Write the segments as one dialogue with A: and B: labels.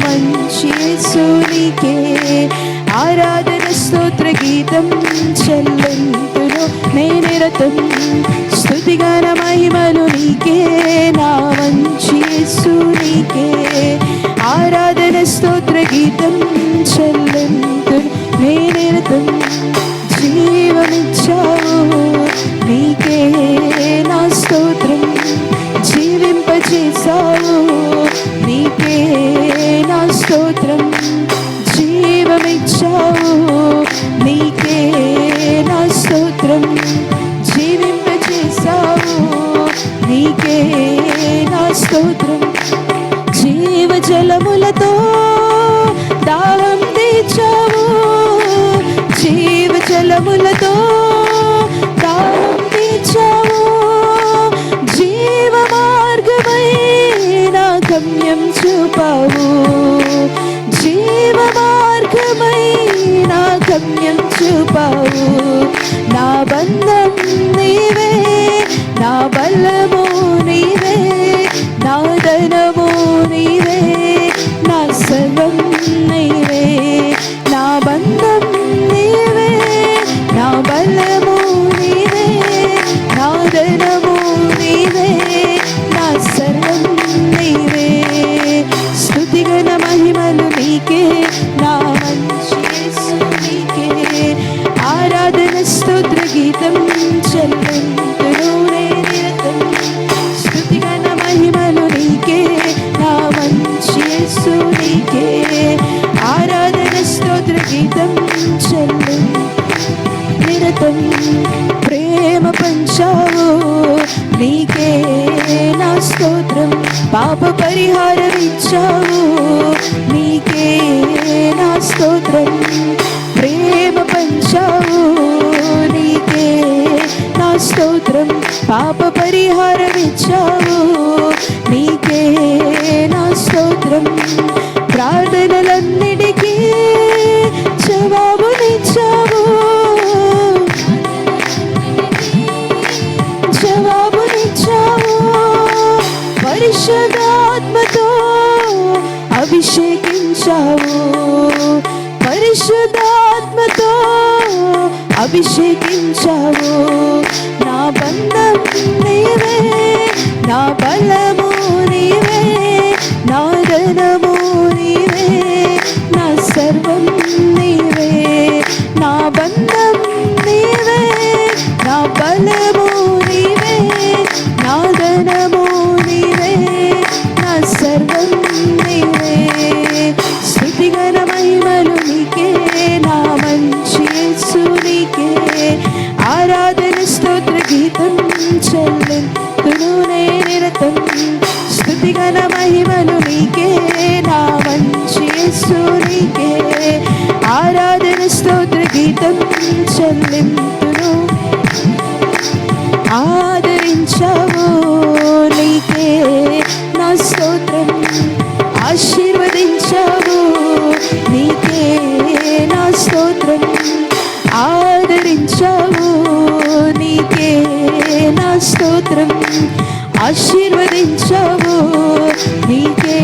A: మంచి యేసునికే ఆరాధన స్తోత్ర గీతం చెల్లింతును నిరతం. స్తుతిగాన మహిమలు నీకే నా మంచి యేసునికే ఆరాధన స్తోత్ర గీతం చెల్లింతును నిరతం. జీవమిచ్చావు నీకే నా స్తోత్రం, జీవింపచేసావు నీకే నా స్తోత్రం. జీవమిచ్చావు నీకే నా స్తోత్రం, జీవింపచేసావు నీకే నా స్తోత్రం. జీవజలములతో దాహం తీర్చావు, జీవజలములతో దాహం తీర్చావు. జీవ మార్గమై నా గమ్యం చూపావు, జీవ మార్గమై నా గమ్యం చూపావు. నా బంధం నీవే, నా బలము నీవే, నా ధనము నీవే, నా సర్వం నీవే. నా బంధం నీవే, నా బలము నీవే, నా ధనము నీవే, నా సర్వం నీవే. స్తుతిగణ మహిమలు నీకే నా మంచి యేసునికే ఆరాధన స్తోత్ర గీతం చెల్లింతును నిరతం. స్తుతిగణ మహిమలు నీకే నా మంచి యేసునికే ఆరాధన స్తోత్ర గీతం చెల్లింతును నిరతం. ప్రేమ పంచావు నీకే నా స్తోత్రం, పాప పరిహారం ఇచ్చావు నీకే నా స్తోత్రం. ప్రేమ పంచావు నీకే నా స్తోత్రం, పాప పరిహారం ఇచ్చావు నీకే నా స్తోత్రం. ప్రార్థనలన్నిటికీ జవాబునిచ్చావు, జవాబునిచ్చావు. పరిశుద్ధాత్మతో అభిషేకించావు, పరిశుద్ధాత్మతో అభిషేకించావు. నా బంధం నీవే, నా బలము నీవే, నా ధనము నీవే, నా సర్వం నీవే. నా బంధం నీవే, నా బలము నీవే, నా ధనము నీవే, నా సర్వం నీవే. స్తుతిగణ మహిమలు నీకే నా మంచి యేసునికే ఆరాధన స్తోత్ర గీతం చెల్లింతును నిరతం. స్తుతిగణ మహిమలు నీకే నా మంచి యేసునికే ఆరాధన స్తోత్ర గీతం చెల్లింతును. ఆదరించావు నీకే నా స్తోత్రం, ఆశీర్వదించావు నీకే నా స్తోత్రం. ఆదరించావు నీకే నా స్తోత్రం, ఆశీర్వదించావు నీకే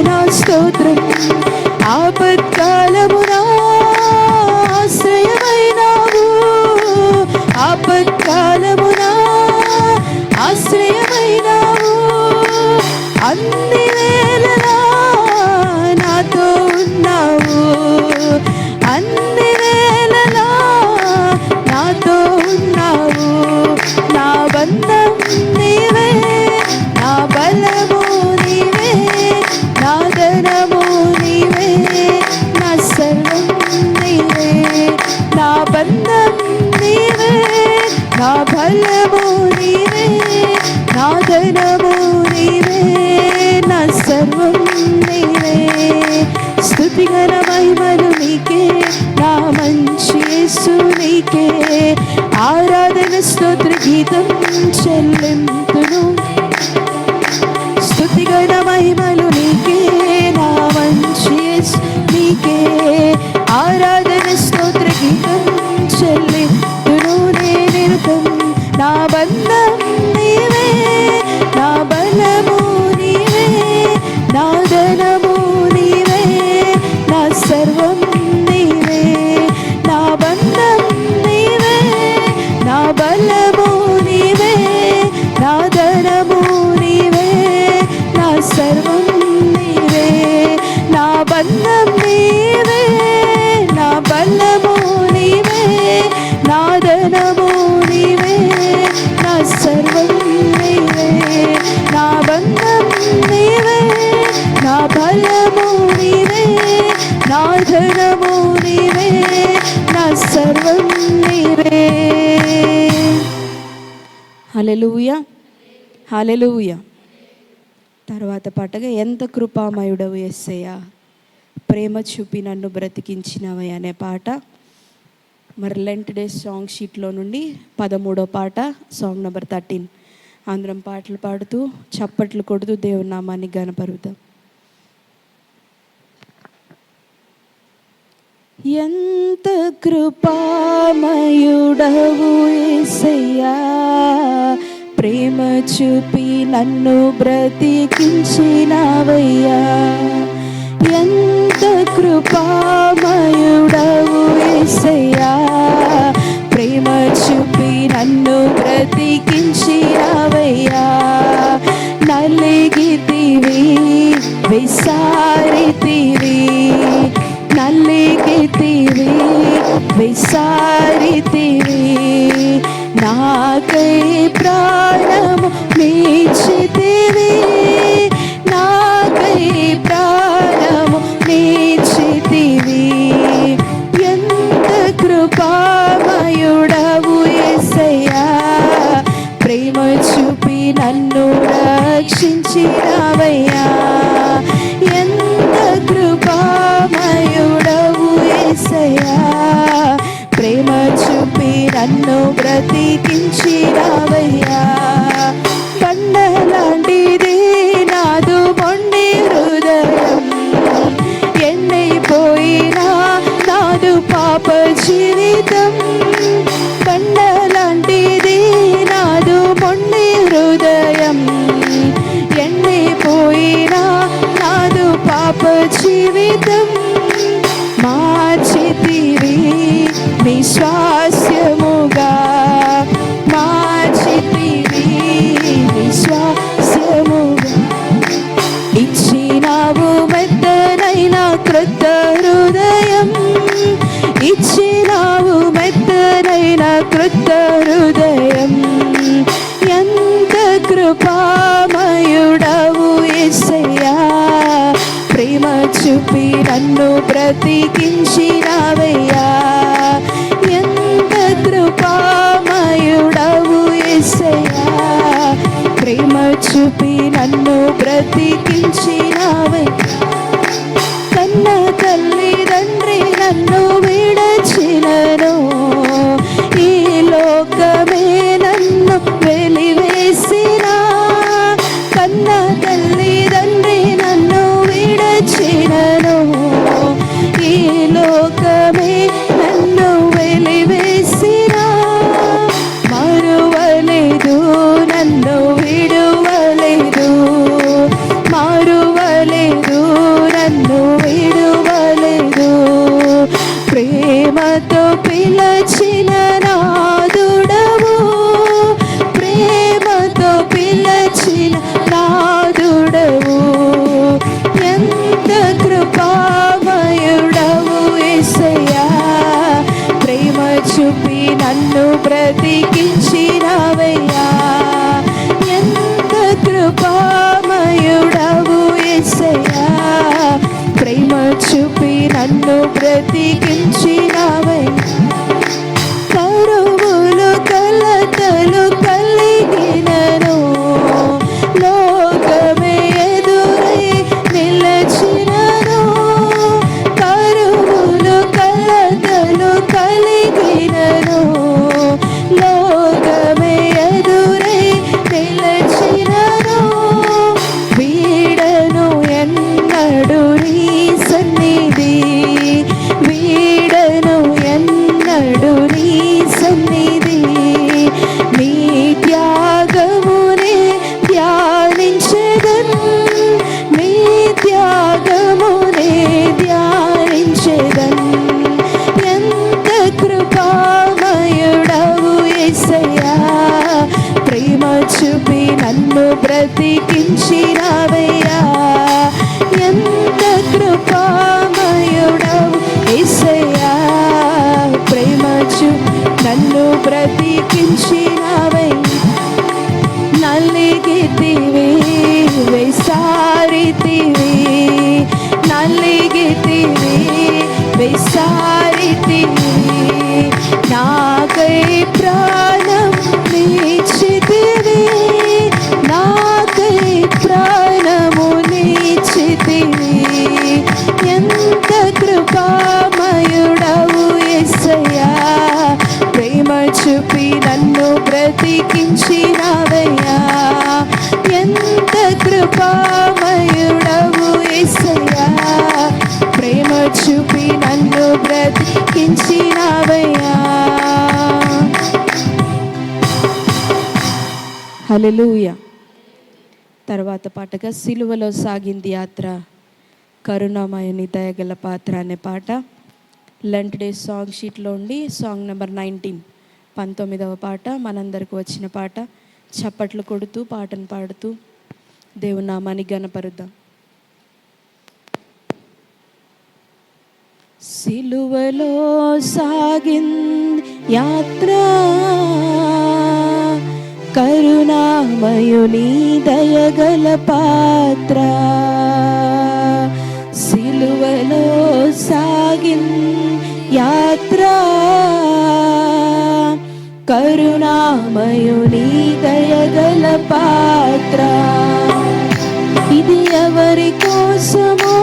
A: నా స్తోత్రం. ఆపత్కాలమున ఆశ్రయమైనావు, ఆపత్కాలమున ఆశ్రయమైనావు. అన్ని వేళలా నాతో ఉన్నావు, అన్ని వేళలా నాతో ఉన్నావు. నా బంధం నీవే, నా బలము నీవే, నా ధనము నీవే, నా సర్వం నీవే. నా బంధం నీవే, నా బలము నీవే, నా ధనము నీవే, నా సర్వం నీవే. స్తుతిగణ మహిమలు నీకే నా మంచి యేసునికే ఆరాధన స్తోత్ర గీతం చెల్లింతును. స్తుతిగణ మహిమలు నీకే నా మంచి యేసునికే ఆరాధన స్తోత్ర గీతం చెల్లింతును నిరతం. నా బంధం నీవే, నా బలము నీవే, నా ధనము నీవే, ఆశ్రయము నీవే, నా ధనము నీవే, నా సర్వం నీవే. హల్లెలూయా, హల్లెలూయా. తర్వాత పాటగా ఎంత కృపామయుడవు యేసయ్యా, ప్రేమ చూపి నన్ను బ్రతికించినవయ్య అనే పాట మరి లెంట్ డేస్ సాంగ్ షీట్లో నుండి 13వ పాట, సాంగ్ నెంబర్ 13. అందరం పాటలు పాడుతూ చప్పట్లు కొడుతూ దేవుని నామాన్ని ఘనపరుద్దాం. ఎంత కృపామయుడవు యేసయ్యా, ప్రేమ చూపి నన్ను బ్రతికించినవయ్యా. ఎంత కృపామయుడవు యేసయ్యా, ప్రేమ చూపి నన్ను బ్రతికించినవయ్యా. నలిగితివి విసారితివి, నలిగితివి విసారితివి, నాకై ప్రాణము నీచితివి, నాకై ప్రాణము నీచితివి. ఎంత కృపామయుడవు యేసయ్యా, ప్రేమ చూపి నన్ను రక్షించినవయ్యా. ఎంత కృపామయుడవు యేసయ్యా, ప్రేమ చూపి నన్ను బ్రతికించినవయ్యా. బండలాంటిది నాదు మొండి హృదయం, ఎండిపోయినా నాదు పాప జీవితం. బండలాంటిది నాదు మొండి హృదయం, ఎండిపోయినా నాదు పాప జీవితం. మార్చితివి నీ స్వాస్యముగా, మార్చితివి నీ స్వాస్యముగా. ఇచ్చినావు మెత్తనైన క్రొత్త హృదయం, ఇచ్చినావు మెత్తనైన క్రొత్త హృదయం. ఎంత కృపామయుడవు యేసయ్యా, ప్రేమ చూపి నన్ను బ్రతికించినవయ్యా. ఎంత కృపామయుడవు యేసయ్యా, ప్రేమ చూపి నన్ను బ్రతికించినవయ్యా. కన్న తల్లిదండ్రి నన్ను విడచినను, ఈ లోకమే నన్ను వెలివేసిన. కన్న తల్లిదండ్రి నన్ను విడచినను, ఈ లోకమే నన్ను వెలివేసిన. మరువలేదు నన్ను విడువలేదు, మరువలేదు నన్ను విడువలేదు. ప్రేమతో పిలచిన నాదుడవు, ప్రేమతో పిలచిన నాదుడవు. ఎంత కృపామయుడవు యేసయ్యా, ప్రేమ చూపి నన్ను బ్రతికించినవయ్యా. ఎంత కృపామయుడవు యేసయ్యా, ప్రేమ చూపి నన్ను బ్రతికించినవయ్యా. కరువులు కలతలు కలిగినను, లోకమే ఎదురై నిలచినను. కరువులు కలతలు కలిగినను, లోకమే హల్లెలూయా. తర్వాత పాటగా సిలువలో సాగింది యాత్ర, కరుణామయుని దయగల పాత్ర అనే పాట లెంట్ డే సాంగ్ షీట్లో ఉండి సాంగ్ నెంబర్ 19వ పాట, మనందరికి వచ్చిన పాట. చప్పట్లు కొడుతూ పాటను పాడుతూ దేవుని నామాన్ని ఘనపరుద్దాం. సిలువలో సాగింది యాత్ర, కరుణామయుని దయగల పాత్ర. సిలువలో సాగింది యాత్ర, కరుణామయుని దయగల పాత్ర. ఇది ఎవరి కోసమో,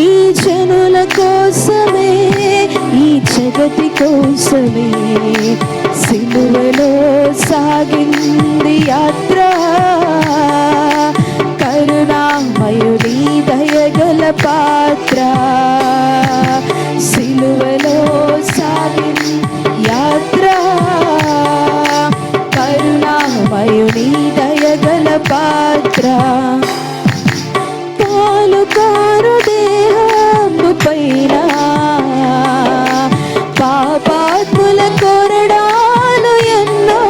A: ఈ జనుల కోసమే, ఈ జగతి కోసమే. సిలువలో సాగింది యాత్ర, కరుణామయుని దయగల పాత్ర. సిలువలో సాగింది యాత్ర, కరుణామయుని దయగల పాత్ర. పాలుకారు దేహము పైన పాపాత్ముల కొరడాలు ఎన్నో,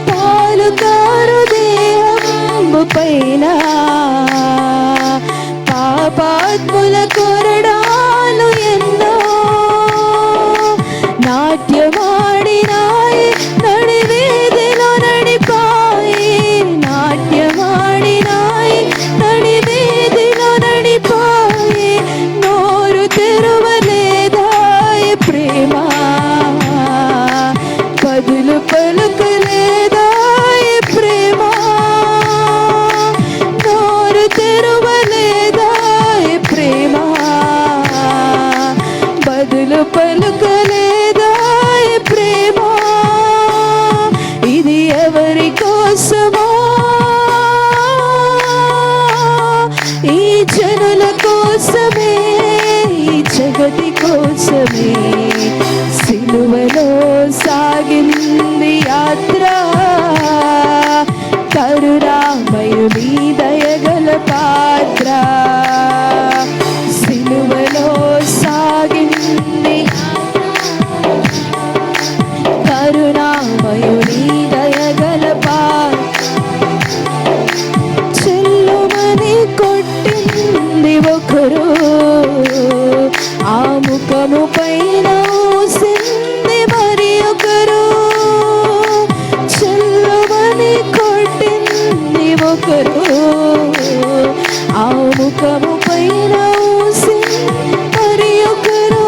A: పాలుకారు దేహము పైన పాపాత్ముల కొరడాలు ఎన్నో. నాట్యమాడినాయి నడివీధిలో నడిపాయి, నాట్యమాడినాయి నడివీధిలో నడిపాయి. నోరు తెరవలేదాయి ప్రేమ, బదులు పలుకలేదాయి ప్రేమ. నోరు తెరవలేదాయి ప్రేమ, బదులు పలుకలేదాయి ప్రేమ. ఇది ఎవరి కోసమో, ఈ జనుల కోసమే, ఈ జగతి కోసమే. సిలువలో సాగింది యాత్ర, కరుణామయుని దయగల పాత్ర. సిలువలో సాగింది కరుణామయుని దయగల పాత్ర. చెల్లుమని కొట్టింది ఒకరు, ఆ ముఖము పైన ఊసింది మరి ఒకరు. చెల్లుమని కొట్టింది ఒకరు, ఆ ముఖము పైన ఊసింది మరి ఒకరు.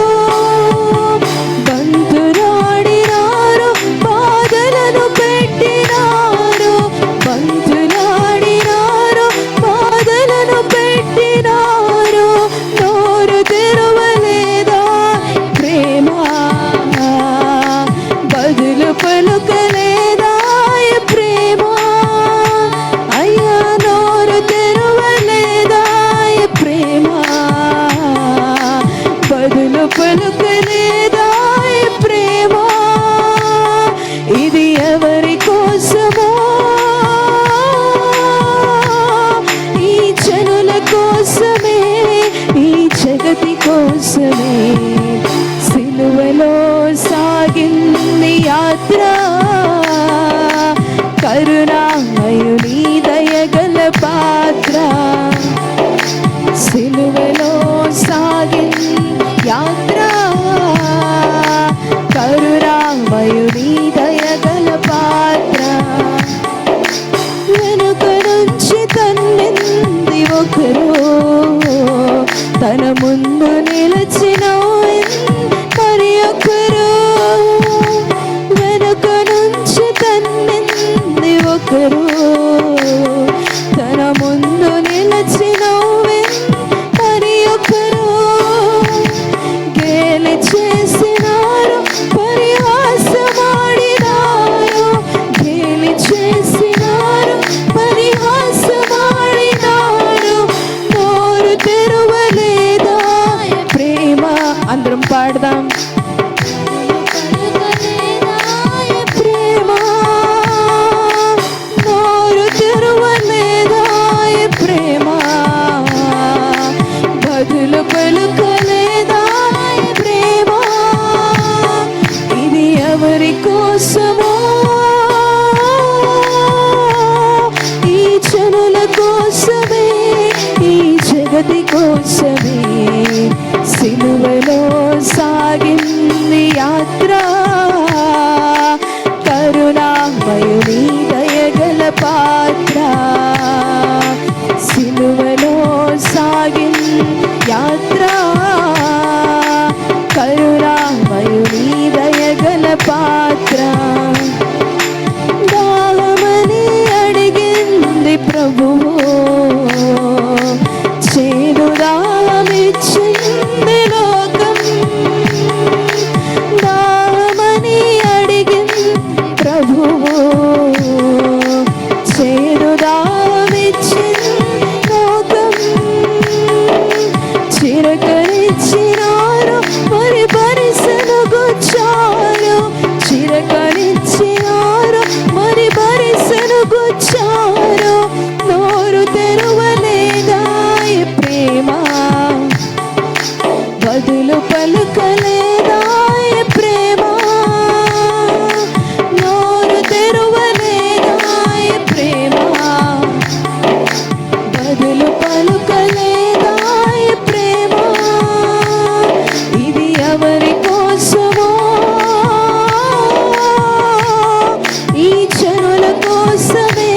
A: బంతులాడినారు, బాధలను పెట్టినారు, బంతులాడినారు, బాధలను పెట్టినారు. నోరు తెరవలేదా ప్రేమ, బదులు పలుకలేదా ప్రేమ. అయ్యా నోరు తెరవలేదా ప్రేమ, బదులు పలుకలేదా ప్రేమ. ఇది ఎవరి కోసమో, ఈ జనుల కోసమే, ఈ జగతి కోసమే. సిలువలో సాగింది యాత్ర, కరుణామయుని దయగల పాత్ర. సిలువలో సాగింది యాత్ర, కరుణామయుని దయగల పాత్ర. వెనుక నుంచి తన్నింది ఒకరు, తన ముందు నిలిచిన మరి ఒకరు. వెనుక నుంచి తన్నింది ఒకరు, జనుల కోసమే, ఈ జగతి కోసమే సిలువలో సాగింది యాత్ర. కరుణామయుని దయగల పాత్ర, సిలువలో సాగింది యాత్ర. కరుణామయుని దయగల పాత్ర. దాహమని అడిగింది ప్రభువు, చేదు దాహమిచ్చింది లోకం. దాహమని అడిగింది ప్రభువు, చేదు దాహమిచ్చింది లోకం. చిరకనిచ్చినారు మరి బరిసెను గుచ్చారు, చిరకనిచ్చినారు మరి బరిసెను గుచ్చారు. నోరు తెరువలేదా ఈ ప్రేమ, బదులు పలుకలేదా ఈ ప్రేమ. నోరు తెరువలేదా ఈ ప్రేమ, బదులు పలుకలేదా ఈ ప్రేమ. ఇది ఎవరి కోసమో, ఈ జనుల కోసమే,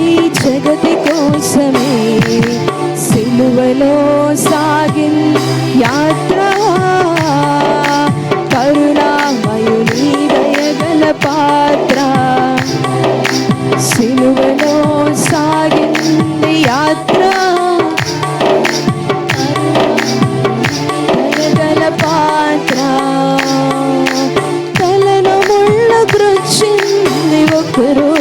A: ఈ జగతి కోసమే సిలువలో సాగిన్ యాత్ర. కరుణామయుని దయగల పాత్ర, సిలువలో సాగింది యాత్ర. దయగల పాత్ర. తలను ముళ్ళ గుచ్చింది ఒకరు,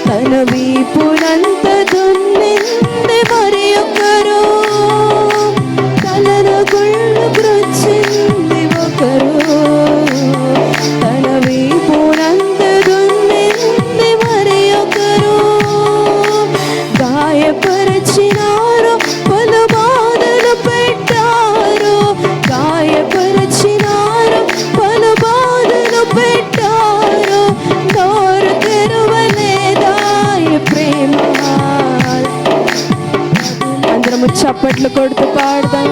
A: తన వీపునంత దున్నింది మరి ఒకరు. తలను గుళ్ళు గుచ్చింది ఒకరు, తన వీపునంత దున్నింది మరి ఒకరు. గాయపరిచినారు పలు బాధలు పెట్టారు, గాయపరిచినారు పలు బాధలు పెట్టారు. నోరు తెరువలేదా ఈ ప్రేమ. అందరము చప్పట్లు కొడుతూ పాడదాం.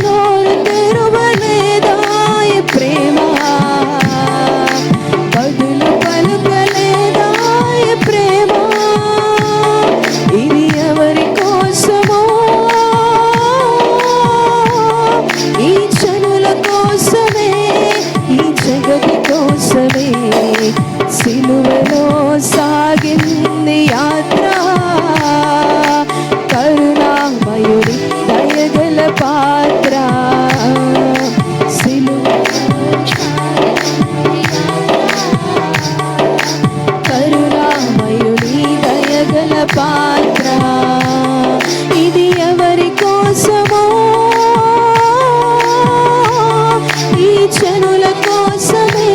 A: నోరు తెరువలేదా ఈ ప్రేమ, బదులు పలుకలేదా ఈ ప్రేమ. ఇది ఎవరి కోసమో, ఈ జనుల కోసమే, ఈ జగతి కోసమే సిలువలో సాగింది యాత్ర. కరుణామయుడి దయగల పాత్ర, కరుణామయుడి దయగల పాత్ర. ఇది ఎవరి కోసమో, ఈ జనుల కోసమే,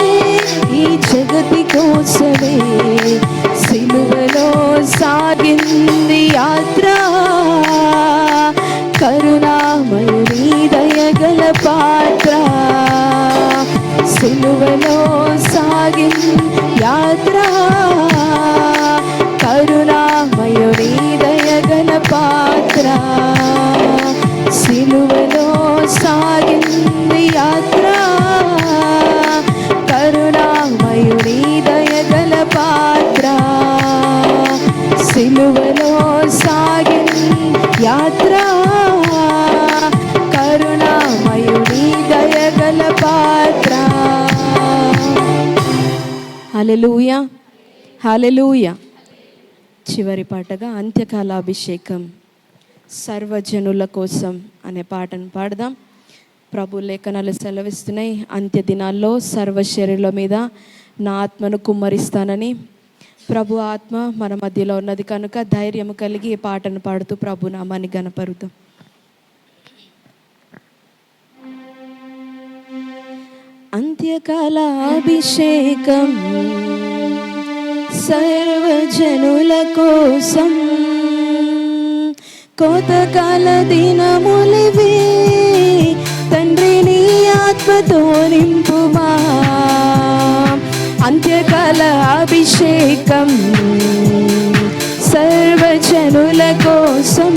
A: ఈ జగతి కోసమే సిలువలో సాగింది యాత్ర. కరుణామయుని దయగల పాత్ర, సిలువలో సాగింది యాత్ర. కరుణామయుని దయగల పాత్ర, సిలువలో సాగింది యాత్ర. కరుణామయుని దయగల పాత్ర, సిలువలో సాగింది యాత్ర. కరుణామయుని దయగల పాత్ర. హల్లెలూయా, హల్లెలూయా. చివరి పాటగా అంత్యకాలాభిషేకం సర్వజనుల కోసం అనే పాటను పాడదాం. ప్రభు లేఖనాలు సెలవిస్తున్నాయి, అంత్య దినాల్లో సర్వ శరీరుల మీద నా ఆత్మను కుమ్మరిస్తానని. ప్రభు ఆత్మ మన మధ్యలో ఉన్నది కనుక ధైర్యం కలిగి ఈ పాటను పాడుతూ ప్రభు నామాన్ని గణపరుద్దాం. అంత్యకాలాభిషేకం సర్వజనుల కోసం, కోతకాల దినములివి తండ్రి నీ ఆత్మతో నింపుమా. అంత్యకాల అభిషేకం సర్వజనుల కోసం.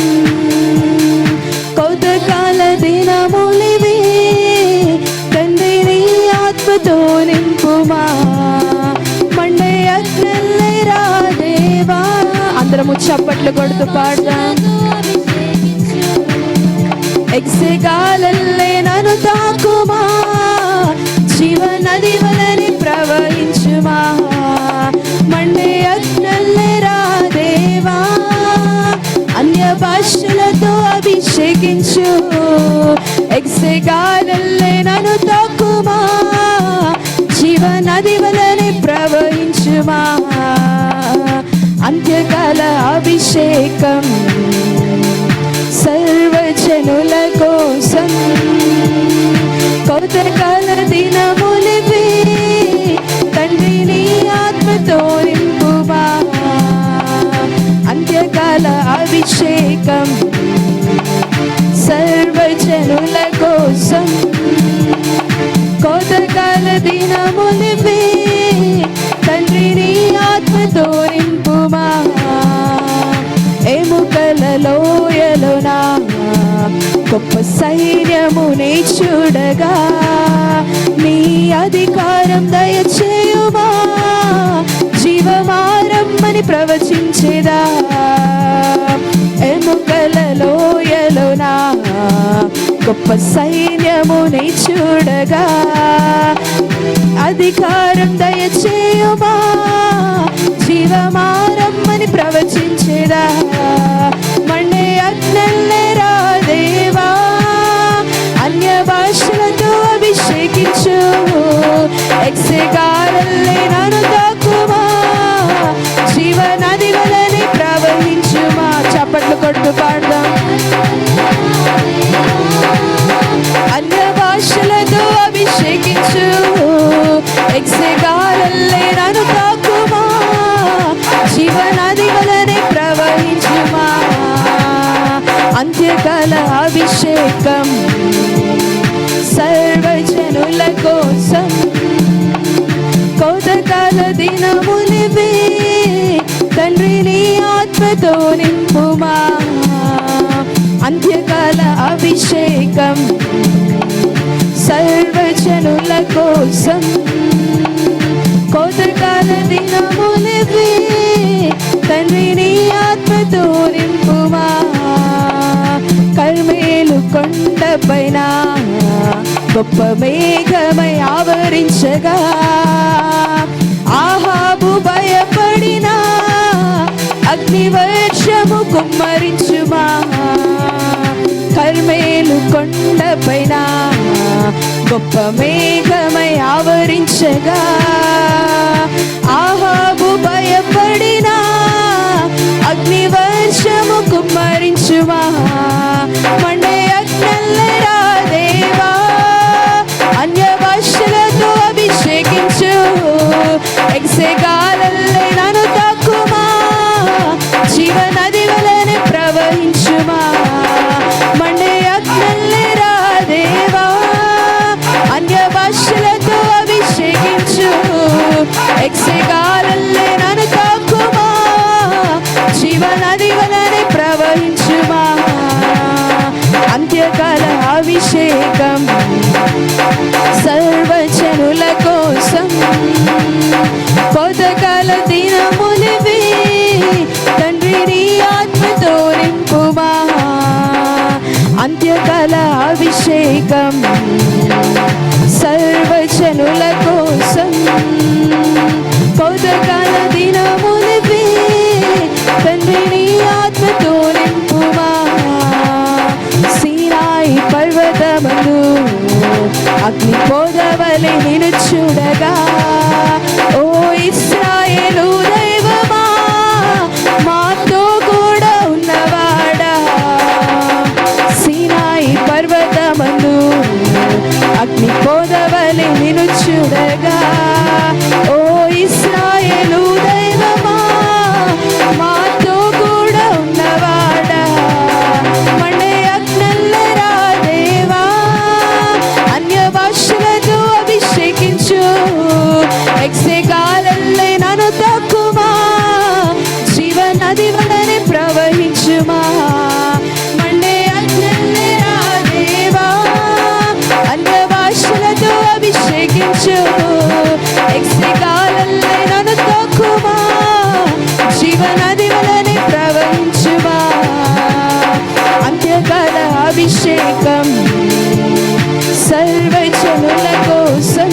A: కోతకాల దినములివి తండ్రిని ఆత్మతో నింపుమా. మండే అగ్నెల్లెరా దేవా. అందరము చప్పట్లు కొడుతూ పాడదాం. ఎక్సెగాలల్లే నన్ను తాకుమా, జీవనది వలని ప్రవహించుమా. మండే అగ్నెల్లెరా దేవా, అన్య భాషలతో అభిషేకించు. ఎక్సెగాలల్లే నన్ను తాకుమా, జీవనది వలని ప్రవహించుమా. అంత్యకాల అభిషేకం సర్వజనుల కోసం. కోతకాల దినములివి తండ్రిని ఆత్మతో నింపుమా. అంత్యకాల అభిషేకం సర్వజనుల కోసం. కోతకాల దినములివి తండ్రిని ఆత్మతో నింపుమా. ఎముకల లోయలోనా గొప్ప సైన్యమునే చూడగా, నీ అధికారం దయచేయుమా. జీవమారమ్మని ప్రవచించేదా. ఎముకల లోయలోనా గొప్ప సైన్యమునే చూడగా, అధికారం దయచేయుమా. జీవమారమ్మని ప్రవచించేదా. మండే అగ్నెల్లెరా దేవా, అన్య భాషలతో అభిషేకించు. ఎక్సెగాలల్లే నన్ను తాకుమా, జీవనది వలని ప్రవహించుమా. చప్పట్లు కొడుతూ పాడదాం. అన్య భాషలతో అభిషేకించు. ఎక్సెగాలల్లే నన్ను తాకుమా, జీవనది వలని ప్రవహించుమా. అంత్యకాల అభిషేకం సర్వజనుల కోసం. కోతకాల దినములివి తండ్రిని ఆత్మతో నింపుమా. అంత్యకాల అభిషేకం సర్వజనుల కోసం. కోతకాల దినములివి తండ్రిని ఆత్మతో నింపుమా. కర్మేలు కొండపైన గొప్ప మేఘమై ఆవరించగా, ఆహాబు భయపడిన అగ్నివర్షము కుమ్మరించుమా. కర్మేలు కొండపైన గొప్ప మేఘమై ఆవరించగా, ఆహాబు భయపడిన అగ్నివర్షము కుమ్మరించుమా. మండే అగ్నెల్లెరా దేవా, అన్య భాషలతో అభిషేకించు. ఎక్సెగాలల్లే నన్ను తాకుమా, జీవనది వలని ప్రవహించుమా. మండే అగ్నెల్లెరా దేవా, అన్య భాషలతో అభిషేకించు. ఎక్సెగాలల్లే నన్ను తాకుమా, జీవనది వలని ప్రవహించుమా. అంత్యకాల అభిషేకం సర్వజనుల కోసం. కోతకాల దినములివి తండ్రిని ఆత్మతో నింపుమా. అంత్యకాల అభిషేకం సర్వజనుల కోసం. కోతకాల దినములివి తండ్రిని ఆత్మతో నింపుమా. సీనాయి పర్వతమందు అగ్ని పొదవలె నిన్ను చూడగా, ఓ ఇశ్రాయేలు దైవమా, మాతో కూడా ఉన్నవాడా. సీనాయి పర్వతమందు అగ్ని పొదవలె నిన్ను చూడగా, ఓ ఇశ్రాయేలు దైవమా, మాతో కూడా ఉన్నవాడా. మండే అగ్నెల్లెరా దేవా, అన్య భాషలతో అభిషేకించు. జీవనది వలె ప్రవహించుమా. అంత్యకాల అభిషేకం సర్వజనుల కోసం,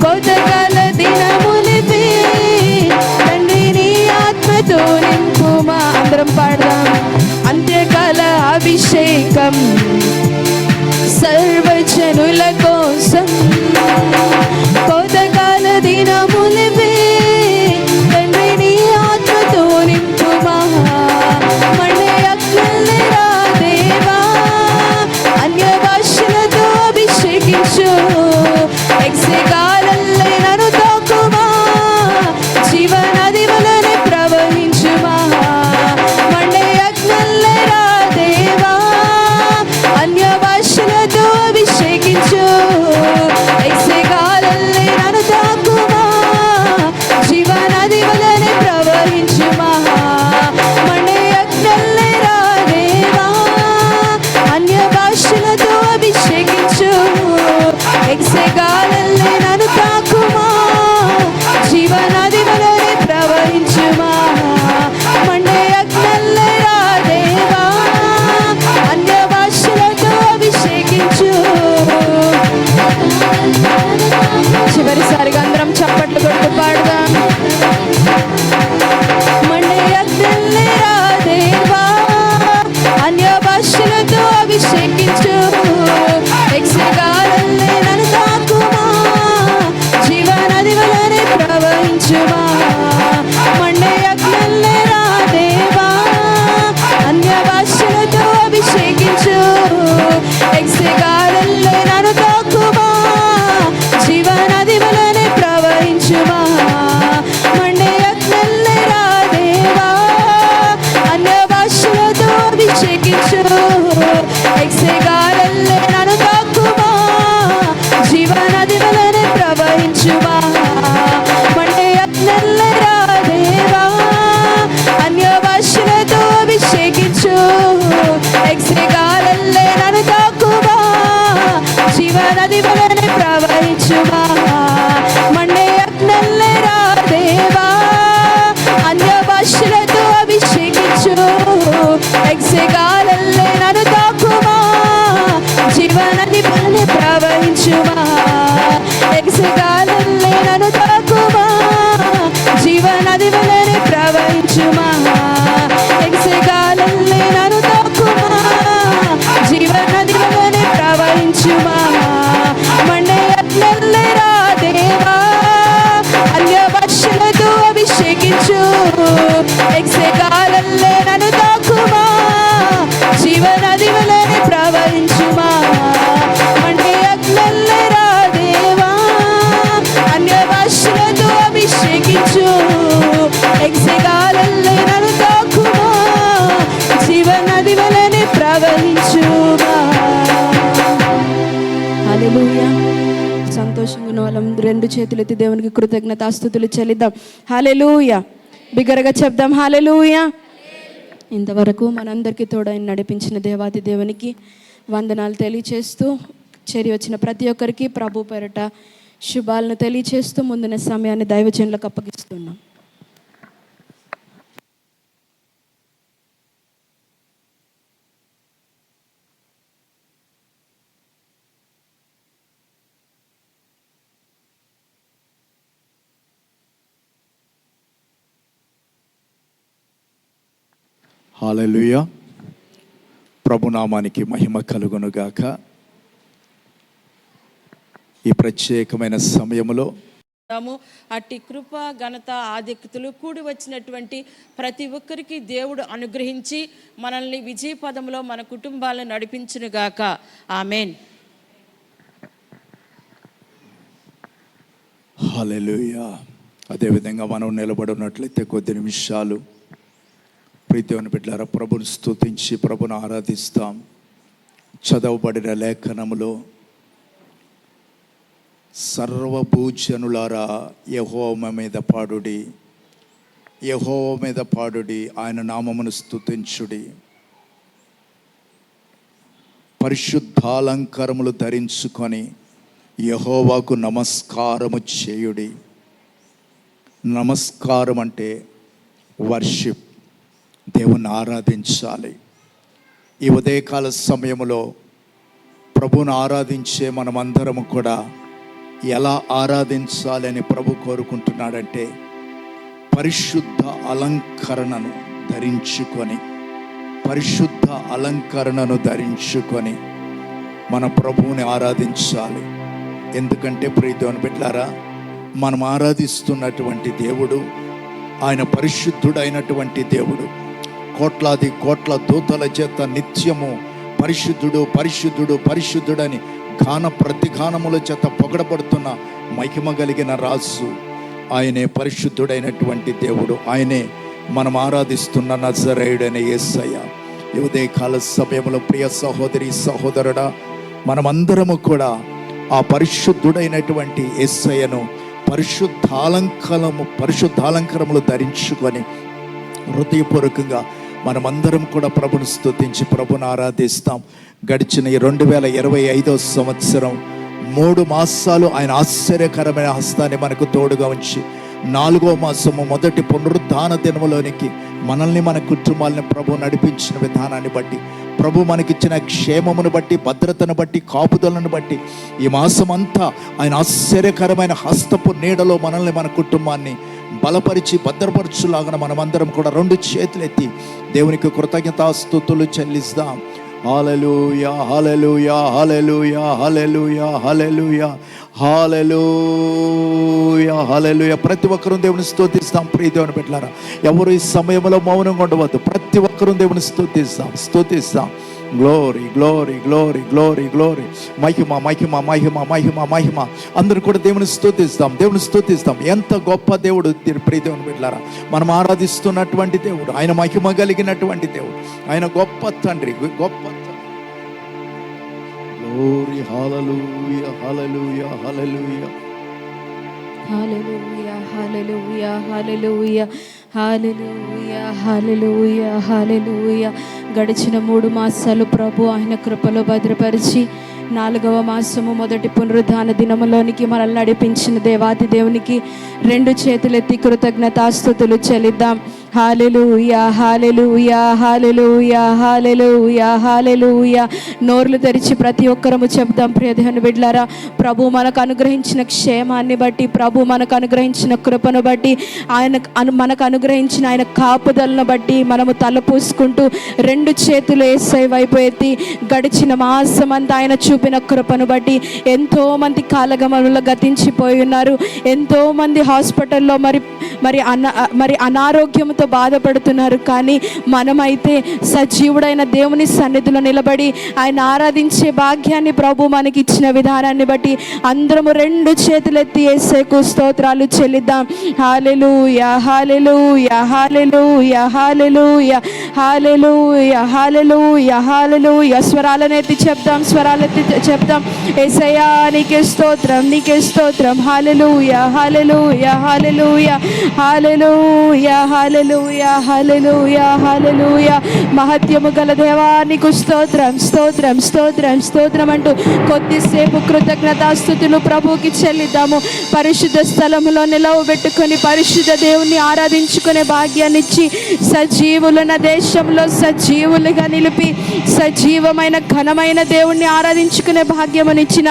A: కోతకాల దినములివి తండ్రి నీ ఆత్మతో నింపుమా. అందరం పాడదాం. అంత్యకాల అభిషేకం సర్వజనుల కోసం, కోతకాల దినములివి తండ్రి నీ ఆత్మతో నింపుమా. మండే అగ్నిరా దేవా, అన్య భాషలతో అభిషేకించు. ఎక్సెగాలల్లే నన్ను తాకుమా, జీవనది వలె ప్రవహించుమా. మండే అగ్నిరా దేవా, అన్య భాషలతో అభిషేకించు. ఎక్సెగాలల్లే నన్ను తాకుమా, జీవనది వలె ప్రవహించుమా. మండే అగ్నిరా దేవా, అన్య భాషలతో అభిషేకించు. ఎక్సెగాలల్లే నన్ను తాకుమా, జీవనది వలె ప్రవహించుమా. మండే అగ్నిరా దేవా, అన్య భాషలతో అభిషేకించు. చివరిసారిగా అందరం చప్పట్లు కొట్టు పాడదాం. మండే అగ్నిరా దేవా, అన్య భాషలతో అభిషేకించు. ఎక్సెగాలల్లే నన్ను తాకుమా, జీవనది వలె ప్రవహించుమా. మండే అగ్నిరా దేవా, అన్య భాషలతో అభిషేకించు. ఎక్సెగాలల్లే నన్ను తాకుమా, జీవనది వలె ప్రవహించుమా. మండే అగ్నిరా దేవా, అన్య భాషలతో అభిషేకించు. ఎక్సెగాలల్లే నన్ను తాకుమా, జీవనది వలె ప్రవహించుమా. మండే అగ్నిరా దేవా, అన్య భాషలతో అభిషేకించు. ఎక్సెగాలల్లే నన్ను తాకుమా, జీవనది వలె ప్రవహించుమా. మండే అగ్నిరా దేవా, అన్య భాషలతో అభిషేకించు. ఎక్సెగాలల్లే నన్ను తాకుమా, జీవనది వలె ప్రవహించుమా. ఎక్సెగాలల్లే నన్ను తాకుమా, జీవనది వలె ప్రవహించుమా. ఎక్సెగాలల్లే నన్ను తాకుమా, జీవనది వలె ప్రవహించుమా. మండే అగ్నిరా దేవా, అన్య భాషలతో అభిషేకించు. ఎక్సెగాలల్లే నన్ను తాకుమా, జీవనది వలె ప్రవహించుమా. మండే అగ్నిరా దేవా, అన్య భాషలతో అభిషేకించు. ఎక్సెగాలల్లే నన్ను తాకుమా, జీవనది వలె ప్రవహించుమా. హల్లెలూయా. సంతోషంగా ఉన్న వాళ్ళందరూ రెండు చేతులెత్తి దేవునికి కృతజ్ఞతాస్తుతులు చెల్లిద్దాం. హల్లెలూయా. బిగ్గరగా చెప్దాం హల్లెలూయా. ఇంతవరకు మనందరికీ తోడైన నడిపించిన దేవాది దేవునికి వందనాలు తెలియచేస్తూ, చేరి వచ్చిన ప్రతి ఒక్కరికి ప్రభు పేరట శుభాలను తెలియచేస్తూ ముందున్న సమయాన్ని దైవజనులకు అప్పగిస్తున్నాం.
B: హల్లెలూయా. ప్రభునామానికి మహిమ కలుగునుగాక. ఈ ప్రత్యేకమైన సమయంలో
C: అట్టి కృప ఘనత ఆధిక్యతలు కూడి వచ్చినటువంటి ప్రతి ఒక్కరికి దేవుడు అనుగ్రహించి మనల్ని విజయ పదంలో మన కుటుంబాలను నడిపించునుగాక. ఆమేన్.
B: హల్లెలూయా. అదేవిధంగా మనం నిలబడి ఉన్నట్లయితే కొద్ది నిమిషాలు ప్రీతిని బిడ్డలారా ప్రభుని స్తుతించి ప్రభుని ఆరాధిస్తాం. చదవబడిన లేఖనములో సర్వభూజనులారా యెహోవా మీద పాడుడి, యెహోవా మీద పాడుడి, ఆయన నామమును స్తుతించుడి, పరిశుద్ధాలంకారములు ధరించుకొని యెహోవాకు నమస్కారము చేయుడి. నమస్కారం అంటే వర్షిప్, దేవుణ్ణి ఆరాధించాలి. ఈ ఉదయకాల సమయంలో ప్రభువును ఆరాధించే మనమందరము కూడా ఎలా ఆరాధించాలని ప్రభు కోరుకుంటున్నాడంటే, పరిశుద్ధ అలంకరణను ధరించుకొని, పరిశుద్ధ అలంకరణను ధరించుకొని మన ప్రభువుని ఆరాధించాలి. ఎందుకంటే ప్రియ దేవుని బిడ్డలారా, మనం ఆరాధిస్తున్నటువంటి దేవుడు ఆయన పరిశుద్ధుడైనటువంటి దేవుడు. కోట్లాది కోట్ల దూతల చేత నిత్యము పరిశుద్ధుడు పరిశుద్ధుడు పరిశుద్ధుడని గాన ప్రతిగానముల చేత పొగడబడుతున్న మహిమ కలిగిన రాజు ఆయనే పరిశుద్ధుడైనటువంటి దేవుడు. ఆయనే మనం ఆరాధిస్తున్న నజరేయుడైన యేసయ్య. ఈ ఉదయకాల సమయంలో ప్రియ సహోదరి సహోదరుడా, మనమందరము కూడా ఆ పరిశుద్ధుడైనటువంటి యేసయ్యను పరిశుద్ధాలంకరములు ధరించుకొని హృదయపూర్వకంగా మనమందరం కూడా ప్రభుని స్తుతించి ప్రభుని ఆరాధిస్తాం. గడిచిన ఈ 2025 సంవత్సరం 3 మాసాలు ఆయన ఆశ్చర్యకరమైన హస్తాన్ని మనకు తోడుగా ఉంచి 4వ మాసము మొదటి పునరుద్ధాన దినములోనికి మనల్ని మన కుటుంబాలను ప్రభు నడిపించిన విధానాన్ని బట్టి, ప్రభు మనకిచ్చిన క్షేమమును బట్టి, భద్రతను బట్టి, కాపుదలను బట్టి ఈ మాసమంతా ఆయన ఆశ్చర్యకరమైన హస్తపు నీడలో మనల్ని మన కుటుంబాన్ని బలపరిచి భద్రపరచులాగా మనమందరం కూడా 2 చేతులెత్తి దేవునికి కృతజ్ఞతాస్తుతులు చెల్లిస్తాం. హల్లెలూయా హల్లెలూయా హల్లెలూయా హల్లెలూయా హల్లెలూయా హల్లెలూయా హల్లెలూయా. ప్రతి ఒక్కరూ దేవుని స్తుతిస్తాం. ప్రియ దేవుని బిడ్డలారా, ఎవరు ఈ సమయంలో మౌనంగా ఉండవద్దు. ప్రతి ఒక్కరూ దేవుని స్తుతిస్తాం. Glory glory glory glory glory. మహిమ మహిమ మహిమ మహిమ మహిమ. అందరూ కూడా దేవుని స్తుతిస్తాం. ఎంత గొప్ప దేవుడు ప్రియ దేవుని బిడ్డలారా, మనం ఆరాధిస్తున్నటువంటి దేవుడు. ఆయన మహిమ కలిగినటువంటి దేవుడు. ఆయన గొప్ప తండ్రి, గొప్ప గ్లోరీ. హల్లెలూయా హల్లెలూయా హల్లెలూయా
A: హల్లెలూయా హల్లెలూయా హల్లెలూయా హల్లెలూయా హల్లెలూయా హల్లెలూయా. గడిచిన 3 మాసాలు ప్రభు ఆయన కృపలో భద్రపరిచి 4వ మాసము మొదటి పునరుద్ధాన దినములోనికి మనల్ని నడిపించిన దేవాది దేవునికి 2 చేతులెత్తి కృతజ్ఞతాస్తుతులు చెల్లిద్దాం. హల్లెలూయా హల్లెలూయా హల్లెలూయా హల్లెలూయా హల్లెలూయా. నోర్లు తెరిచి ప్రతి ఒక్కరము చెప్దాం. ప్రియ దేవుని బిడ్డలారా, ప్రభు మనకు అనుగ్రహించిన క్షేమాన్ని బట్టి, ప్రభు మనకు అనుగ్రహించిన కృపను బట్టి, మనకు అనుగ్రహించిన ఆయన కాపుదలను బట్టి మనము తలపూసుకుంటూ 2 చేతులు యేసయ్య వైపు ఎత్తి గడిచిన మాసమంతా ఆయన చూపిన కృపను బట్టి ఎంతోమంది కాలగమనంలో గతించిపోయి ఉన్నారు. ఎంతోమంది హాస్పిటల్లో మరి అనారోగ్యంతో బాధపడుతున్నారు. కానీ మనమైతే సజీవుడైన దేవుని సన్నిధిలో నిలబడి ఆయన ఆరాధించే భాగ్యాన్ని ప్రభు మనకి ఇచ్చిన విధానాన్ని బట్టి అందరము 2 చేతులెత్తి యేసయ్యకు స్తోత్రాలు చెల్లిద్దాం. హల్లెలూయా హల్లెలూయా హల్లెలూయా హల్లెలూయా హల్లెలూయా హల్లెలూయా హల్లెలూయా. స్వరాలనెత్తి చెప్దాం. యేసయ్యా నీకే స్తోత్రం, నీకే స్తోత్రం. హల్లెలూయా హల్లెలూయా హల్లెలూయా హల్లెలూయా హల్లెలూయా హల్లెలూయా హల్లెలూయా. మహత్యము గల దేవా నీకు స్తోత్రం స్తోత్రం స్తోత్రం స్తోత్రం అంటూ కొద్దిసేపు కృతజ్ఞతాస్తుతులు ప్రభువుకి చెల్లిద్దాము. పరిశుద్ధ స్థలములో నిలవబెట్టుకొని పరిశుద్ధ దేవుణ్ణి ఆరాధించుకునే భాగ్యాన్ని ఇచ్చి సజీవులున్న దేశంలో సజీవులుగా నిలిపి సజీవమైన ఘనమైన దేవుణ్ణి ఆరాధించుకునే భాగ్యమునిచ్చిన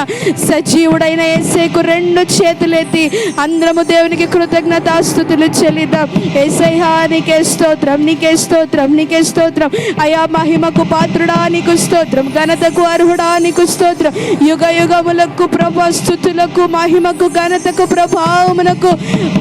A: సజీవుడైన యేసయ్యకు 2 చేతులెత్తి అందరము దేవునికి కృతజ్ఞతాస్తుతులు చెల్లిద్దాం. యేసయ్యా నీకే స్తోత్రం, నీకే స్తోత్రం, నీకే స్తోత్రం. అయా మహిమకు పాత్రుడా నీకు స్తోత్రం, ఘనతకు అర్హుడా నీకు స్తోత్రం. యుగ యుగములకు ప్రభు స్తుతులకు మహిమకు ఘనతకు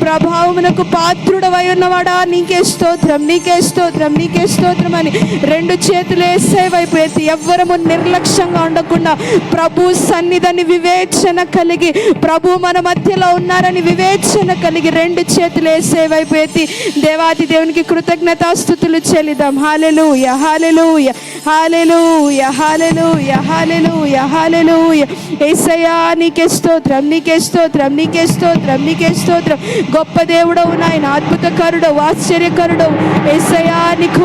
A: ప్రభావమునకు పాత్రుడవై ఉన్నవాడా నీకే స్తోత్రం, నీకే స్తోత్రం, నీకే స్తోత్రం అని 2 చేతులు యేసయ్య వైపు ఎత్తి ఎవ్వరము నిర్లక్ష్యంగా ఉండకుండా ప్రభు సన్నిధిని వివేచన కలిగి ప్రభు మన మధ్యలో ఉన్నారని వివేచన కలిగి 2 చేతులు యేసయ్య వైపు ఎత్తి దేవాది దేవునికి కృతజ్ఞతాస్తుతులు చెల్లిద్దాం. హల్లెలూయా హల్లెలూయా హల్లెలూయా హల్లెలూయా హల్లెలూయా హల్లెలూయా. యేసయ్యా నీకే స్తోత్రం, నీకే స్తోత్రం, నీకే స్తోత్రం, నీకే స్తోత్రం. గొప్ప దేవుడవు నాయన, అద్భుతకరుడవు, ఆశ్చర్యకరుడవు. యేసయ్యా నీకు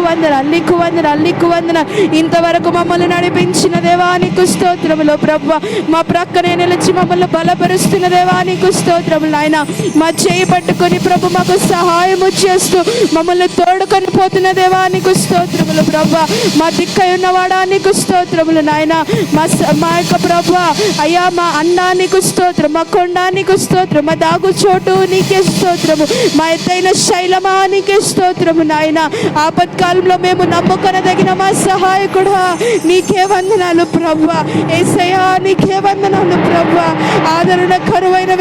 A: వందనాలు. ఇంతవరకు మమ్మల్ని నడిపించిన దేవానికి స్తోత్రములు ప్రభువా. మా ప్రక్కనే నిలిచి మమ్మల్ని బలపరుస్తున్న దేవానికి స్తోత్రములు నాయన. మా చేయి పట్టుకొని ప్రభు మాకు సహాయము చేస్తూ మమ్మల్ని తోడుకొని పోతున్న దేవానికి స్తోత్రములు ప్రభువా. మా దిక్కై ఉన్నవాడానికి స్తోత్రములు నాయన. మా యొక్క ప్రభువా అయ్యా, మా అన్నానికి స్తోత్రం, మా కొండానికి స్తోత్రం, మా దాగు చోటు నీకే స్తోత్రము, మా ఎత్తైన శైలమానికి స్తోత్రము నాయన. ఆపత్కాలంలో మేము నమ్ముకొనదగిన మా సహాయకుడా నీకే వందనాలు ప్రభువా. యేసయ్యా నీకే వందనాలు ప్రభువా. ఆదరణ కరువైన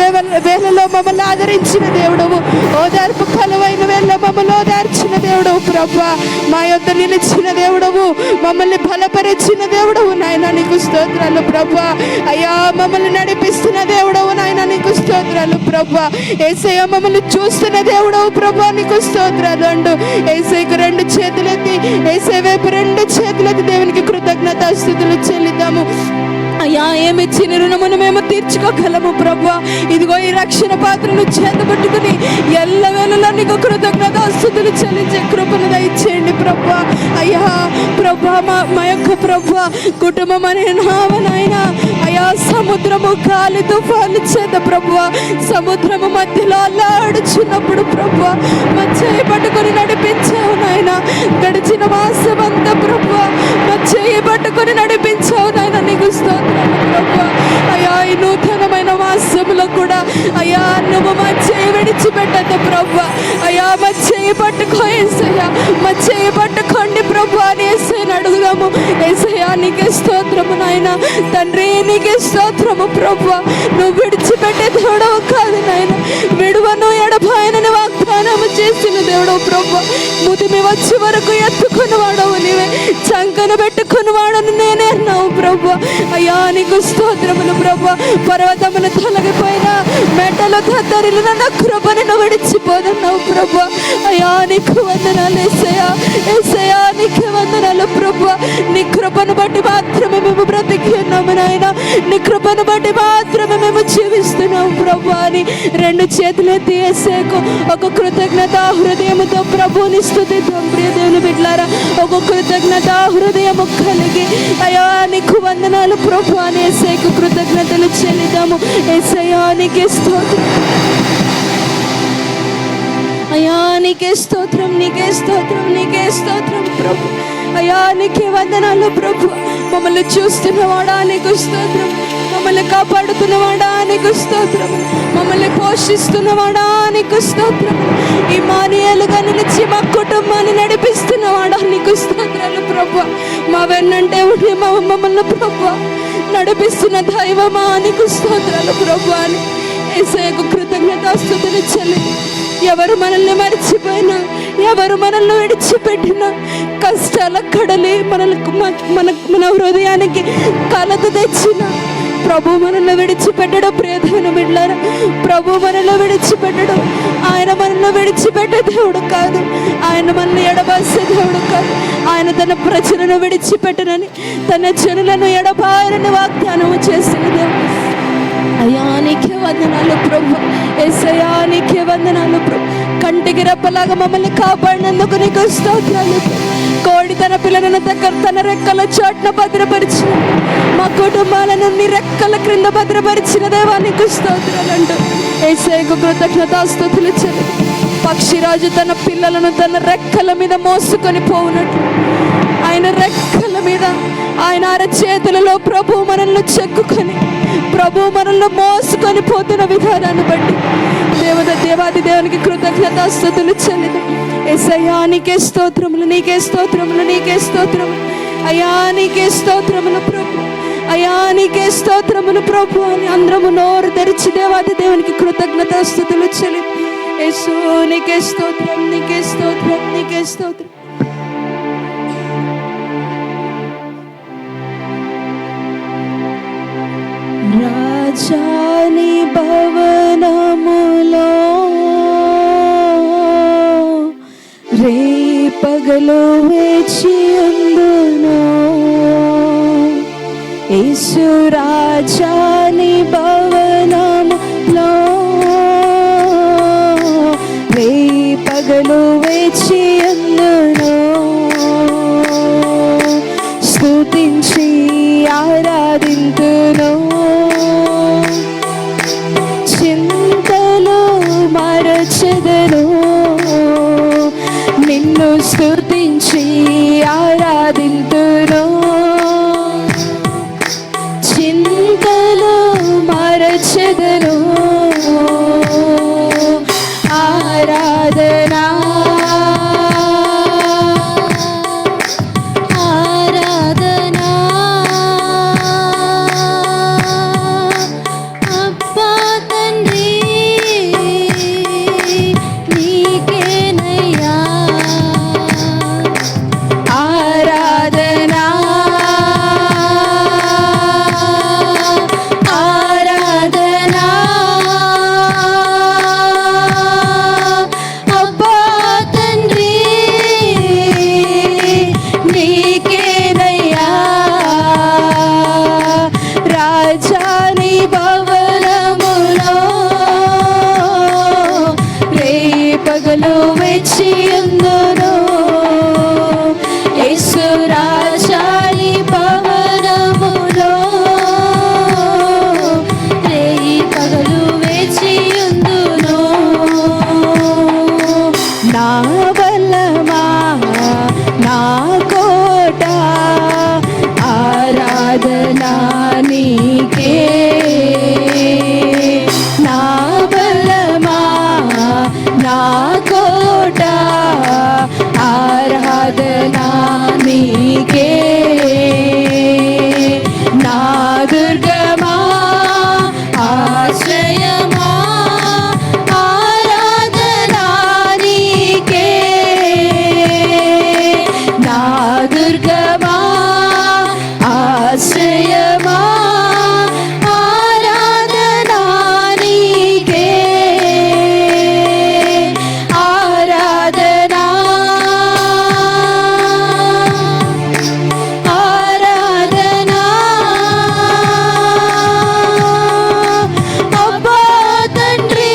A: వేళలో మమ్మల్ని ఆదరించిన దేవుడవు, ఓదార్పు కలువైన వేళలో మమ్మల్ని ఓదార్చిన దేవుడవు ప్రభువా. మా యొద్ద నిలిచిన దేవుడవు, మమ్మల్ని బలపరిచిన దేవుడవు నాయన నీకు స్తోత్రాలు ప్రభువా. అయ్యా మమ్మల్ని నడిపిస్తున్న దేవుడవు నాయన నీకు స్తోత్రాలు ప్రభువా. యేసయ్య మమ్మల్ని చూస్తున్న దేవుడవు ప్రభువా నీకు స్తోత్రాలు అంటూ యేసయ్యకు 2 చేతులెత్తి, యేసయ్య వైపు 2 చేతులెత్తి దేవునికి కృతజ్ఞతాస్తుతులు చెల్లిద్దాము. అయ్యా ఏమిచ్చి రుణమును మేము తీర్చుకోగలము ప్రభువా. ఇదిగో ఈ రక్షణ పాత్రను చేతబట్టుకుని ఎల్లవేళలా నీకు కృతజ్ఞతాస్తుతులు చెల్లించే కృపను దయచేయండి ప్రభువా. అయ్యా ప్రభువా, మా యొక్క ప్రభువా కుటుంబం అనే నావనైన అయ్యా సముద్రము గాలి తుఫాను చేత ప్రభువా సముద్రము మధ్యలో అల్లాడుచున్నప్పుడు ప్రభువా మా చేయి పట్టుకొని నడిపించావు నాయన. గడిచిన మాసమంతా ప్రభువా మా చేయి పట్టుకొని నడిపించావు నాయన నీకు స్తోత్రాలు ప్రభువా. అయ్యా ఈ నూతనమైన మాసంలో కూడా అయ్యా నువ్వు మా చేయి విడిచిపెట్టద్దు ప్రభువా. అయ్యా మా చేయి పట్టుకో యేసయ్యా, మా చేయి పట్టుకోండి ప్రభువా అని యేసయ్యని అడుగుదాము. యేసయ్యా నీకే స్తోత్రము నాయన. తండ్రి నీకే స్తోత్రము ప్రభువా. నువ్వు విడిచిపెట్టే దేవుడవు కాదు నాయన, విడువను ఎడబాయనని వాగ్దానము చేసిన దేవుడవు ప్రభువా. ముదిమి వచ్చే వరకు ఎత్తుకుని వాడవు నీవే, చంకను పెట్టుకుని వాడను నేనే అన్నావు ప్రభువా. అయ్యా నీకు స్తోత్రములు ప్రభువా. పర్వతములు తొలగిపోయినా మెట్టలు తత్తరిల్లిన నా కృపను నువ్వు విడిచిపోదన్నావు ప్రభువా. అయ్యా నీకు వందనాలు యేసయ్యా. యేసయ్యా నీకు వందనాలు ప్రభువా. నీ కృపను బట్టి మాత్రమే మేము బ్రతికి ఉన్నాము నాయన. నీ కృపను బట్టి మాత్రమే మేము జీవిస్తున్నాము ప్రభువా అని 2 చేతులెత్తి యేసయ్యకు ఒక కృతజ్ఞత హృదయముతో ప్రభువుని స్తుతిద్దాం. ప్రియ దేవుని బిడ్డలారా, ఒక కృతజ్ఞత హృదయము కలిగి అయ్యా నీకు వందనాలు ప్రభువా అని యేసయ్యకు కృతజ్ఞతలు చెల్లిద్దాము. యేసయ్యా నీకే స్తోత్రం, అయ్యా నీకే స్తోత్రం, నీకే స్తోత్రం, నీకే స్తోత్రం ప్రభు. అయ్యా నీకే వందనాలు ప్రభు. మమ్మల్ని చూస్తున్నవాడా నీకు స్తోత్రం, మమ్మల్ని కాపాడుతున్నవాడా నీకు స్తోత్రం, మమ్మల్ని పోషిస్తున్నవాడా నీకు స్తోత్రం. ఈ మానీయాలుగా నిలిచి మా కుటుంబాన్ని నడిపిస్తున్నవాడా నీకు స్తోత్రాలు ప్రభు. మా వెన్నంటే ఉండి మమ్మల్ని ప్రభు నడిపిస్తున్న దైవమా నీకు స్తోత్రాలు ప్రభు అని యేసయ్యకు కృతజ్ఞతాస్తుతులు చెల్లి. ఎవరు మనల్ని మర్చిపోయినా, ఎవరు మనల్ని విడిచిపెట్టినా, కష్టాల కడలి మన హృదయానికి కలత తెచ్చిన ప్రభు మనల్ని విడిచిపెట్టడం. ప్రియమైన బిడ్డలారా, ప్రభు మనల్ని విడిచిపెట్టడం. ఆయన మనల్ని విడిచిపెట్టే దేవుడు కాదు, ఆయన మనల్ని ఎడబాసే దేవుడు కాదు. ఆయన తన ప్రజలను విడిచిపెట్టనని, తన జనులను ఎడబారని వాగ్దానము చేసిన దేవుడు. అయ్యా నీకే వందనాలు ప్రభు. యేసయ్యా నీకే వందనాలు ప్రభు. కంటికి రెప్పలాగా మమ్మల్ని కాపాడినందుకు నీకు స్తోత్రాలు. కోడి తన పిల్లలను తన రెక్కల చోట్న భద్రపరిచిన, మా కుటుంబాలను నీ రెక్కల క్రింద భద్రపరిచిన దేవా నీకు స్తోత్రాలు అంటూ యేసయ్యకు కృతజ్ఞతాస్తుతులు చెల్లి. పక్షిరాజు తన పిల్లలను తన రెక్కల మీద మోసుకొని పోవునట్లు ఆయన రెక్కల మీద, ఆయన అరచేతులలో ప్రభు మనల్ని చెక్కుకొని, ప్రభు మనల్ని మోసుకొని పోతున్న విధానాన్ని బట్టి దేవాది దేవునికి కృతజ్ఞతాస్తుతులు చెల్లిద్దాం. యేసయ్యా నీకే స్తోత్రములు, నీకే స్తోత్రములు, నీకే స్తోత్రములు. అయ్యా నీకే స్తోత్రములు ప్రభు, అయ్యా నీకే స్తోత్రములు ప్రభు అని అందరము నోరు తెరిచి దేవాది దేవునికి కృతజ్ఞతాస్తుతులు చెల్లిద్దాం. యేసు నీకే స్తోత్రం, నీకే స్తోత్రం, నీకే స్తోత్రం. రాజాని భవనములో రేపగలు వేచి ఉందును. యేసు రాజాని భవనములో రేపగలు వేచి ఉందును. నిన్ను స్తుతించి ఆరాధింతును, చింతలు మరచెదను. ఆరాధనా
D: ఆరాధనా అబ్బా తండ్రి నీకేనయ్యా.
A: ఆరాధనా ఆరాధనా
D: అబ్బా తండ్రి
A: నీకేనయ్యా. రాజాని భవనములో రేపగలు వెచ్చియుందును. యేసు రాజాని భవనములో
D: రేయి పగలు వేచియుందును.
A: నా బలమా నా కోట ఆరాధనా నీకే. నా బలమా నా కోట ఆరాధనా నీకే. నా దుర్గమా ఆశ్రయమా ఆరాధనా నీకే. నా దుర్గమా ఆశ్రయమా ఆరాధనా నీకే. ఆరాధనా ఆరాధనా అబ్బా తండ్రి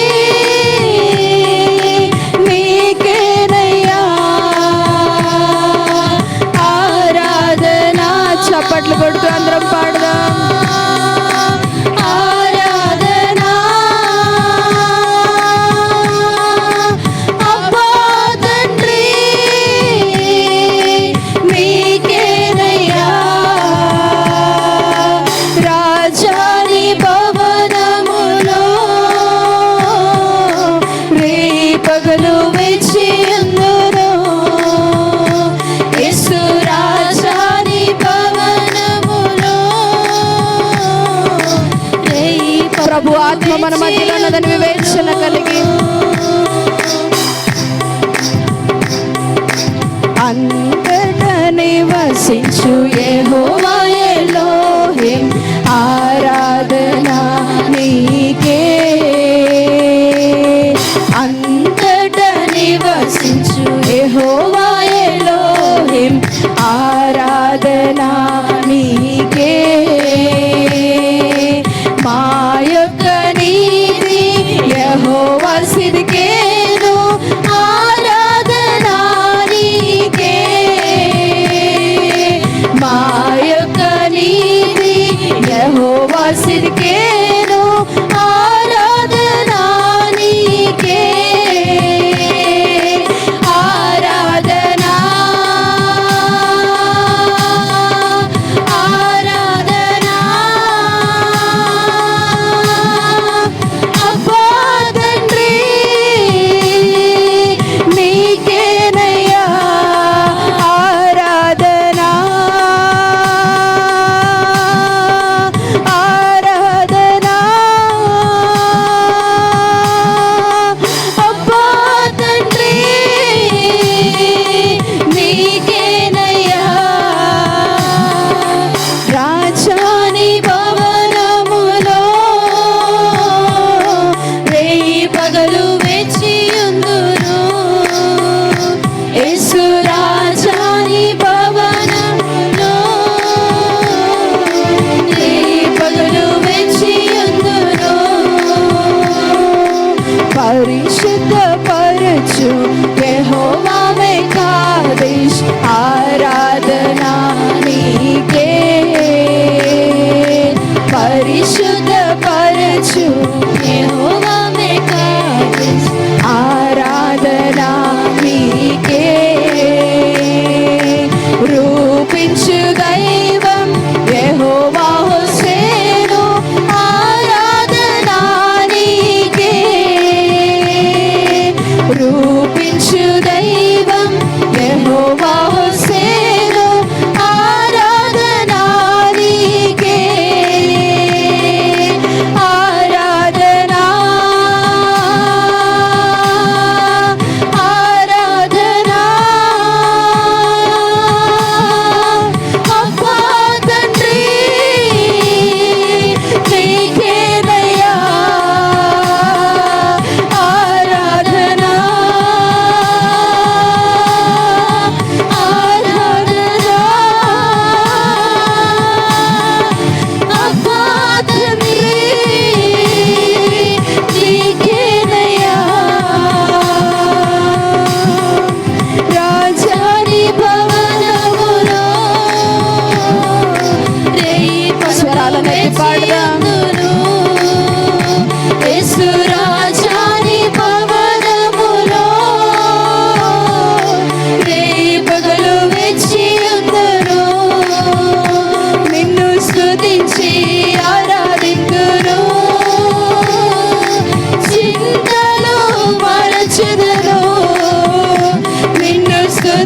A: నీకేనయ్యా. ఆరాధనా చప్పట్లు కొడుతూ అందరం పాడదాం. ఆరాధనా అబ్బా తండ్రి నీకేనయ్యా. రాజాని భవనములో రేపగలు వెచ్చియుందును. యేసు రాజాని భవనములో
D: రేయి
A: ప్రభు ఆత్మ మన మధ్యలో ఉన్నదని వివేచన కలిగి అంతట నివసించు యెహోవా ఎలోహిం. ఆరాధనా నీకే. అంతట నివసించు యెహోవా ఎలోహిం. ఆరాధనా నీకే. మా యొక్క నీతి యెహోవా సిద్కేను. ఆరాధనా నీకే. మా యొక్క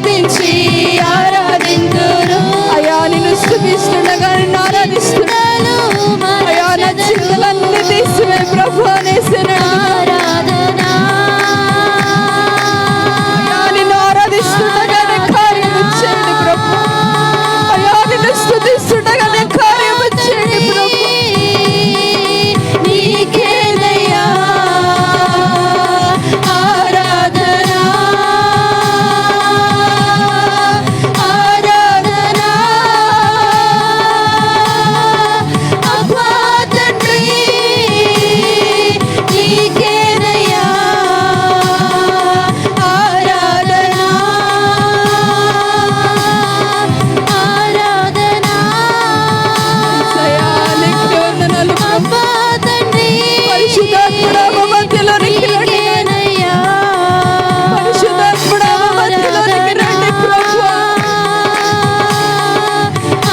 A: స్తుతించి
D: ఆరాధింతురు.
A: అయ్యా నిన్ను స్తుతిస్తుండగా నిన్ను ఆరాధిస్తున్నాను. అయ్యా నా చింతలన్నీ తీసివే ప్రభు అనేసినాడు.
D: ఆరాధన
A: అయ్యా నిన్ను ఆరాధిస్తుండగానే కార్యము చేయండి ప్రభు. అయ్యా నిన్ను స్తుతిస్తుండగానే కార్యము చేయండి ప్రభు.
D: నీకేనయ్యా ఆరాధన ఆరాధన అబ్బా తండ్రి నీకేనయ్యా ఆరాధన ఆరాధన
A: అయ్యా నీకే వందనాలు ప్రభు.
D: అబ్బా తండ్రి
A: పరిశుద్ధాత్ముడా మా మధ్యలోనికి రండి.
D: నీకేనయ్యా
A: పరిశుద్ధాత్ముడా మా మధ్యలోనికి రండి ప్రభు.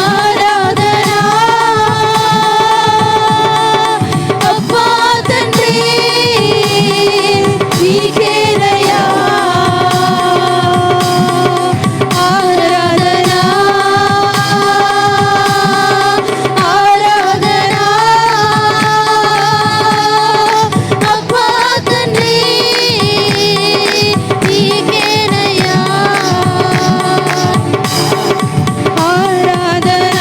D: ఆరాధన అబ్బా తండ్రి నీకేనయ్యా ఆరాధన ఆరాధన అబ్బా తండ్రి నీకేనయ్యా ఆరాధన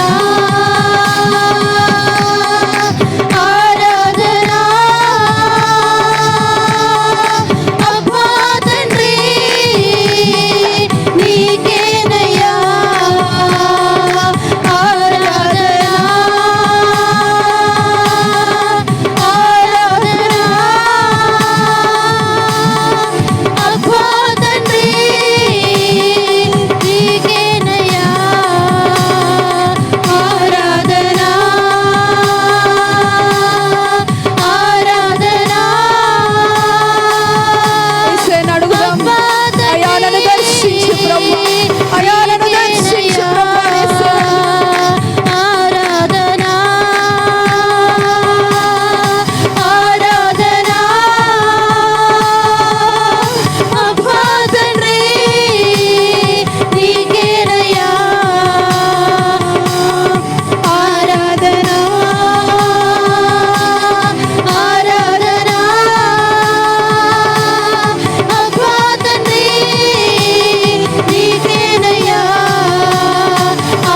D: ఆరాధన అబ్బా తండ్రి నీకేనయ్యా ఆరాధన ఆరాధన అబ్బా తండ్రి నీకేనయ్యా ఆరాధన ఆరాధన
A: యేసయ్యను అడుగుదాం. అయ్యా నన్ను దర్శించు ప్రభు. అయ్యా నన్ను దర్శించు ప్రభు యేసయ్యను.
D: ఆరాధన ఆరాధన అబ్బా తండ్రి నీకేనయ్యా ఆరాధన ఆరాధన అబ్బా తండ్రి నీకేనయ్యా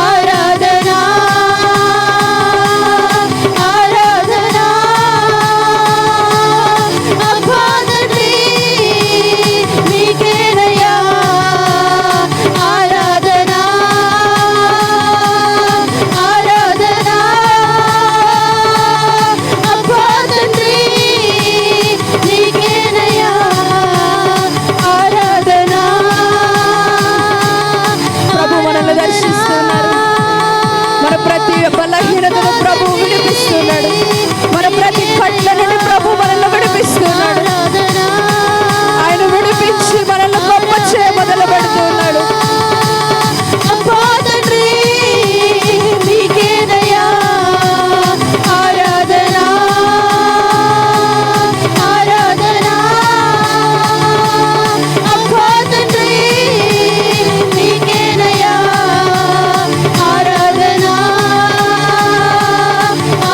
D: ఆరాధన ఆరాధన అబ్బా తండ్రి నీకేనయ్యా ఆరాధన ఆరాధన అబ్బా తండ్రి నీకేనయ్యా ఆరాధన
A: ప్రభు మనల్ని దర్శిస్తున్నారు. మన ప్రతి బలహీనతను ప్రభు విడిపిస్తున్నాడు. మన ప్రతి కట్ల నుండి ప్రభు మనల్ని విడిపిస్తున్నాడు. ఆయన విడిపించి మనల్ని గొప్ప చేయ మొదలు పెడుతున్నాడు.
D: అబ్బా తండ్రి నీకేనయ్యా ఆరాధన ఆరాధన అబ్బా తండ్రి నీకేనయ్యా ఆరాధన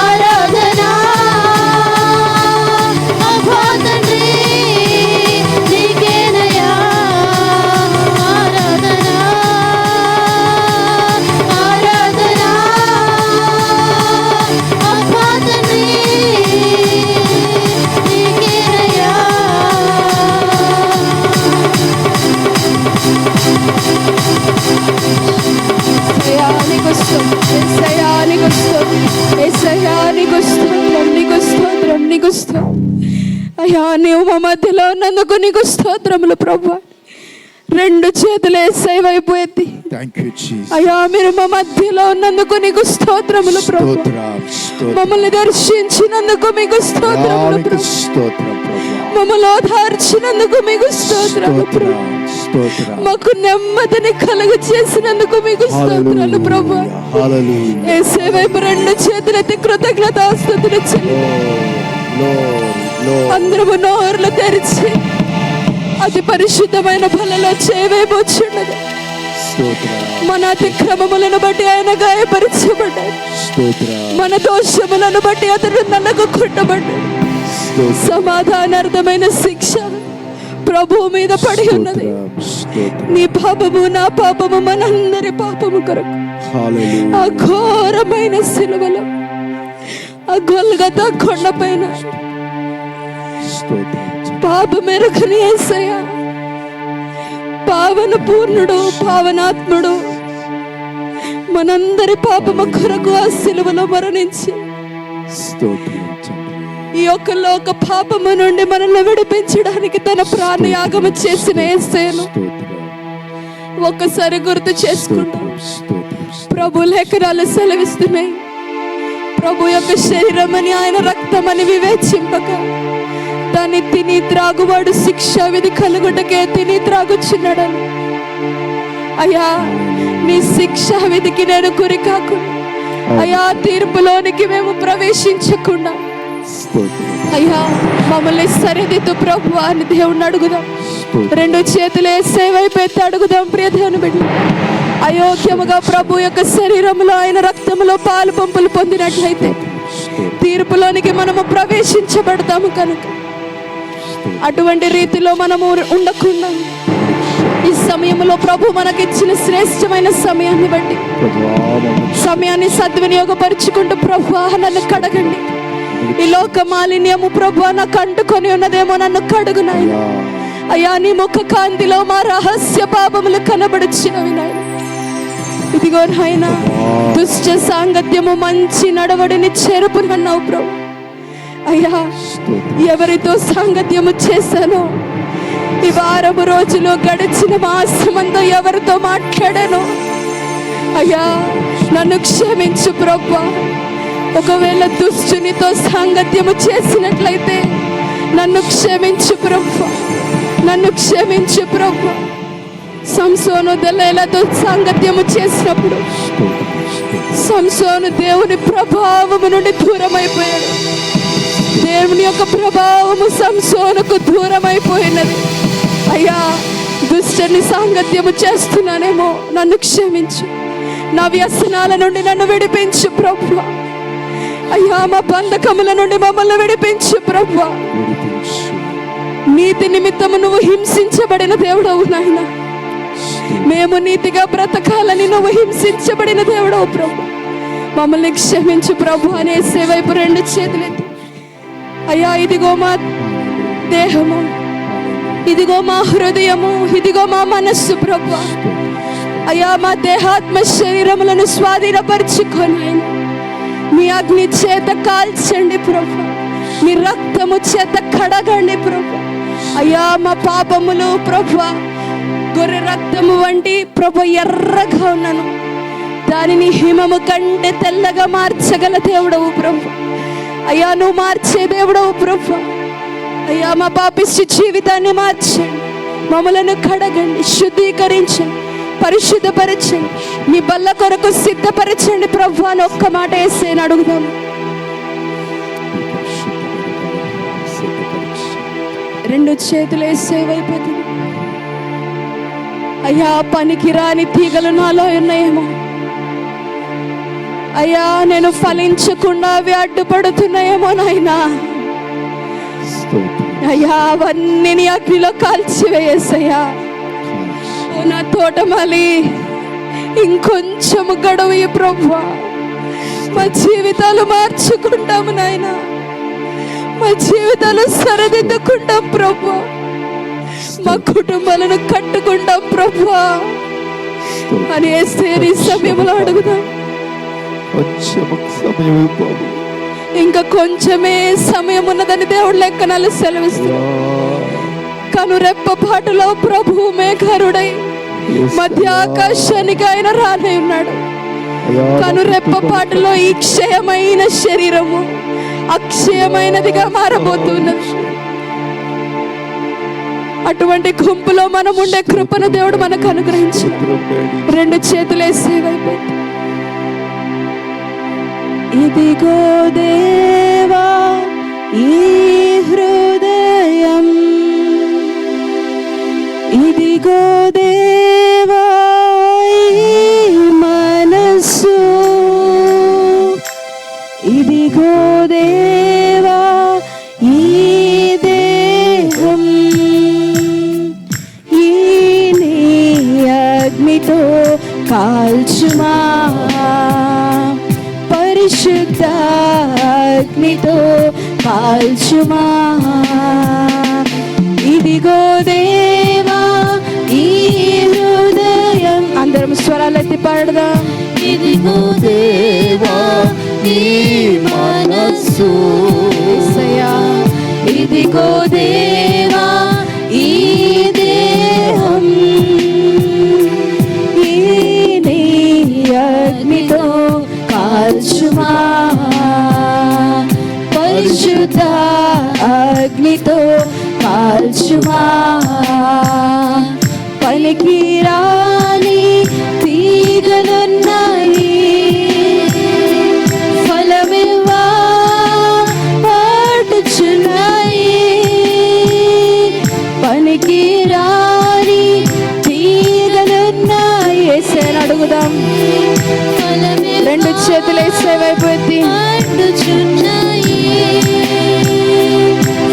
D: ఆరాధన అబ్బా తండ్రి నీకేనయ్యా ఆరాధన ఆరాధన అబ్బా తండ్రి నీకేనయ్యా
A: యేసయ్యా నీకు స్తోత్రం. యేసయ్యా నీకు స్తోత్రం. యేసయ్యా నీకు స్తోత్రం. నీకు స్తోత్రం. నీకు స్తోత్రం. అయ్యా నీవు మా మధ్యలో ఉన్నందుకు నీకు స్తోత్రములు ప్రభు. రెండు చేతులు యేసయ్య వైపు ఎత్తి
B: థ్యాంక్ యూ జీసస్.
A: అయ్యా మీరు మా మధ్యలో ఉన్నందుకు నీకు స్తోత్రములు ప్రభు.
B: స్తోత్రం స్తోత్రం.
A: మమ్మల్ని దర్శించినందుకు మీకు స్తోత్రములు
B: నీకు
A: ప్రభు.
B: స్తోత్రం ప్రభు.
A: మమ్మల్ని ఓదార్చినందుకు మీకు స్తోత్రములు ప్రభు.
B: స్తోత్రం స్తోత్రం.
A: మాకు నెమ్మదిని కలుగ చేసినందుకు మీకు స్తోత్రాలు ప్రభు.
B: హల్లెలూయా.
A: యేసయ్య వైపు రెండు చేతులెత్తి కృతజ్ఞతాస్తుతులు చెల్లి అందరము నోర్లు తెరిచి అతి పరిశుద్ధమైన బలలో చేయవేమొచ్చున్నది.
B: స్తోత్రం
A: మన అతిక్రమములను బట్టి ఆయన గాయపరచబడ్డాడు.
B: స్తోత్రం
A: మన దోషములను బట్టి అతడు నలగొట్టబడ్డాడు.
B: స్తోత్రం
A: సమాధానార్థమైన శిక్ష ప్రభువు మీద పడి ఉన్నది.
B: స్తోత్రం
A: నీ పాపము నా పాపము మనందరి పాపము కొరకు
B: హల్లెలూయా
A: ఆ ఘోరమైన సిలువలో ఆ గొల్గతా కొండపైన
B: స్తోత్రం
A: పాపమెరగని యేసయ్య, పావన పూర్ణుడు, పావనాత్ముడు మనందరి పాపము కొరకు ఆ సిలువలో మరణించి
B: స్తోత్రం
A: ఈ యొక్క లోక పాపము నుండి మనల్ని విడిపించడానికి తన ప్రాణయాగము చేసిన యేసయ్యను ఒక్కసారి గుర్తు చేసుకుంటాం. ప్రభు లేఖనాలు సెలవిస్తున్నాయి, ప్రభు యొక్క శరీరం అని ఆయన రక్తం అని వివేచింపక దాన్ని తిని త్రాగువాడు శిక్షా విధి కలుగుటకే తిని త్రాగుచున్నాడని. అయ్యా, నీ శిక్షా విధికి నేను గురి కాకుండా, అయ్యా తీర్పులోనికి మేము ప్రవేశించకుండా, అయ్యా మమ్మల్ని సరిదిద్దు ప్రభు అని దేవుణ్ణి అడుగుదాం. రెండు చేతులు యేసయ్య వైపు ఎత్తి అడుగుదాం. ప్రియ దేవుని బిడ్డ, అయోగ్యముగా ప్రభు యొక్క శరీరంలో ఆయన రక్తంలో పాలు పంపులు పొందినట్లయితే తీర్పులోనికి మనము ప్రవేశించబడతాము. కనుక అటువంటి రీతిలో మనము ఉండకుండా ఈ సమయంలో ప్రభు మనకిచ్చిన శ్రేష్టమైన సమయాన్ని బట్టి సమయాన్ని సద్వినియోగపరుచుకుంటూ, ప్రభు నన్ను కడగండి, ఈ లోక మాలిన్యము ప్రభు నాకు అంటుకొని ఉన్నదేమో నన్ను కడుగు నాయన. అయ్యా, నీ ముఖ కాంతిలో మా రహస్య పాపములు కనబడుచున్నవి నాయన. ఇదిగో నాయన, దుష్ట సాంగత్యము మంచి నడవడిని చెరుపునన్నావు ప్రభు. అయ్యా, ఎవరితో సాంగత్యము చేశానో ఈ వారము రోజులు గడిచిన మాసమంతా ఎవరితో మాట్లాడానో అయ్యా నన్ను క్షమించు ప్రభువా. ఒకవేళ దుష్టునితో సాంగత్యము చేసినట్లయితే నన్ను క్షమించు ప్రభువా, నన్ను క్షమించు ప్రభువా. సంసోను దెలీలాతో సాంగత్యము చేసినప్పుడు సంసోను దేవుని ప్రభావము నుండి దూరమైపోయాడు. దేవుని యొక్క ప్రభావము సంసోనుకు దూరమైపోయినది. అయ్యా, దుష్టుని సాంగత్యము చేస్తున్నానేమో, నన్ను క్షమించు. నా వ్యసనాల నుండి నన్ను విడిపించు ప్రభువా. అయ్యా, మా బంధకముల నుండి మమ్మల్ని విడిపించు ప్రభువా. నీతి నిమిత్తము నువ్వు హింసించబడిన దేవుడవు నాయన. మేము నీతిగా బ్రతకాలని నువ్వు హింసించబడిన దేవుడవు ప్రభు. మమ్మల్ని క్షమించు ప్రభు అనేసే వైపు రెండు చేతులెత్తి, అయ్యా ఇదిగో మా దేహము, ఇదిగో మా హృదయము, ఇదిగో మా మనస్సు ప్రభు. అయ్యా, మా దేహాత్మ శరీరములను స్వాధీనపరుచుకొని ఆయన మీ అగ్ని చేత కాల్చండి ప్రభు, మీ రక్తము చేత కడగండి ప్రభు. అయ్యా, మా పాపములు ప్రభు గొర్రె రక్తము వంటి ప్రభు ఎర్రగా ఉన్నాను, దానిని హిమము కంటే తెల్లగా మార్చగల దేవుడవు ప్రభు. అయ్యా, నువ్వు మార్చే దేవుడవు ప్రభు. అయ్యా, మా పాపిష్టి జీవితాన్ని మార్చండి, మమ్మలను కడగండి, శుద్ధీకరించండి, పరిశుద్ధపరచండి, నీ బల్ల కొరకు సిద్ధపరచండి ప్రభు అని ఒక్క మాట వేసేని అడుగుదాము. రెండు చేతులు వేసే అయిపోతుంది. అయ్యా, పనికి రాని తీగలు నాలో ఉన్నాయేమో, అయ్యా నేను ఫలించకుండా అవి అడ్డుపడుతున్నాయేమో నాయనా. అయ్యా, అవన్నీ నీ అగ్నిలో కాల్చివేసయ్యా. ఓ నా తోటమాలి, ఇంకొంచెము గడువు ప్రభువా. మా జీవితాలు మార్చుకుంటాము నాయనా, మా జీవితాలు సరిదిద్దుకుంటాం ప్రభువా, మా కుటుంబాలను కట్టుకుంటాం ప్రభువా అని యేసయ్య సమయంలో అడుగుదాం. ఇంకా కొంచెమే సమయం ఉన్నదని దేవుడు లేఖనాలు సెలవిస్తున్నాడు. కనురెప్ప పాటులో ప్రభువు మేఘారుడై మధ్య ఆకాశానికి ఆయన రానై ఉన్నాడు. కనురెప్ప పాటులో ఈ క్షయమైన శరీరము అక్షయమైనదిగా మారబోతున్నది. అటువంటి గుంపులో మనం ఉండే కృపను దేవుడు మనకు అనుగ్రహించు. రెండు చేతులేసే వైపు, ఇదిగో దేవా ఈ హృదయం, ఇదిగో దేవా కాల్చుమా పరిశుద్ధ అగ్నితో కాల్చుమా ఇదిగో దేవా ఈ హృదయం అందరం స్వరాలెత్తి పాడదాం
D: ఇదిగో
B: దేవా ఈ మనస్సు
A: యేసయ్యా ఇదిగో దేవా ఈ దేహం ఈ నీ అగ్నితో కాల్చుమా పరిశుద్ధ అగ్నితో కాల్చుమా పలికి రాని తీగలున్నాయి ఫలమివ్వా పాటుచున్నాయి పనికి రాని తీగలున్నాయి యేసయ్యని అడుగుదాం రెండు చేతులు యేసయ్య వైపు ఎత్తి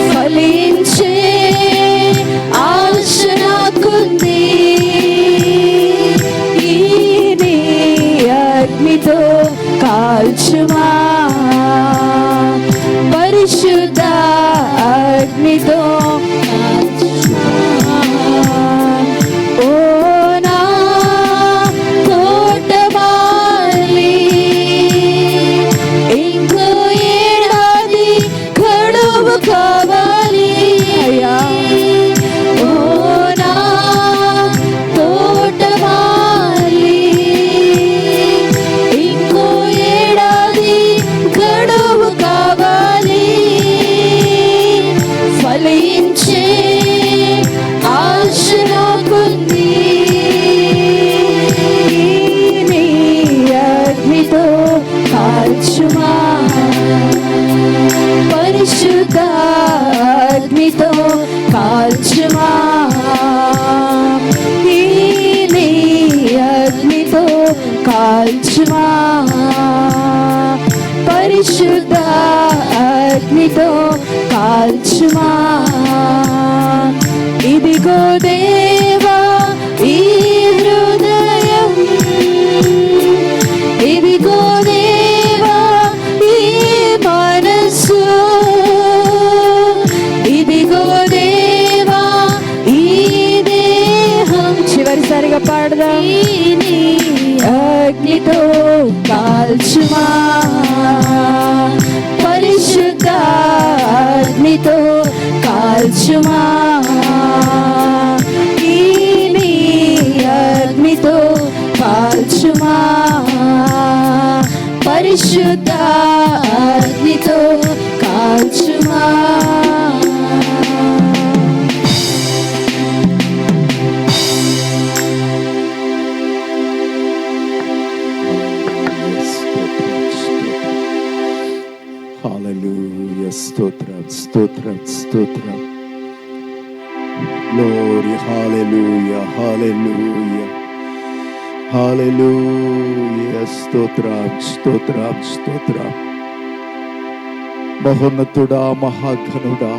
A: ఫలించే ఆశ నాకుంది ఈ నీ అగ్నితో కాల్చుమా పరిశుద్ధ అగ్నితో కాల్చుమా ఓ నా తోటమాలి ఇంకో ఏడాది గడువు కావాలి అయ్యా ఓ నా తోటమాలి ఇంకో ఏడాది గడువు కావాలి ఫలించే ఆశ నాకుంది నీ అగ్నితో కాల్చుమా పరిశుద్ధ అగ్నితో కాల్చుమా ఈ నీ అగ్నితో కాల్చుమా పరిశుద్ధ అగ్నితో కాల్చుమా ఇదిగో దేవా ఈ హృదయం ఇదిగో దేవా ఈ మనస్సు ఇదిగో దేవా ఈ దేహం చివరిసారిగా పాడదాం అగ్నితో కాల్చుమా పరిశుద్ధ అగ్నితో కాల్చుమా ఈ నీ అగ్నితో కాల్చుమా పరిశుద్ధ అగ్నితో కాల్చుమా
B: హల్లెలూయా స్తోత్రం స్తోత్రం స్తోత్రం గ్లోరీ హల్లెలూయా హల్లెలూయా హల్లెలూయా స్తోత్రం స్తోత్రం స్తోత్రం మహోన్నతుడా మహాఘనుడా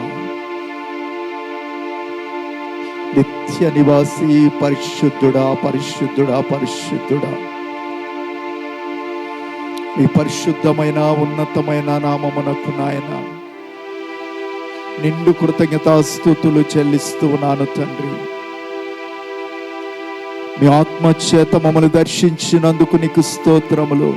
B: నిత్య నివాసి పరిశుద్ధుడా పరిశుద్ధుడా పరిశుద్ధుడా మీ పరిశుద్ధమైన ఉన్నతమైన నామమునకు నాయన నిండు కృతజ్ఞతాస్తుతులు చెల్లిస్తూ ఉన్నాను తండ్రి. మీ ఆత్మచేత మమ్మల్ని దర్శించినందుకు నీకు స్తోత్రములు.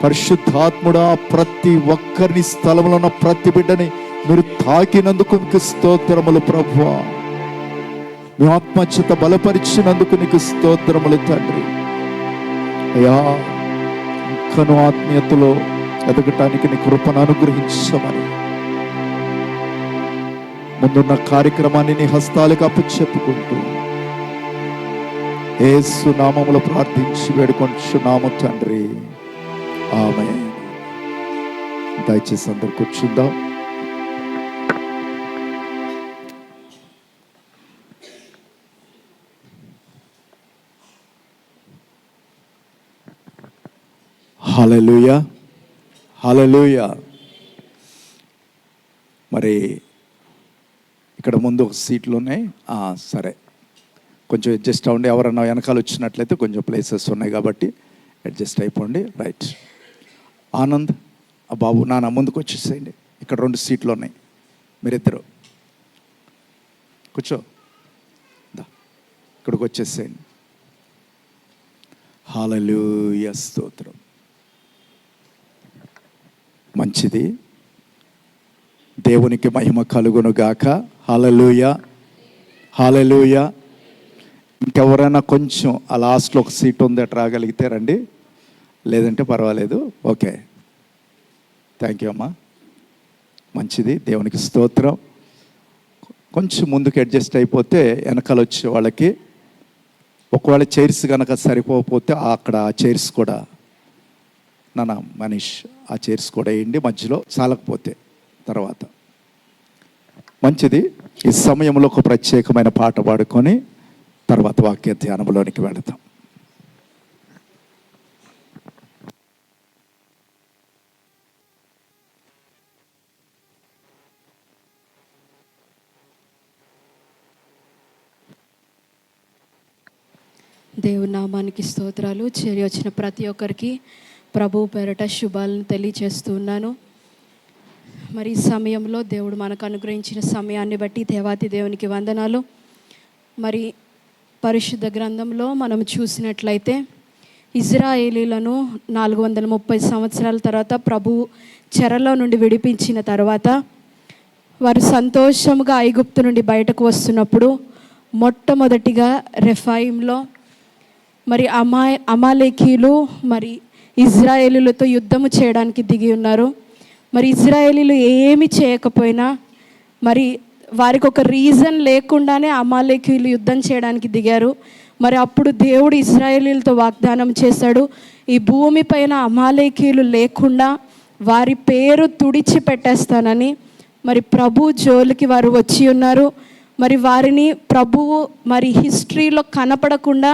B: పరిశుద్ధాత్ముడా ప్రతి ఒక్కరిని స్థలంలో ఉన్న ప్రతి బిడ్డని మీరు తాకినందుకు నీకు స్తోత్రములు ప్రభువా. మీ ఆత్మచేత బలపరిచినందుకు నీకు స్తోత్రములు తండ్రి. అయ్యా ఇంకను ఆత్మీయతలో ఎదగటానికి నీ కృపను అనుగ్రహించమని ముందున్న కార్యక్రమాన్ని నీ హస్తాలకు అప్పచెప్పుకుంటూ యేసు నామములో ప్రార్థించి వేడుకొంటున్నాము తండ్రి, ఆమేన్. దయచేసి అందరు కూర్చుందాం. హల్లెలూయా హల్లెలూయా. మరి ఇక్కడ ముందు ఒక సీట్లు ఉన్నాయి. సరే, కొంచెం అడ్జస్ట్ అవ్వండి. ఎవరన్నా వెనకాల వచ్చినట్లయితే కొంచెం ప్లేసెస్ ఉన్నాయి కాబట్టి అడ్జస్ట్ అయిపోండి. రైట్. ఆనంద్, ఆ బాబు నాన్న ముందుకు వచ్చేసేయండి. ఇక్కడ 2 సీట్లు ఉన్నాయి, మీరిద్దరు కూర్చో. ఇక్కడికి వచ్చేసేయండి. హల్లెలూయా, స్తోత్రం. మంచిది, దేవునికి మహిమ కలుగును గాక. హల్లెలూయా, హల్లెలూయా. ఇంకెవరైనా కొంచెం ఆ లాస్ట్లో ఒక సీట్ ఉంది, అటు రాగలిగితే రండి, లేదంటే పర్వాలేదు. ఓకే, థ్యాంక్ యూ అమ్మా. మంచిది, దేవునికి స్తోత్రం. కొంచెం ముందుకు అడ్జస్ట్ అయిపోతే వెనకాల వచ్చే వాళ్ళకి, ఒకవేళ చైర్స్ కనుక సరిపోకపోతే అక్కడ ఆ చైర్స్ కూడా మనీష్ ఆ చైర్స్ కూడా వేయండి మధ్యలో, చాలకపోతే తర్వాత. మంచిది. ఈ సమయంలో ఒక ప్రత్యేకమైన పాట పాడుకొని తర్వాత వాక్య ధ్యానంలోనికి వెళతాం.
A: దేవుని నామానికి స్తోత్రాలు. చేరి వచ్చిన ప్రతి ఒక్కరికి ప్రభువు పేరట శుభాలను తెలియచేస్తూ ఉన్నాను. మరి ఈ సమయంలో దేవుడు మనకు అనుగ్రహించిన సమయాన్ని బట్టి దేవాతి దేవునికి వందనాలు. మరి పరిశుద్ధ గ్రంథంలో మనం చూసినట్లయితే ఇజ్రాయేలీలను 430 సంవత్సరాల తర్వాత ప్రభువు చెరలో నుండి విడిపించిన తర్వాత వారు సంతోషముగా ఐగుప్తు నుండి బయటకు వస్తున్నప్పుడు మొట్టమొదటిగా రెఫాయింలో మరి అమాలేకీయులు మరి ఇజ్రాయేలీలతో యుద్ధము చేయడానికి దిగి ఉన్నారు. మరి ఇజ్రాయేలీలు ఏమి చేయకపోయినా, మరి వారికి ఒక రీజన్ లేకుండానే అమాలేకీయులు యుద్ధం చేయడానికి దిగారు. మరి అప్పుడు దేవుడు ఇజ్రాయేలీలతో వాగ్దానం చేశాడు, ఈ భూమిపైన అమాలేకీయులు లేకుండా వారి పేరు తుడిచి పెట్టేస్తానని. మరి ప్రభు జోలికి వారు వచ్చి ఉన్నారు. మరి వారిని ప్రభువు మరి హిస్టరీలో కనపడకుండా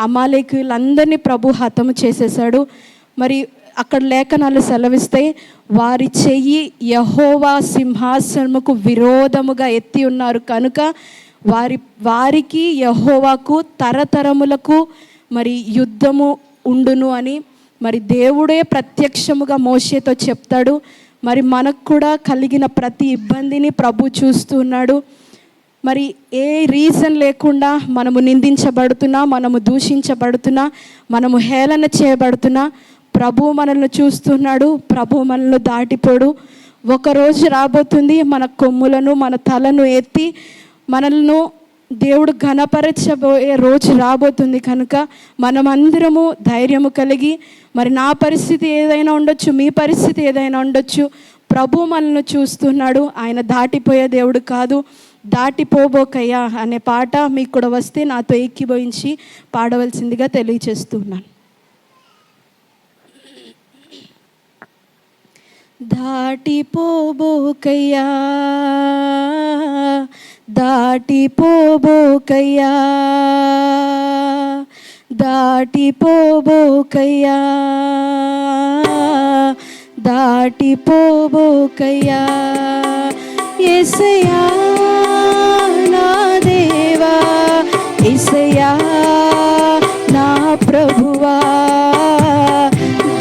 A: అమాలేకీయులందరినీ ప్రభు హతము చేసేశాడు. మరి అక్కడ లేఖనాలు సెలవిస్తాయి, వారి చెయ్యి యెహోవా సింహాసనముకు విరోధముగా ఎత్తి ఉన్నారు కనుక వారికి యెహోవాకు తరతరములకు మరి యుద్ధము ఉండును అని మరి దేవుడే ప్రత్యక్షముగా మోషేతో చెప్తాడు. మరి మనకు కూడా కలిగిన ప్రతి ఇబ్బందిని ప్రభు చూస్తూ ఉన్నాడు. మరి ఏ రీజన్ లేకుండా మనము నిందించబడుతున్నా, మనము దూషించబడుతున్నా, మనము హేళన చేయబడుతున్నా ప్రభు మనల్ని చూస్తున్నాడు. ప్రభు మనల్ని దాటిపోడు. ఒకరోజు రాబోతుంది, మన కొమ్ములను మన తలను ఎత్తి మనల్ని దేవుడు ఘనపరచబోయే రోజు రాబోతుంది. కనుక మనమందరము ధైర్యము కలిగి, మరి నా పరిస్థితి ఏదైనా ఉండొచ్చు, మీ పరిస్థితి ఏదైనా ఉండొచ్చు, ప్రభు మనల్ని చూస్తున్నాడు. ఆయన దాటిపోయే దేవుడు కాదు. దాటిపోబోకయ్యా అనే పాట మీకు కూడా వస్తే నాతో ఏకీభవించి పాడవలసిందిగా తెలియచేస్తున్నాను. దాటిపోబోకయ్యా, దాటిపోబోకయ్యా, దాటిపోబోకయ్యా, దాటిపోబోకయ్యా. యేసయ్యా నా దేవా, యేసయ్యా నా ప్రభువా,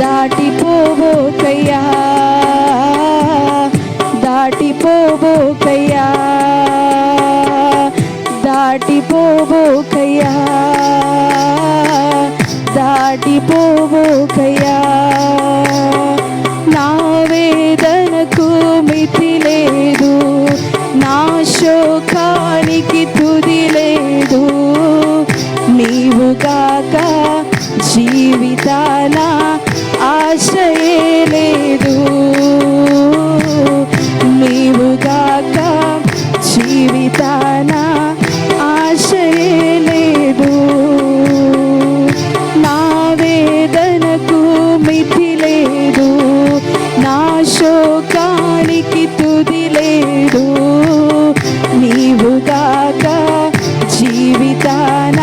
A: దాటిపోబోకయ్యా, దాటిపోబోకయ్యా, దాటిపోబోకయ్యా, దాటిపోబోకయ్యా. నా వేదనకు మితి లేదు, నా శోకానికి తుది లేదు, నీవుగాక జీవితాన ఆశయే లేదు, నీవుగాక జీవితాన ఆశయే లేదు. నా వేదనకు మితి లేదు, నా శోకానికి తుది లేదు, నీవుగాక జీవితాన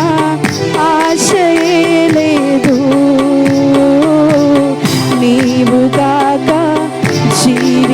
A: ఆశయే లేదు, నీవుగాక జీవితాన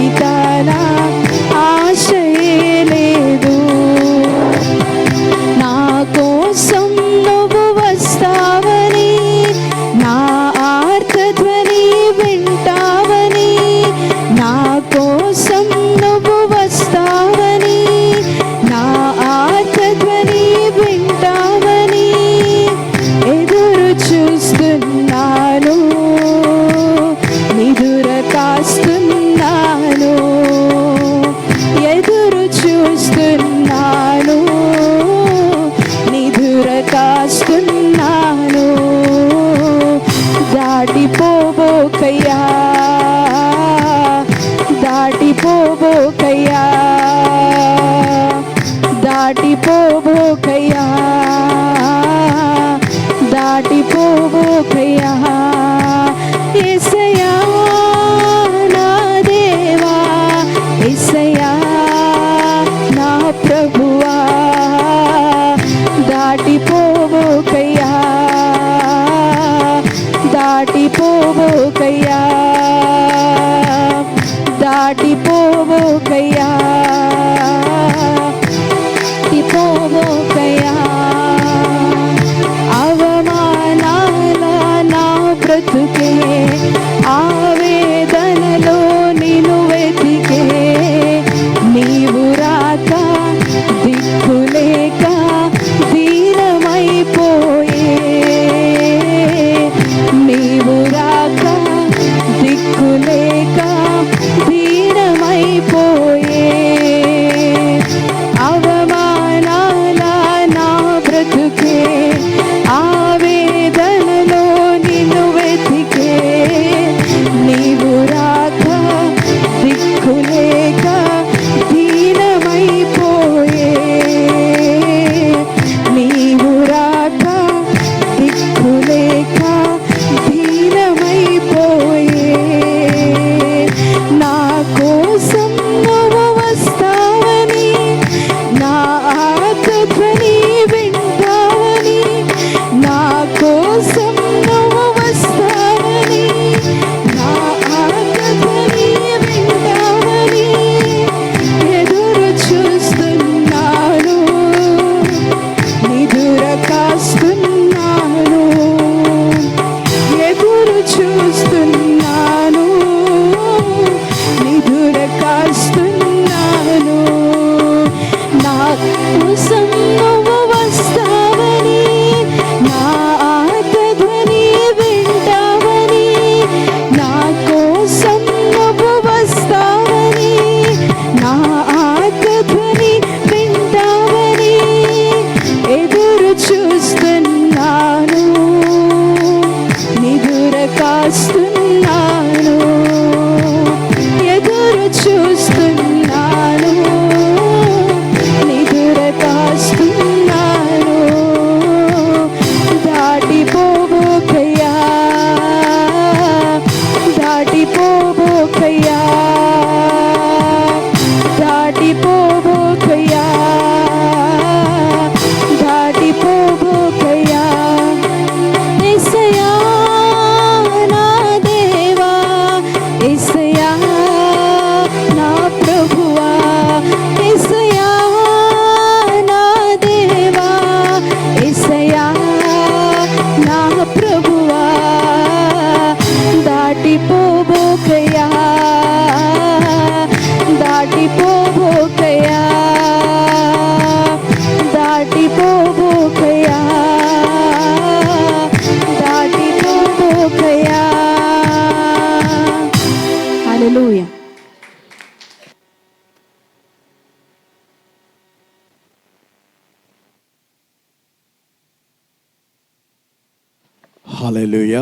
B: హల్లెలూయా.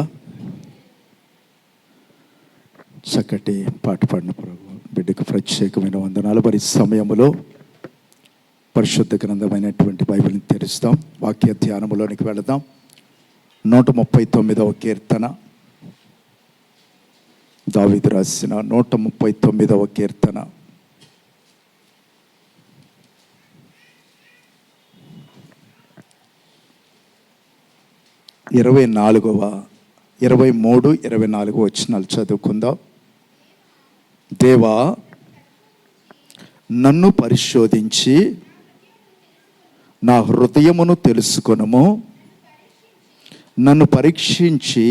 B: చక్కటి పాట పాడిన ప్రభు బిడ్డకు ప్రత్యేకమైన వందనాలు. మరి సమయంలో పరిశుద్ధ గ్రంథమైనటువంటి బైబిల్ని తెరుస్తాం, వాక్య ధ్యానములోనికి వెళదాం. 139వ కీర్తన, దావీదు రాసిన 139వ కీర్తన. 23, 24 వచనాలు చదువుకుందాం. దేవా, నన్ను పరిశోధించి నా హృదయమును తెలుసుకొనుము, నన్ను పరీక్షించి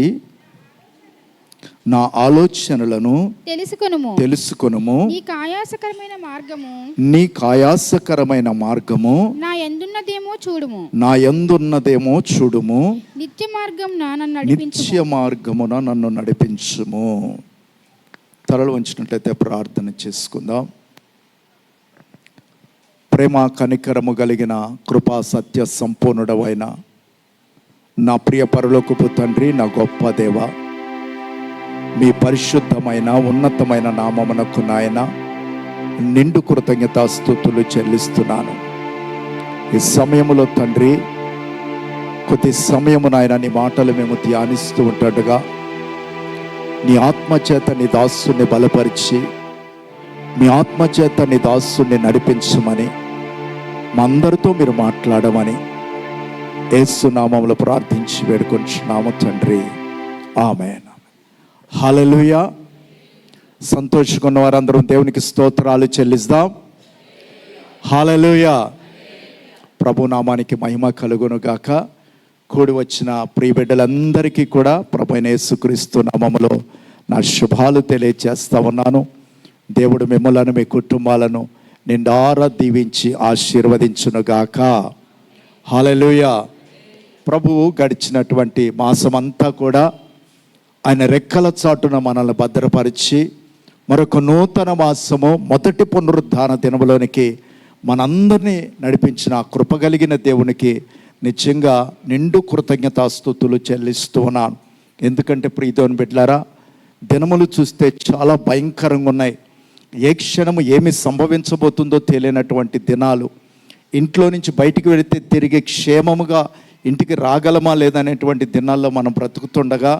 B: నా ఆలోచనలను తెలుసుకొనుము. నీ కాయాసకరమైన మార్గము నా యందున్నదేమో చూడుము. నిత్య మార్గమున నన్ను నడిపించుము. తలలు వంచినట్లయితే ప్రార్థన చేసుకుందాం. ప్రేమ కనికరము కలిగిన కృపా సత్య సంపూర్ణుడవైన నా ప్రియ పరలోకపు తండ్రి, నా గొప్ప దేవ, మీ పరిశుద్ధమైన ఉన్నతమైన నామమునకు నాయన నిండు కృతజ్ఞతాస్తుతులు చెల్లిస్తున్నాను. ఈ సమయములో తండ్రి, కొద్ది సమయము నాయన నీ మాటలు మేము ధ్యానిస్తూ ఉంటుండగా నీ ఆత్మచేత నీ దాసుని బలపరిచి, మీ ఆత్మచేత నీ దాసుని నడిపించమని, మా అందరితో మీరు మాట్లాడమని యేసు నామములో ప్రార్థించి వేడుకొంచున్నాము తండ్రి, ఆమేన్. హల్లెలూయా. సంతోషించుకున్న వారందరం దేవునికి స్తోత్రాలు చెల్లిస్తాం. హల్లెలూయా. ప్రభు నామానికి మహిమ కలుగును గాక. కూడి వచ్చిన ప్రియ బిడ్డలందరికీ కూడా ప్రభు అయిన యేసుక్రీస్తు నామములో నా శుభాలు తెలియజేస్తా ఉన్నాను. దేవుడు మిమ్మలను, మీ కుటుంబాలను నిండారా దీవించి ఆశీర్వదించును గాక. హల్లెలూయా. ప్రభువు గడిచినటువంటి మాసమంతా కూడా ఆయన రెక్కల చాటున మనల్ని భద్రపరిచి మరొక నూతన మాసము మొదటి పునరుద్ధాన దినములోనికి మనందరినీ నడిపించిన కృప కలిగిన దేవునికి నిజంగా నిండు కృతజ్ఞతాస్తుతులు చెల్లిస్తూ ఉన్నాను. ఎందుకంటే ప్రియతోని బిడ్డలారా, దినములు చూస్తే చాలా భయంకరంగా ఉన్నాయి. ఏ క్షణము ఏమి సంభవించబోతుందో తెలియనటువంటి దినాలు. ఇంట్లో నుంచి బయటికి వెళితే తిరిగి క్షేమముగా ఇంటికి రాగలమా లేదనేటువంటి దినాల్లో మనం బ్రతుకుతుండగా